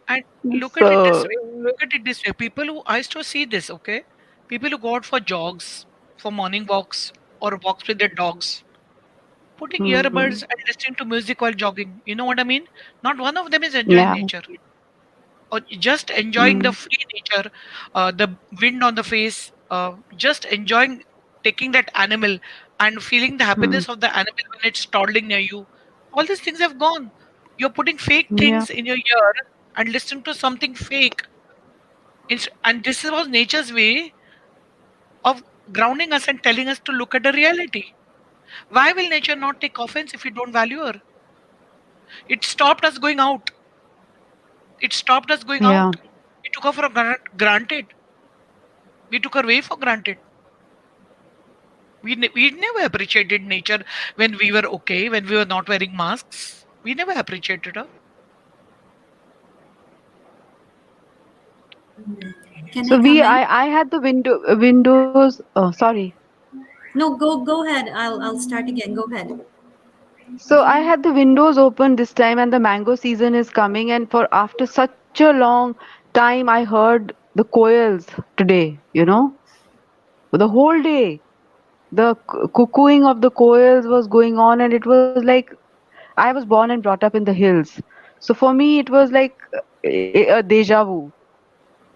And look at it this So way. Look at it this way. People who I used to see this, okay? People who go out for jogs, for morning walks, or walks with their dogs, putting hmm, earbuds and listening to music while jogging. You know what I mean? Not one of them is enjoying yeah. nature. Or just enjoying the Mm, free nature, the wind on the face, just enjoying taking that animal and feeling the mm, happiness of the animal when it's toddling near you. All these things have gone. You're putting fake yeah. things in your ear and listen to something fake. And this was nature's way of grounding us and telling us to look at the reality. Why will nature not take offense if you don't value her? It stopped us going out. It stopped us going Yeah. out. We took her for granted. We took her way for granted. We never appreciated nature when we were okay, when we were not wearing masks. We never appreciated her. Can I So come in? I had the windows. Oh, sorry. No, go ahead. I'll start again. Go ahead. So I had the windows open this time, and the mango season is coming. And for after such a long time, I heard the koels today. The whole day, the cuckooing of the koels was going on, and it was like I was born and brought up in the hills. So for me, it was like a deja vu.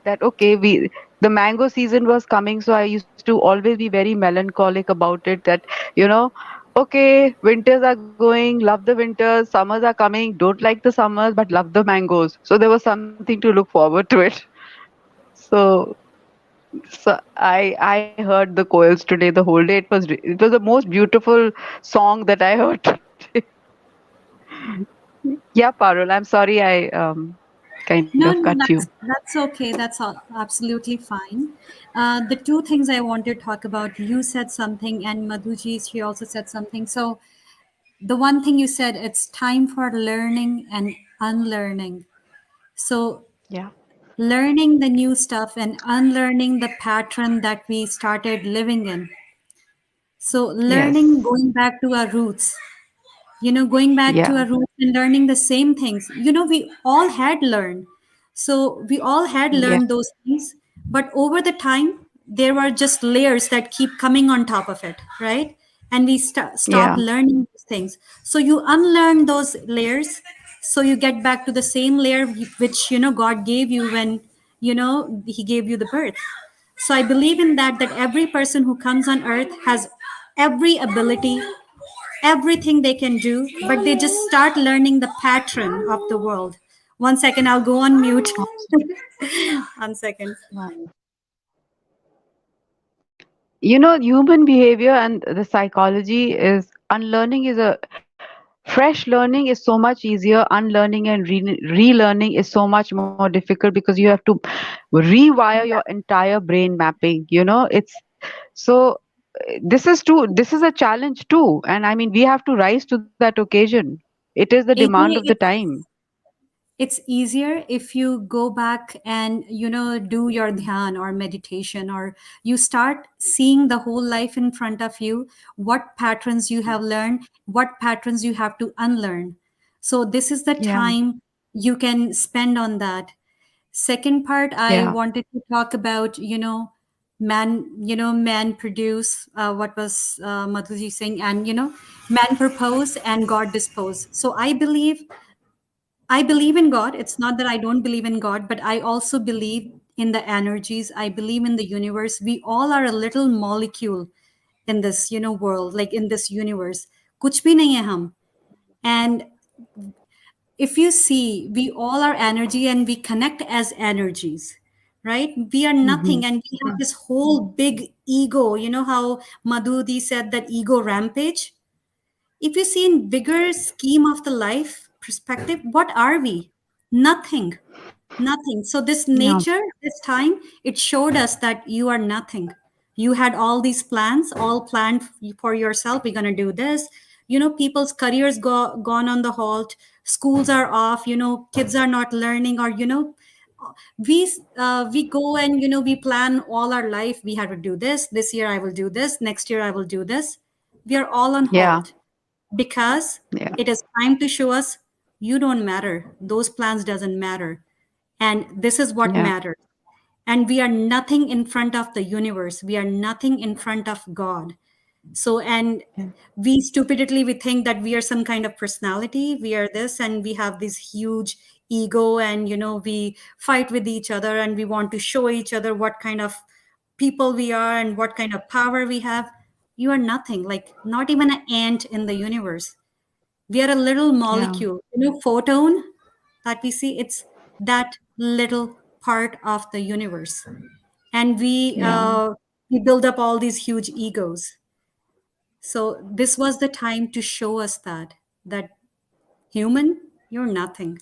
That okay, we the mango season was coming, so I used to always be very melancholic about it. That you know okay, winters are going, love the winters, summers are coming, don't like the summers but love the mangoes. So there was something to look forward to it. So I heard the koels today the whole day. It was the most beautiful song that I heard today. Yeah, Parul, I'm sorry I kind of No, cut no, you. that's okay. That's absolutely fine. The two things I want to talk about, you said something, and Madhuji, she also said something. So the one thing you said, it's time for learning and unlearning. So Yeah. learning the new stuff and unlearning the pattern that we started living in. So learning, Yes. going back to our roots, going back to Yeah. our roots and learning the same things. We all had learned. So we all had Yeah. learned those things, but over the time, there were just layers that keep coming on top of it, right? And we stop Yeah. learning these things. So you unlearn those layers, so you get back to the same layer which God gave you when He gave you the birth. So I believe in that every person who comes on earth has every ability, everything they can do, but they just start learning the pattern of the world. One second, I'll go on mute. One second. Human behavior and the psychology is unlearning is a fresh learning is so much easier. Unlearning and relearning is so much more difficult because you have to rewire your entire brain mapping. It's so this is a challenge too, and I mean we have to rise to that occasion. It is the demand of AJ, the time. it's easier if you go back and do your dhyan or meditation, or you start seeing the whole life in front of you, what patterns you have learned, what patterns you have to unlearn. So this is the Yeah. time you can spend on that. Second part, I Yeah. wanted to talk about, man produce, what was Madhuji saying, and, man propose and God dispose. So I believe in God. It's not that I don't believe in God, but I also believe in the energies. I believe in the universe. We all are a little molecule in this, world, like in this universe. Kuch bhi nahi hai hum. And if you see, we all are energy and we connect as energies, right? We are Hmm. nothing, and we have this whole big ego. You know how Madhudi said that ego rampage? If you see in bigger scheme of the life perspective, what are we? Nothing. Nothing. So this Yeah. nature, this time, it showed us that you are nothing. You had all these plans, all planned for yourself. We're gonna do this. People's careers gone on the halt. Schools are off. Kids are not learning, or we go and we plan all our life. We have to do this. This year I will do this. Next year I will do this. We are all on Yeah. halt because Yeah. it is time to show us you don't matter. Those plans doesn't matter, and this is what Yeah. matters. And we are nothing in front of the universe. We are nothing in front of God. So, and Yeah. we stupidly we think that we are some kind of personality. We are this, and we have this huge ego, and we fight with each other, and we want to show each other what kind of people we are and what kind of power we have. You are nothing, like not even an ant in the universe. We are a little Yeah. molecule, photon that we see. It's that little part of the universe, and we Yeah. build up all these huge egos. So this was the time to show us that human, you're nothing.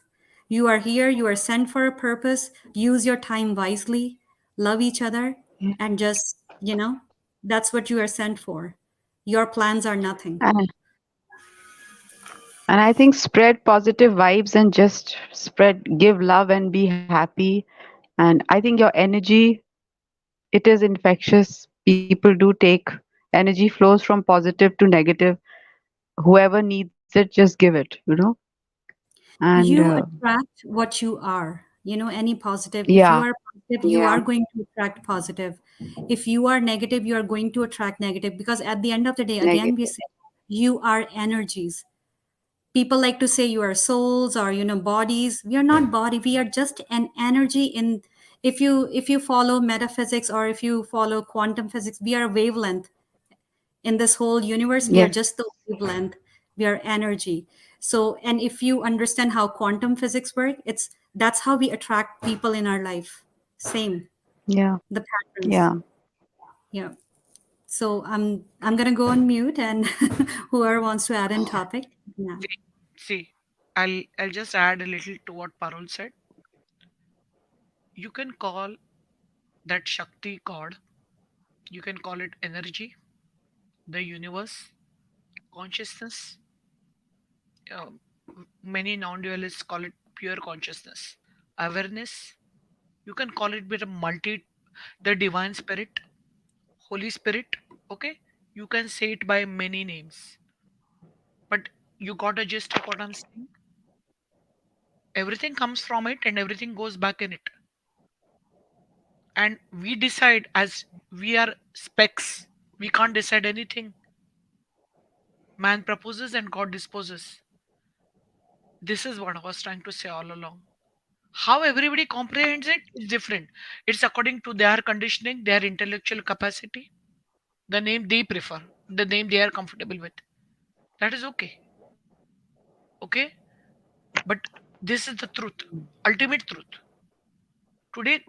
You are here, you are sent for a purpose. Use your time wisely, love each other, Yeah. and just, that's what you are sent for. Your plans are nothing. And, and I think spread positive vibes and just give love and be happy. And I think your energy, it is infectious. People do take energy flows from positive to negative. Whoever needs it, just give it. And You attract what you are. Any positive. If you yeah. are positive, you are going to attract positive. If you are negative, you are going to attract negative, because at the end of the day, again, we Negative. say you are energies. People like to say you are souls, or bodies. We are not body. We are just an energy. In if you follow metaphysics, or if you follow quantum physics, we are a wavelength. In this whole universe, we are Yes. just the wavelength. We are energy. So, and if you understand how quantum physics work, that's how we attract people in our life. Same, Yeah. the patterns. Yeah. Yeah. So I'm gonna go on mute, and whoever wants to add in topic. Yeah. See, see, I'll just add a little to what Parul said. You can call that Shakti God. You can call it energy, the universe, consciousness. Many non-dualists call it pure consciousness, awareness. You can call it with a multi, the divine spirit, Holy Spirit. Okay, you can say it by many names, but you got a gist of what I'm saying. Everything comes from it, and everything goes back in it. And we decide as we are specks. We can't decide anything. Man proposes and God disposes. This is what I was trying to say all along. How everybody comprehends it is different. It's according to their conditioning, their intellectual capacity, the name they prefer, the name they are comfortable with. That is okay. Okay? But this is the truth, ultimate truth. Today,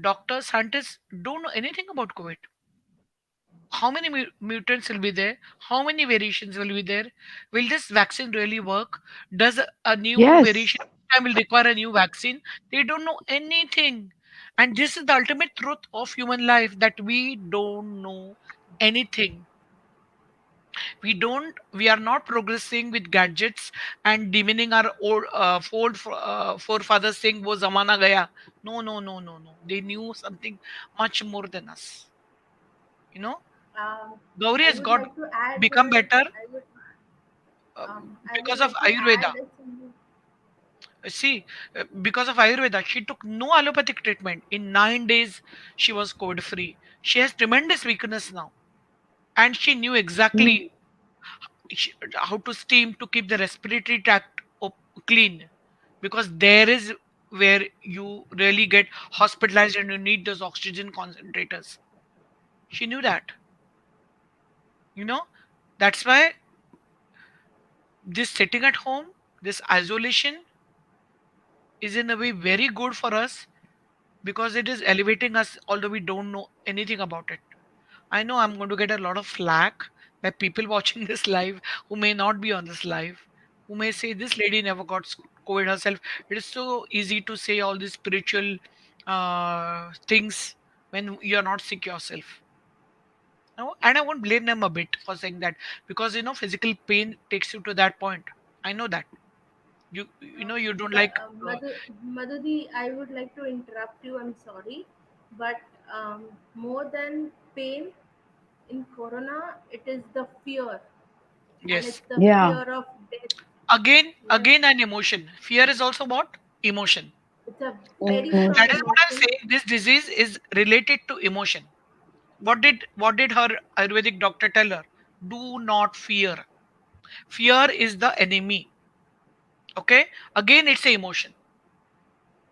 doctors, scientists don't know anything about COVID. How many mutants will be there? How many variations will be there? Will this vaccine really work? Does a new Yes. variation time will require a new vaccine? They don't know anything. And this is the ultimate truth of human life, that we don't know anything. We are not progressing with gadgets and demeaning our old forefathers saying wo zamana gaya. No, no, no, no, no. They knew something much more than us. You know, Um, Gauri I has would got like to add become here. better I would uh, I would because of like to Ayurveda. add something. See, because of Ayurveda, she took no allopathic treatment. In 9 days, she was COVID free. She has tremendous weakness now, and she knew Mm. exactly how to steam to keep the respiratory tract clean, because there is where you really get hospitalized and you need those oxygen concentrators. She knew that, you know. That's why this sitting at home, this isolation, is in a way very good for us, because it is elevating us, although we don't know anything about it. I know I'm going to get a lot of flack by people watching this live who may not be on this live, who may say this lady never got COVID herself. It is so easy to say all these spiritual things when you're not sick yourself. No? And I won't blame them a bit for saying that, because physical pain takes you to that point. I know that you don't like. Madhudi, I would like to interrupt you. I'm sorry, but more than pain in Corona, it is the fear, and Yes, it's the Yeah. fear of death. Yes, again an emotion. Fear is also what? Emotion. it's a very strong That Emotion. is what I'm emotion. saying. This disease is related to emotion. What did her Ayurvedic doctor tell her? Do not fear. Fear is the enemy. Okay? Again, it's a emotion.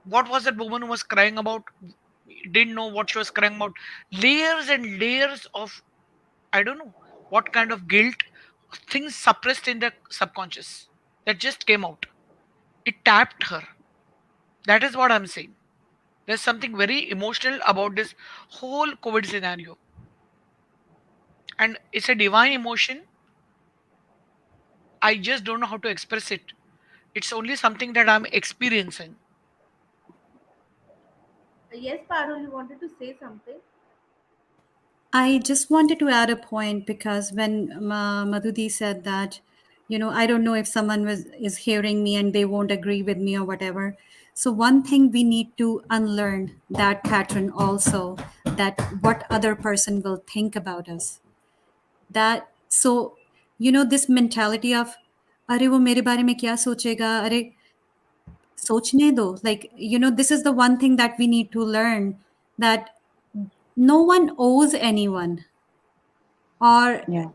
What was that woman who was crying about? Didn't know what she was crying about. Layers and layers of, I don't know what kind of guilt, things suppressed in the subconscious that just came out. It tapped her. That is what I'm saying. There's something very emotional about this whole COVID scenario. And it's a divine emotion. I just don't know how to express it. It's only something that I'm experiencing. Yes, Parul, you wanted to say something? I just wanted to add a point because when Madhudi said that, I don't know if someone is hearing me and they won't agree with me or whatever. So one thing we need to unlearn that pattern also, that what other person will think about us. That so this mentality of अरे वो मेरे बारे में क्या सोचेगा अरे सोचने दो, like this is the one thing that we need to learn, that no one owes anyone, or Yeah.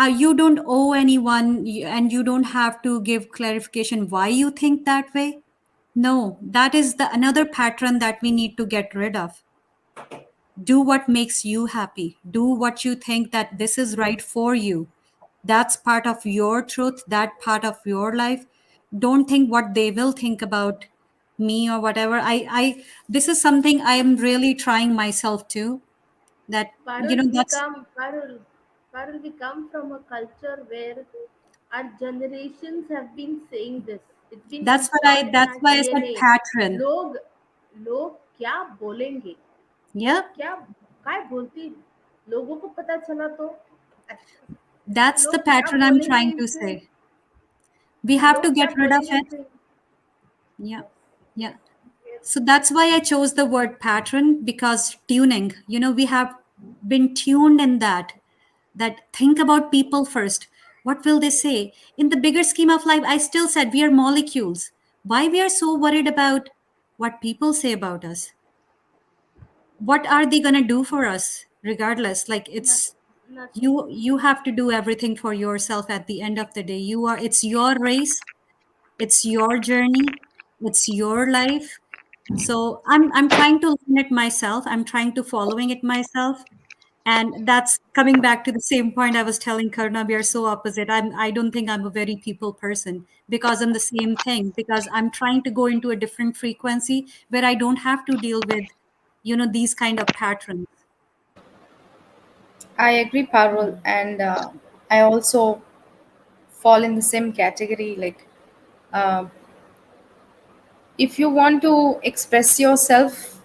you don't owe anyone, and you don't have to give clarification why you think that way. No, that is the another pattern that we need to get rid of. Do what makes you happy, do what you think that this is right for you. That's part of your truth, that part of your life. Don't think what they will think about me or whatever. I This is something I am really trying myself to, that that's Parul, we come from a culture where our generations have been saying this. It's been installed in that's our why I said DNA. pattern. लोग लोग क्या बोलेंगे? Yeah, क्या काय बोलती? लोगों को पता चला तो that's the लोग क्या pattern I'm बोलेंगे trying to इनसे? say. We have to लोग क्या get rid of बोलेंगे it. इनसे? Yeah, Yes, yeah. yes, yes. So that's why I chose the word pattern, because tuning, we have been tuned in that think about people first. What will they say? In the bigger scheme of life, I still said we are molecules. Why we are so worried about what people say about us? What are they going to do for us regardless? Like, Not, it's nothing. you have to do everything for yourself. At the end of the day, it's your race, it's your journey, it's your life. So I'm trying to learn it myself, I'm trying to following it myself. And that's coming back to the same point I was telling Karna, we are so opposite. I don't think I'm a very people person, because I'm the same thing, because I'm trying to go into a different frequency where I don't have to deal with these kind of patterns. I agree, Parul, and I also fall in the same category. Like, uh, if you want to express yourself,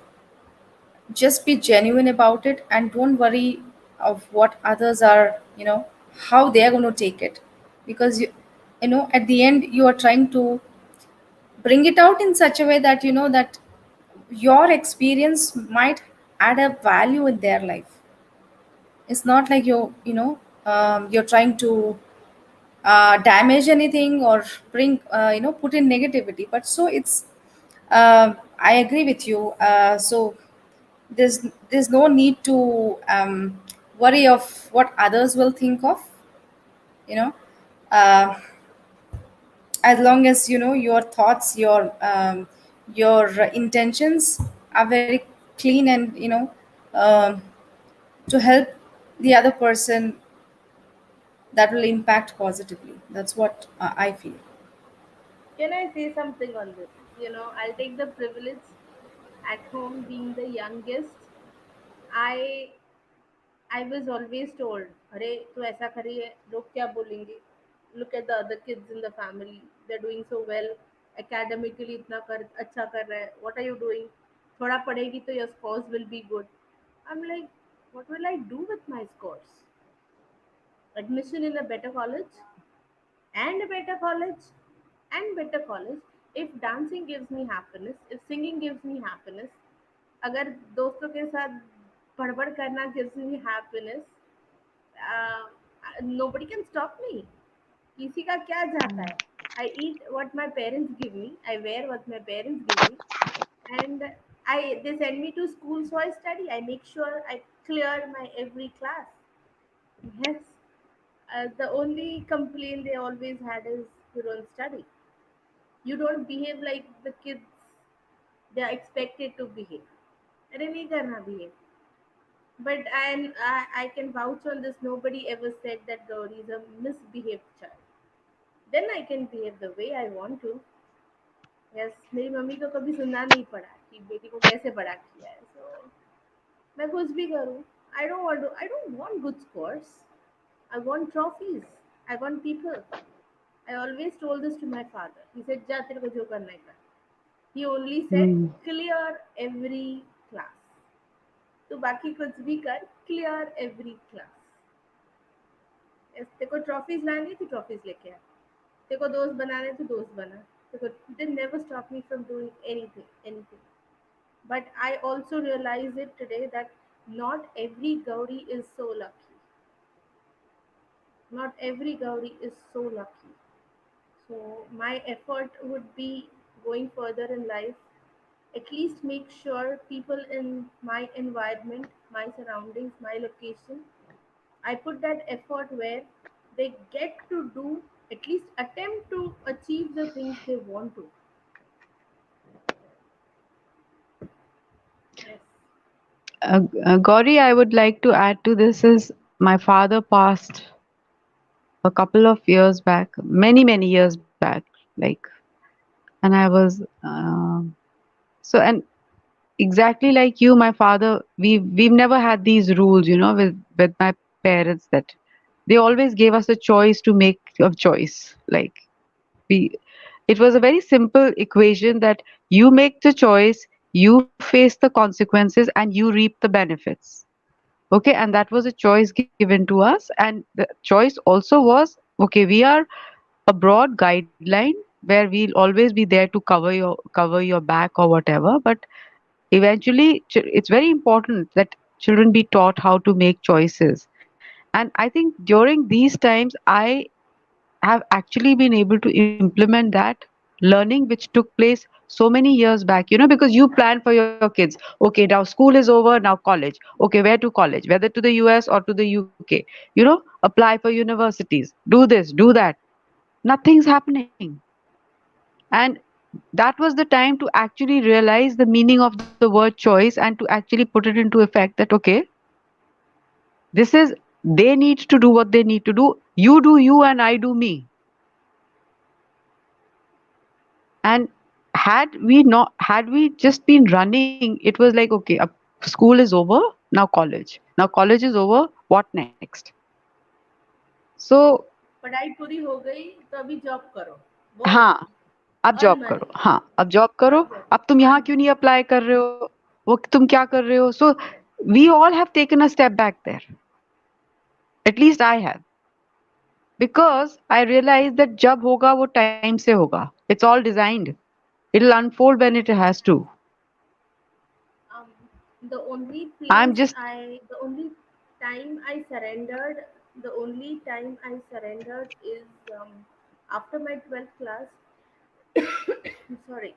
just be genuine about it, and don't worry of what others are, how they are going to take it, because at the end you are trying to bring it out in such a way that that your experience might add a value in their life. It's not like you're trying to damage anything or bring put in negativity. But so it's I agree with you. So there's no need to worry of what others will think of, you know uh, as long as your thoughts, your intentions are very clean, and um, to help the other person, that will impact positively. That's what I feel. Can I say something on this? I'll take the privilege at home being the youngest. I I was always told, "अरे तू ऐसा करी है, लोग क्या बोलेंगे? Look at the other kids in the family. They're doing so well. Academically इतना कर अच्छा कर रहा है. What are you doing? थोड़ा पढ़ेगी तो your scores will be good." I'm like, what will I do with my scores? Admission in a better college, and a better college, and better college. If dancing gives me happiness, if singing gives me happiness, अगर दोस्तों के साथ बड़बड़ करना gives me happiness, uh, nobody can stop me. किसी का क्या जाता है? I eat what my parents give me. I wear what my parents give me, and they send me to school, so I study. I make sure I clear my every class. Yes, the only complaint they always had is you don't study. You don't behave like the kids they are expected to behave. अरे नहीं करना behave. But I can vouch on this. Nobody ever said that Gauri is a misbehaved child. Then I can behave the way I want to. Yes, मेरी mummy को कभी सुनना नहीं पड़ा कि बेटी को कैसे बड़ा किया है. So मैं कुछ भी करूँ. I don't want good scores. I want trophies. I want people. I always told this to my father. He said, "जा तेरे को जो करना है कर." He only said, Hmm. "Clear every class." तो बाकी कुछ भी कर, clear every class. Yes, तेरे को ट्रॉफीज लानी है तो ट्रॉफीज लेके आ. तेरे को दोस्त बनाने तो दोस्त बना. तेरे को they never stop me from doing anything. But I also realize it today that not every Gauri is so lucky. Not every Gauri is so lucky. So my effort would be going further in life, at least make sure people in my environment, my surroundings, my location, I put that effort where they get to do, at least attempt to achieve the things they want to. Yes. Gauri, I would like to add to this is my father passed a couple of years back, many years back, like, and I was and exactly like you, my father, we've never had these rules, with my parents that they always gave us a choice to make a choice. Like we, it was a very simple equation that you make the choice, you face the consequences, and you reap the benefits. Okay, and that was a choice given to us, and the choice also was okay. We are a broad guideline where we'll always be there to cover your back or whatever, but eventually it's very important that children be taught how to make choices. And I think during these times I have actually been able to implement that learning which took place so many years back, because you plan for your kids. Okay, now school is over, now college. Okay, where to college, whether to the US or to the UK, apply for universities, do this, do that. Nothing's happening. And that was the time to actually realize the meaning of the word choice and to actually put it into effect that okay, this is, they need to do what they need to do you and I do me. And had we just been running, it was like okay, school is over, now college is over, what next? So पढ़ाई पूरी हो गई तो अभी job करो. बोलो. हाँ, अब Earn जॉब करो, money. हाँ, अब जॉब करो, Earn money. अब तुम यहाँ क्यों नहीं अप्लाई कर रहे हो, वो तुम क्या कर रहे हो? So we all have taken a step back there. At least I have. Because I realized that जब होगा वो टाइम से होगा. It's all designed. It'll unfold when it has to. Um, the only I'm place just the only time I surrendered The only time I surrendered is after my 12th class. I'm sorry.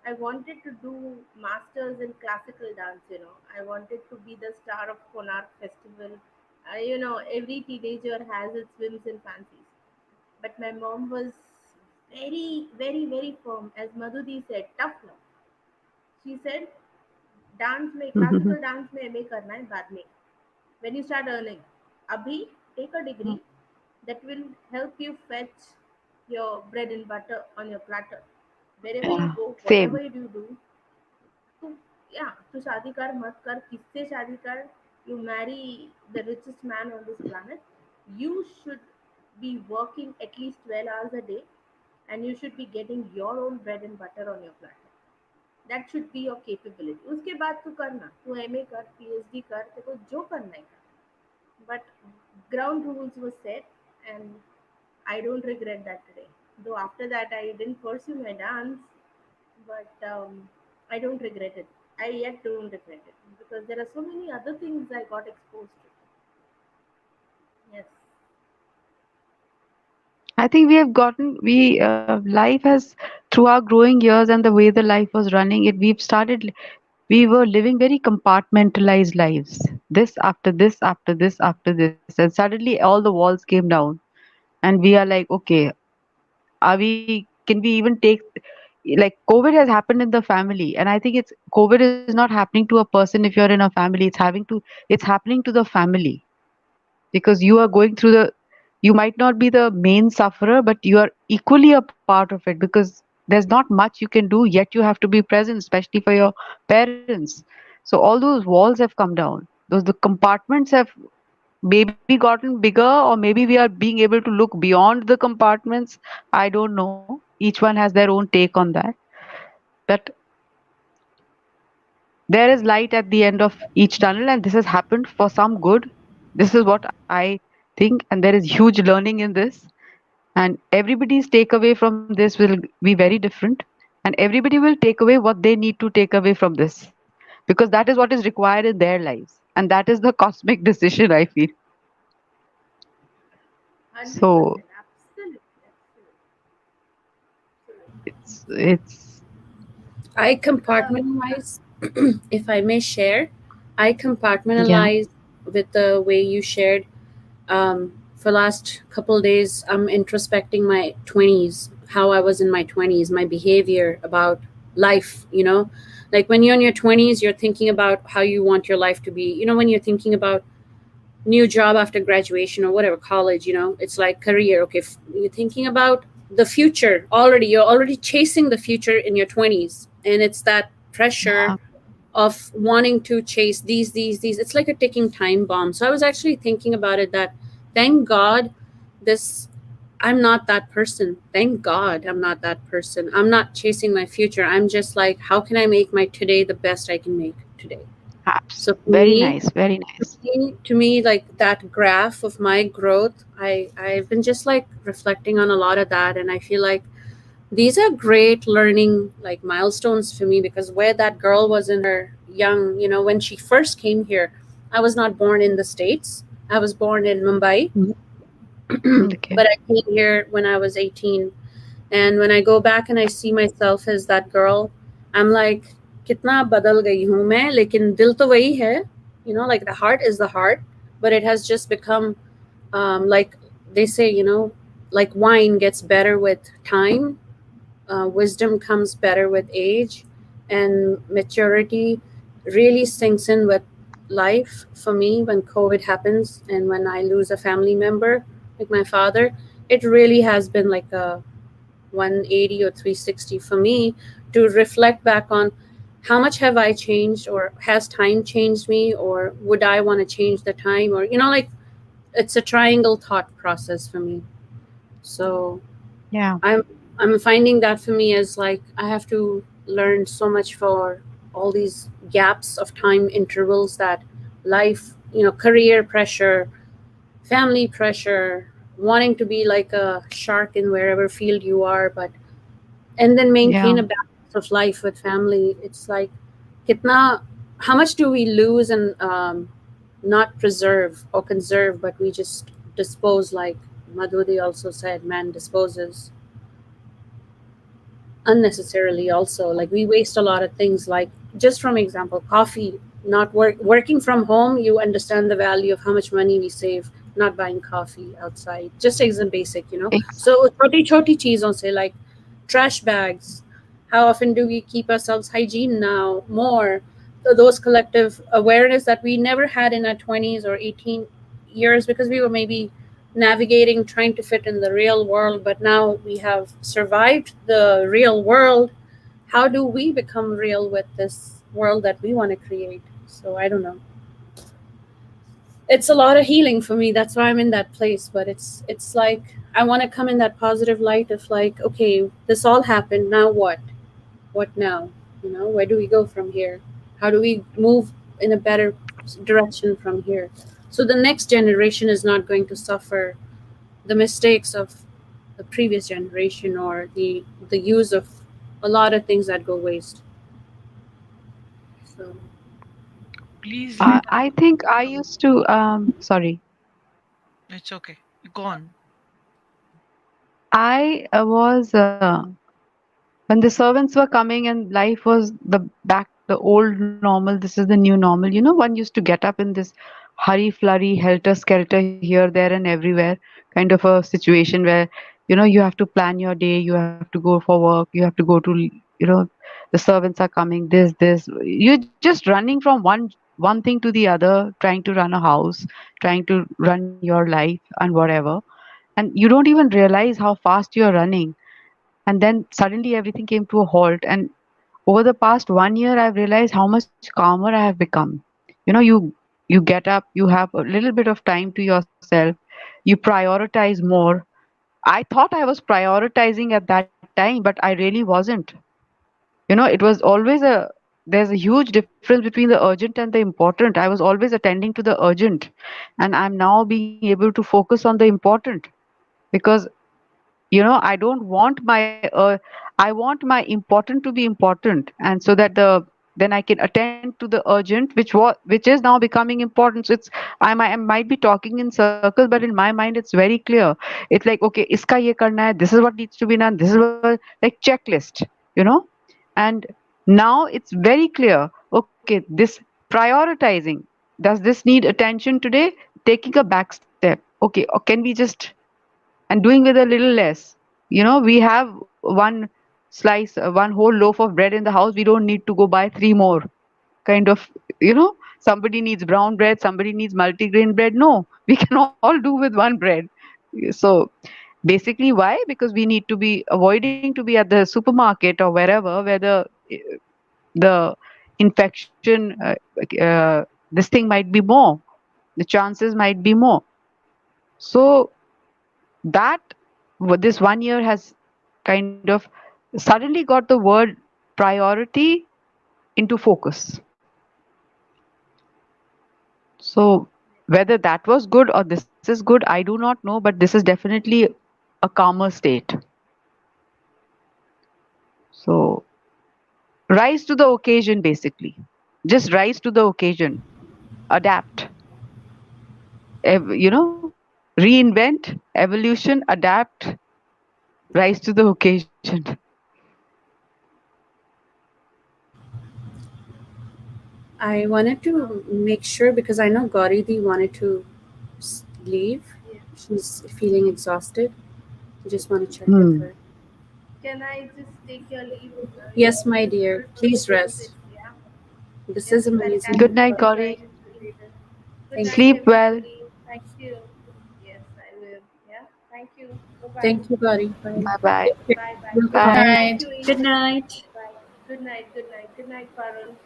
I wanted to do masters in classical dance. I wanted to be the star of Konark Festival. Every teenager has its whims and fancies. But my mom was very, very, very firm. As Maduti said, tough love. She said, dance में classical dance में MA करना है बाद में when you start earning. Abhi, take a degree that will help you fetch your bread and butter on your platter. Wherever you go, whatever Same. you do, तू तू शादी कर मत कर किससे शादी कर. You marry the richest man on this planet. You should be working at least 12 hours a day, and you should be getting your own bread and butter on your platter. That should be your capability. उसके बाद तू करना, तू MA कर, PhD कर, तेरे को जो करना है कर. But ground rules were set, and I don't regret that today. Though after that I didn't pursue my dance, but I don't regret it. I yet don't regret it because there are so many other things I got exposed to. Yes. I think we have gotten we life has through our growing years and the way the life was running it we've started we were living very compartmentalized lives. This after this after this after this and suddenly all the walls came down and we are like okay are we can we even take like COVID has happened in the family and I think it's COVID is not happening to a person if you're in a family it's happening to the family because you are going through the you might not be the main sufferer but you are equally a part of it because there's not much you can do yet you have to be present especially for your parents. So all those walls have come down, those the compartments have maybe gotten bigger or maybe we are being able to look beyond the compartments. I don't know, each one has their own take on that, but there is light at the end of each tunnel and this has happened for some good. This is what I think and there is huge learning in this and everybody's takeaway from this will be very different and everybody will take away what they need to take away from this because that is what is required in their lives and that is the cosmic decision I feel. 100%. So Absolutely. Absolutely. it's I Uh, compartmentalize, if I may share, I yeah. compartmentalize with the way you shared. For last couple days, I'm introspecting my 20s, how I was in my 20s, my behavior about life, Like when you're in your 20s, you're thinking about how you want your life to be. When you're thinking about new job after graduation or whatever, college, it's like career. Okay, you're thinking about the future already. You're already chasing the future in your 20s. And it's that pressure Yeah. of wanting to chase these. It's like a ticking time bomb. So I was actually thinking about it that thank God this I'm not that person. Thank God I'm not that person. I'm not chasing my future. I'm just like, how can I make my today the best I can make today? So Very nice, very nice. to me, like that graph of my growth, I've been just like reflecting on a lot of that, and I feel like these are great learning like milestones for me because where that girl was in her young, when she first came here, I was not born in the States. I was born in Mumbai, Mhm. but Okay. I came here when I was 18. And when I go back and I see myself as that girl, I'm like, कितना बदल गई हूँ मैं, लेकिन दिल तो वही है, like the heart is the heart, but it has just become, like they say, like wine gets better with time, wisdom comes better with age, and maturity really sinks in with life for me when COVID happens and when I lose a family member, like my father. It really has been like a 180 or 360 for me to reflect back on how much have I changed, or has time changed me, or would I want to change the time, or like it's a triangle thought process for me. So Yeah. I'm I'm finding that for me is like I have to learn so much for all these gaps of time intervals that life, career pressure, family pressure, wanting to be like a shark in wherever field you are, but and then Yeah. maintain a balance of life with family. It's like kitna, how much do we lose and not preserve or conserve, but we just dispose, like Madhuri also said, man disposes unnecessarily also. Like we waste a lot of things, like just from example, coffee. Not working from home, you understand the value of how much money we save not buying coffee outside. Just as a basic, you know. So choti choti cheezon say, like trash bags. How often do we keep ourselves hygiene now more? So those collective awareness that we never had in our 20s or 18 years, because we were maybe navigating, trying to fit in the real world, but now we have survived the real world. How do we become real with this world that we want to create? So I don't know. It's a lot of healing for me. That's why I'm in that place. But it's like I want to come in that positive light of like, okay, this all happened. Now what? What now? You know, where do we go from here? How do we move in a better direction from here? So the next generation is not going to suffer the mistakes of the previous generation, or the use of a lot of things that go waste. So Please let us. I think I used to, sorry, It's okay. Go on. I was, when the servants were coming and life was the old normal, this is the new normal. You know, one used to get up in this hurry, flurry, helter skelter here, there, and everywhere kind of a situation where, you know, you have to plan your day, you have to go for work, you have to go to, you know, the servants are coming, this. You're just running from one thing to the other, trying to run a house, trying to run your life and whatever. And you don't even realize how fast you're running, and then suddenly everything came to a halt. And over the past 1 year, I've realized how much calmer I have become. You know, you get up, you have a little bit of time to yourself, you prioritize more. I thought I was prioritizing at that time, but I really wasn't. You know, it was always there's a huge difference between the urgent and the important. I was always attending to the urgent, and I'm now being able to focus on the important, because you know, I want my important to be important, and so that then I can attend to the urgent, which is now becoming important. So it's I might be talking in circles, but in my mind it's very clear. It's like, okay, iska ye karna hai, this is what needs to be done, this is what, like checklist, you know. And now it's very clear, okay, this prioritizing, does this need attention today, taking a back step, okay, or can we just, and doing with a little less. You know, we have one whole loaf of bread in the house. We don't need to go buy three more. Kind of, you know, somebody needs brown bread, somebody needs multigrain bread. No, we can all do with one bread. So basically, why? Because we need to be avoiding to be at the supermarket or wherever where the infection, this thing might be more. The chances might be more. So that what this 1 year has kind of suddenly got the word priority into focus. So whether that was good or this is good, I do not know, but this is definitely a calmer state. So rise to the occasion, basically. Just rise to the occasion, adapt, you know, reinvent, evolution, adapt, rise to the occasion. I wanted to make sure, because I know Gauridi wanted to leave. Yeah. She's feeling exhausted. I just want to check with Hmm. her. Can I just take your leave? Yes, my This dear. Please rest. is yeah. This Yes, is a amazing. Good fantastic. night, Good Gauri. night. Good Thank night, you. Sleep well. everybody. Thank you. Yes, I will. Yeah. Thank you. Bye bye. Thank you, Gauri. Bye. Bye bye. Take care. Bye bye. Have a good Good night. Bye. night. Thank you, Good Ish. night. Bye. Good night. Good night. Good night, Parul.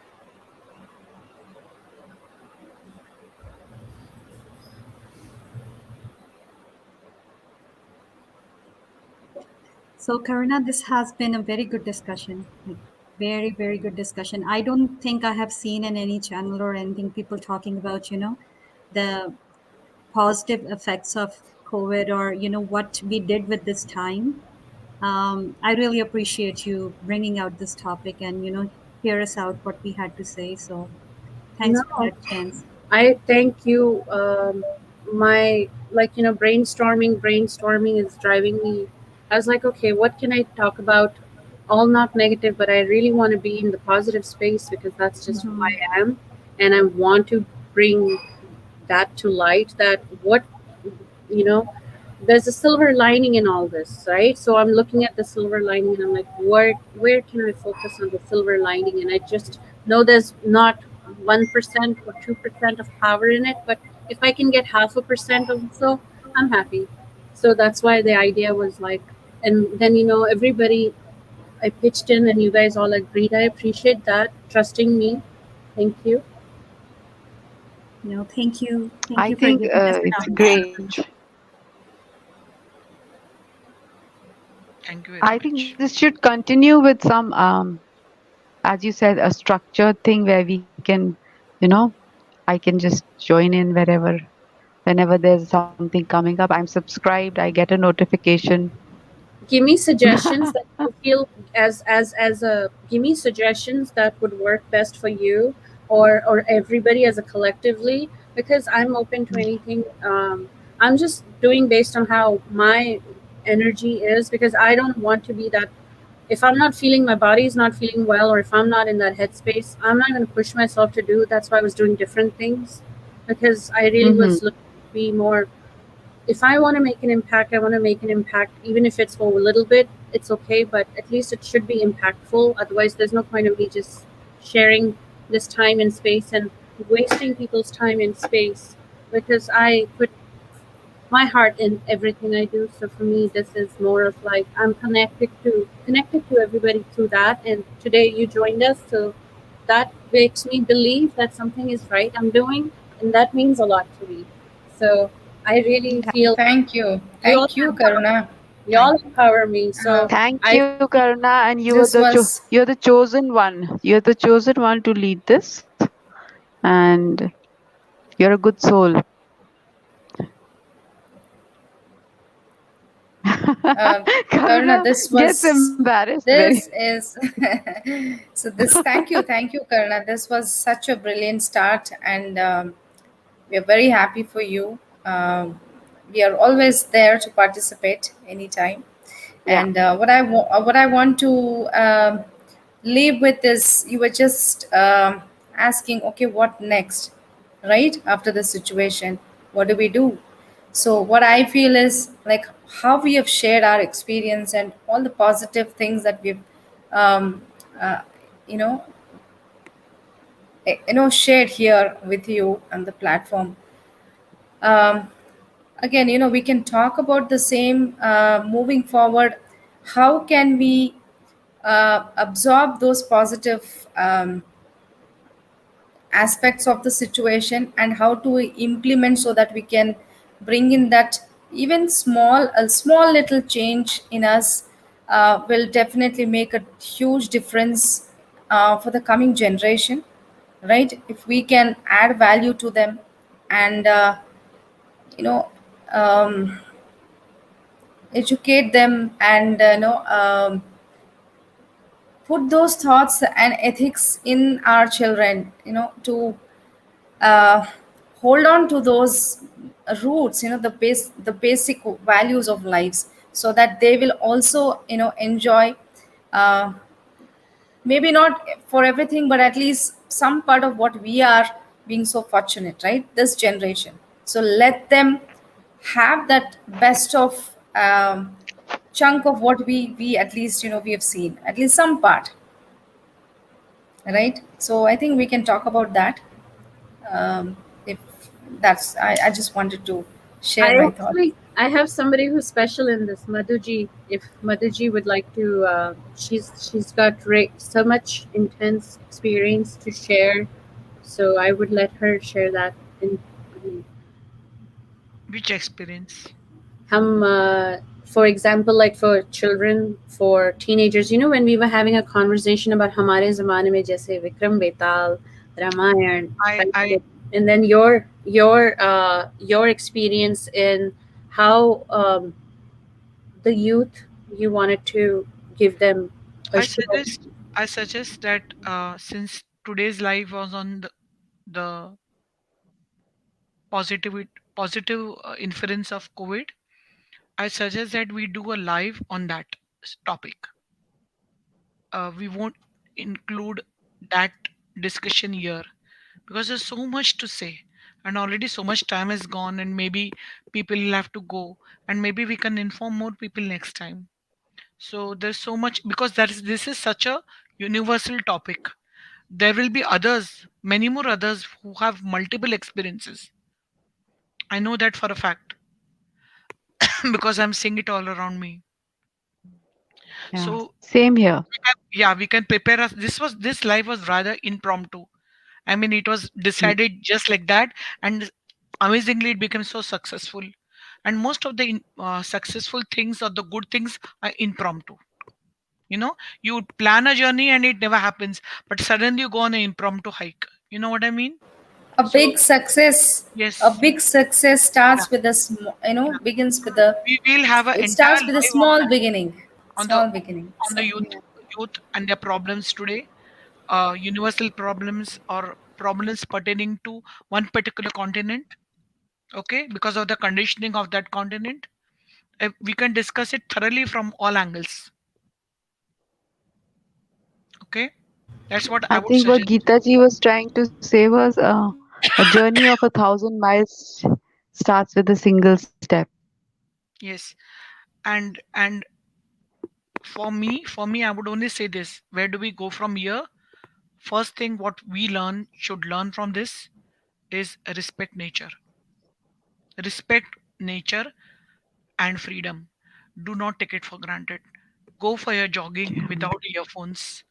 So, Karuna, this has been a very good discussion. Like, very, very good discussion. I don't think I have seen in any channel or anything people talking about, the positive effects of COVID, or, what we did with this time. I really appreciate you bringing out this topic and, hear us out what we had to say. So, thanks for No, that chance. I thank you, my, like, brainstorming is driving me. I was like, okay, what can I talk about? All not negative, but I really want to be in the positive space because that's just who Mhm. I am, and I want to bring that to light. That what, you know there's a silver lining in all this, right? So I'm looking at the silver lining and I'm like, where can I focus on the silver lining? And I just know there's not 1% or 2% of power in it, but if I can get half a percent of so, I'm happy. So that's why the idea was like, and then everybody, I pitched in and you guys all agreed. I appreciate that, trusting me. Thank you. No, thank you. Thank I you for think giving us it's time. great. Thank you very I think much. this should continue with some, as you said, a structured thing where we can, you know, I can just join in wherever, whenever there's something coming up. I'm subscribed. I get a notification. Give me suggestions that you feel, as a give me suggestions that would work best for you, or everybody as a collectively, because I'm open to anything. I'm just doing based on how my energy is, because I don't want to be that. If I'm not feeling, my body's not feeling well, or if I'm not in that headspace, I'm not going to push myself to do. That's why I was doing different things, because I really Hmm. was looking to be more. If I want to make an impact, I want to make an impact, even if it's for a little bit. It's okay, but at least it should be impactful. Otherwise, there's no point of me just sharing this time and space and wasting people's time and space, because I put my heart in everything I do. So for me, this is more of like I'm connected to everybody through that. And today you joined us, so that makes me believe that something is right I'm doing, and that means a lot to me. So I really feel you all Thank you, empower, Karuna. you Thank. all empower me. So Thank I you, Karuna, and This was you're the chosen one. You're the chosen one to lead this, and you're a good soul. uh, Karuna. Karuna gets embarrassed very. This is so. This thank you, Karuna. This was such a brilliant start, and we are very happy for you. We are always there to participate anytime. Yeah. And what I want to leave with is you were just asking, okay, what next, right after the situation? What do we do? So what I feel is like how we have shared our experience and all the positive things that we've um, uh, you know shared here with you on the platform. um, Again, we can talk about the same moving forward. How can we absorb those positive aspects of the situation, and how to implement so that we can bring in that even a small little change in us will definitely make a huge difference for the coming generation, right? If we can add value to them and you know um, educate them and put those thoughts and ethics in our children, to uh, hold on to those roots, the basic values of lives, so that they will also enjoy, uh, maybe not for everything, but at least some part of what we are being so fortunate, right, this generation. So let them have that best of chunk of what we at least we have seen, at least some part, right? So I think we can talk about that. If that's I just wanted to share my thoughts. I have somebody who's special in this, Madhuji. If Madhuji would like to, she's got so much intense experience to share. So I would let her share that. In Which experience? हम, for example, like for children, for teenagers, when we were having a conversation about हमारे ज़माने में जैसे विक्रम बेताल, Ramayan, I and then your experience in how, the youth, you wanted to give them a I show. suggest I suggest that since today's life was on the positive inference of COVID, I suggest that we do a live on that topic. We won't include that discussion here because there's so much to say, and already so much time has gone, and maybe people will have to go, and maybe we can inform more people next time. So there's so much because this is such a universal topic. There will be others, many more others who have multiple experiences. I know that for a fact because I'm seeing it all around me. Yeah, So same here. yeah, we can prepare us. This life was rather impromptu. I mean, it was Mm. decided just like that, and amazingly, it became so successful. And most of the successful things or the good things are impromptu. You know, you plan a journey and it never happens, but suddenly you go on an impromptu hike. You know what I mean? A So big success, a yes, big success yeah, starts with a yeah. begins with a, We will have an it entire starts with a live on small that, beginning, on the small beginning. on the So youth and their problems today, universal problems or problems pertaining to one particular continent. Okay, because of the conditioning of that continent, we can discuss it thoroughly from all angles. Okay, that's what I I would think what suggest. Geeta ji was trying to say was a journey of 1,000 miles starts with a single step. Yes, and for me, I would only say this: where do we go from here? First thing, what we should learn from this is respect nature. Respect nature and freedom. Do not take it for granted. Go for your jogging Yeah. without earphones.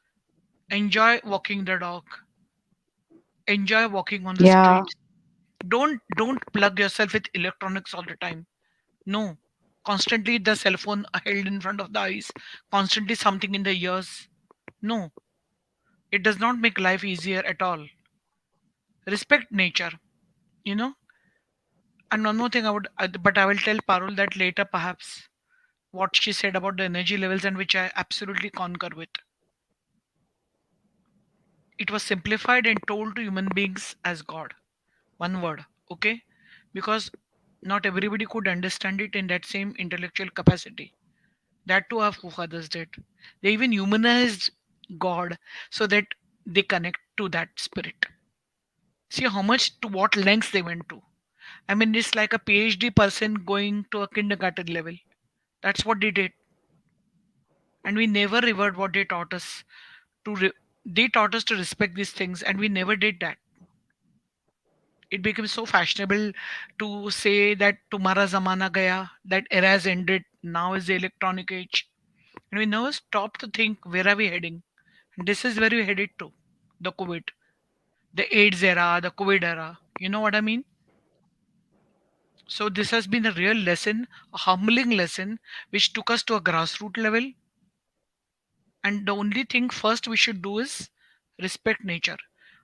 Enjoy walking the dog. Enjoy walking on the Yeah. streets. Don't plug yourself with electronics all the time. No. Constantly the cell phone held in front of the eyes. Constantly something in the ears. No. It does not make life easier at all. Respect nature. You know. And one more thing but I will tell Parul that later perhaps what she said about the energy levels and which I absolutely concur with. It was simplified and told to human beings as God. One word, okay? Because not everybody could understand it in that same intellectual capacity. That too our forefathers did. They even humanized God so that they connect to that spirit. See how much to what lengths they went to. I mean, it's like a PhD person going to a kindergarten level. That's what they did. And we never revered what they taught us they taught us to respect these things and we never did that. It became so fashionable to say that tumhara zamana gaya, that era has ended, now is the electronic age, and we never stop to think where are we heading. And this is where we headed to: the COVID, the AIDS era, the COVID era. You know what I mean? So this has been a real lesson, a humbling lesson, which took us to a grassroots level. And the only thing first we should do is respect nature.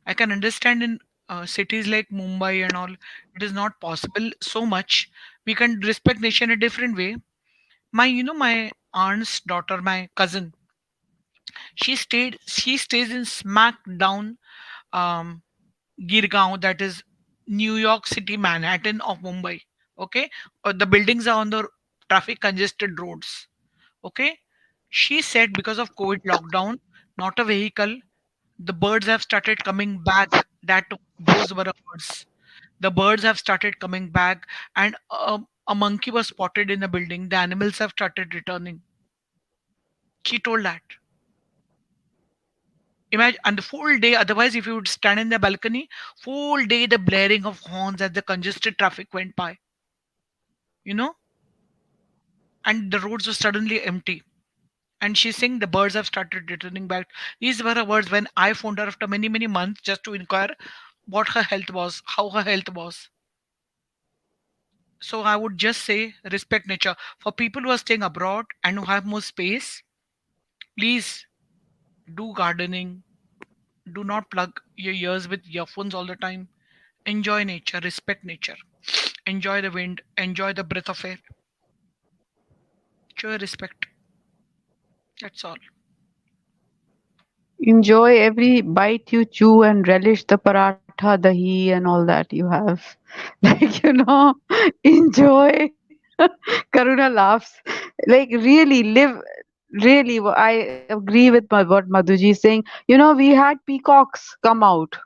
I can understand in cities like Mumbai and all, it is not possible so much. We can respect nature in a different way. My aunt's daughter, my cousin, she stays in smack down um, Girgaon, that is New York City, Manhattan of Mumbai. Okay, the buildings are on the traffic congested roads. Okay, she said because of COVID lockdown, not a vehicle, the birds have started coming back. Those were the birds. The birds have started coming back, and a monkey was spotted in a building. The animals have started returning. She told that. Imagine, and the full day. Otherwise, if you would stand in the balcony, full day the blaring of horns as the congested traffic went by. You know, and the roads were suddenly empty. And she's saying the birds have started returning back. These were her words when I phoned her after many, many months just to inquire what her health was, how her health was. So I would just say respect nature. For people who are staying abroad and who have more space, please do gardening. Do not plug your ears with earphones all the time. Enjoy nature, respect nature. Enjoy the wind, enjoy the breath of air. Show your respect. That's all. Enjoy every bite you chew and relish the paratha matha dahi and all that you have. Like, enjoy. Karuna laughs. Like, really live. Really, I agree with what Madhuji is saying. We had peacocks come out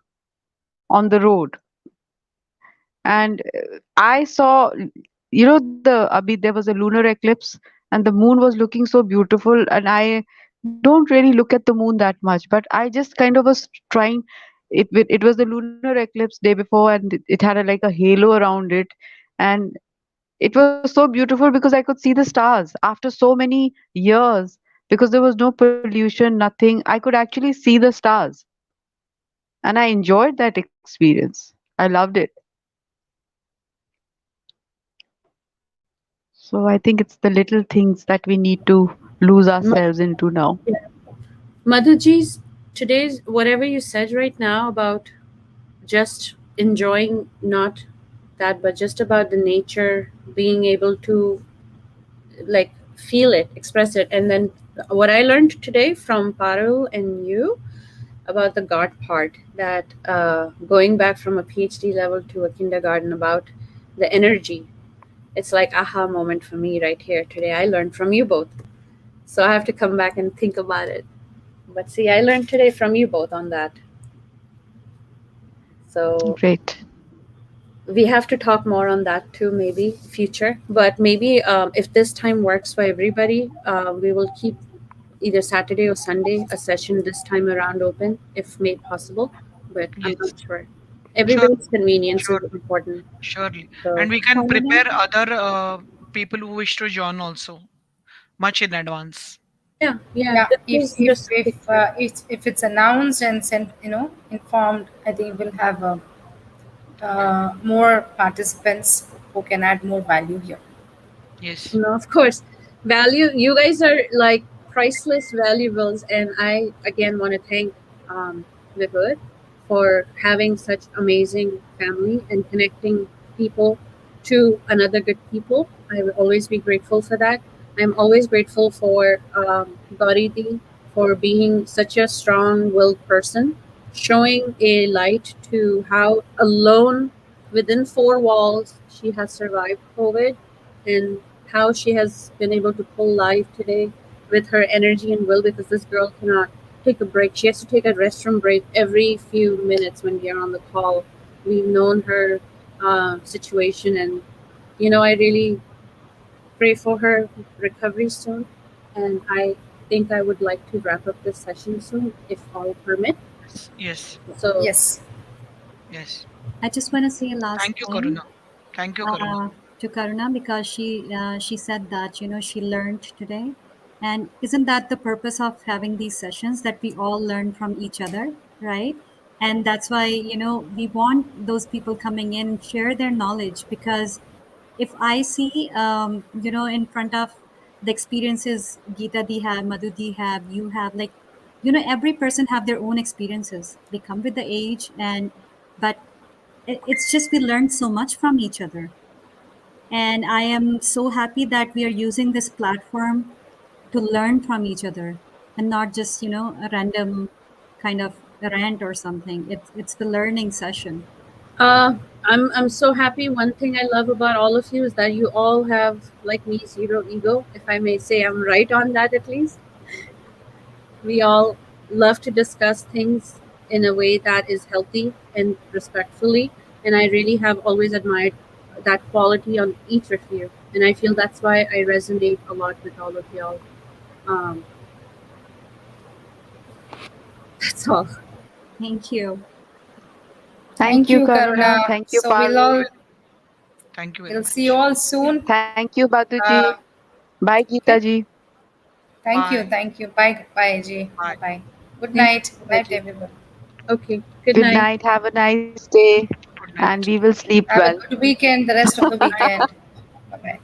on the road, and I saw, there was a lunar eclipse, and the moon was looking so beautiful, and I don't really look at the moon that much, but I just kind of was trying. It was the lunar eclipse day before, and it had like a halo around it, and it was so beautiful because I could see the stars after so many years, because there was no pollution, nothing. I could actually see the stars, and I enjoyed that experience. I loved it. So I think it's the little things that we need to lose Ma- ourselves into now. Madhuji's today's whatever you said right now about just enjoying not that, but just about the nature, being able to like feel it, express it, and then what I learned today from Parul and you about the God part, that going back from a PhD level to a kindergarten about the energy. It's like aha moment for me right here today. I learned from you both. So I have to come back and think about it. But see, I learned today from you both on that. So Great. we have to talk more on that too, maybe future. But maybe if this time works for everybody, we will keep either Saturday or Sunday a session this time around open, if made possible. But I'm not Yes, sure. sure, Everybody's convenience is sure, important. surely. So And we can Karuna? prepare other people who wish to join also much in advance. yeah, yeah. Yeah, This if is if just a if picture. if it's announced and sent, informed, I think we'll have more participants who can add more value here. Yes, No, of course. Value, you guys are like priceless valuables. And I, again, want to thank Vibhud for having such amazing family and connecting people to another good people. I will always be grateful for that. I'm always grateful for Gauridi for being such a strong willed person, showing a light to how alone within four walls she has survived COVID, and how she has been able to pull life today with her energy and will, because this girl cannot take a break. She has to take a restroom break every few minutes when we are on the call. We've known her situation, and I really pray for her recovery soon. And I think I would like to wrap up this session soon, if all permit. yes, yes, So, Yes. yes. I just want to say a last Thank you, thing Karuna. Thank you, Karuna. to Karuna, because she said that she learned today, and isn't that the purpose of having these sessions, that we all learn from each other, right? And that's why we want those people coming in and share their knowledge, because if I see in front of the experiences Geeta di have, Madhu di have, you have, like every person have their own experiences. They come with the age, and but it's just we learn so much from each other. And I am so happy that we are using this platform to learn from each other, and not just a random kind of rant or something. It's the learning session. I'm so happy. One thing I love about all of you is that you all have, like me, zero ego. If I may say, I'm right on that at least. We all love to discuss things in a way that is healthy and respectfully, and I really have always admired that quality on each of you. And I feel that's why I resonate a lot with all of y'all. Um, that's all. Thank you. Thank Thank you, you, Karuna. Karuna. Thank you, So we'll Parul. all Thank you very we'll see you much. all soon. Thank you, Batuji. Uh, Bye, okay. Geeta ji. Thank you. Bye. Thank you. Bye. Bye, Ji. Bye Bye. bye. Good Thank night. you, Night, Raji. everyone. Okay, good Good night. night. Have a nice day. Good And night. we will sleep Have well. a good weekend. The rest of the weekend. Bye bye.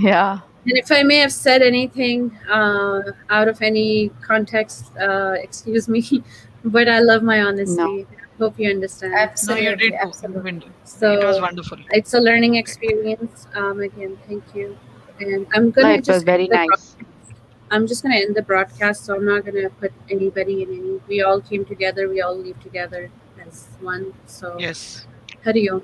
Yeah. And if I may have said anything out of any context, excuse me, but I love my No. honesty. Hope you understand. No, you did Absolutely. too. You Absolutely. did. It was So wonderful. it's a learning Great. experience. Again, thank you. And I'm No, gonna it was just very end the nice. I'm just gonna end the broadcast. So I'm not gonna put anybody in any. We all came together. We all leave together. as one. So, Yes. Hari Om.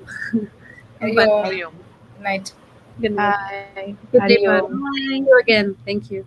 Bye. Your Hariom. night. Good night. Bye. Good day, Hari Bye. Om. Thank you again. Thank you.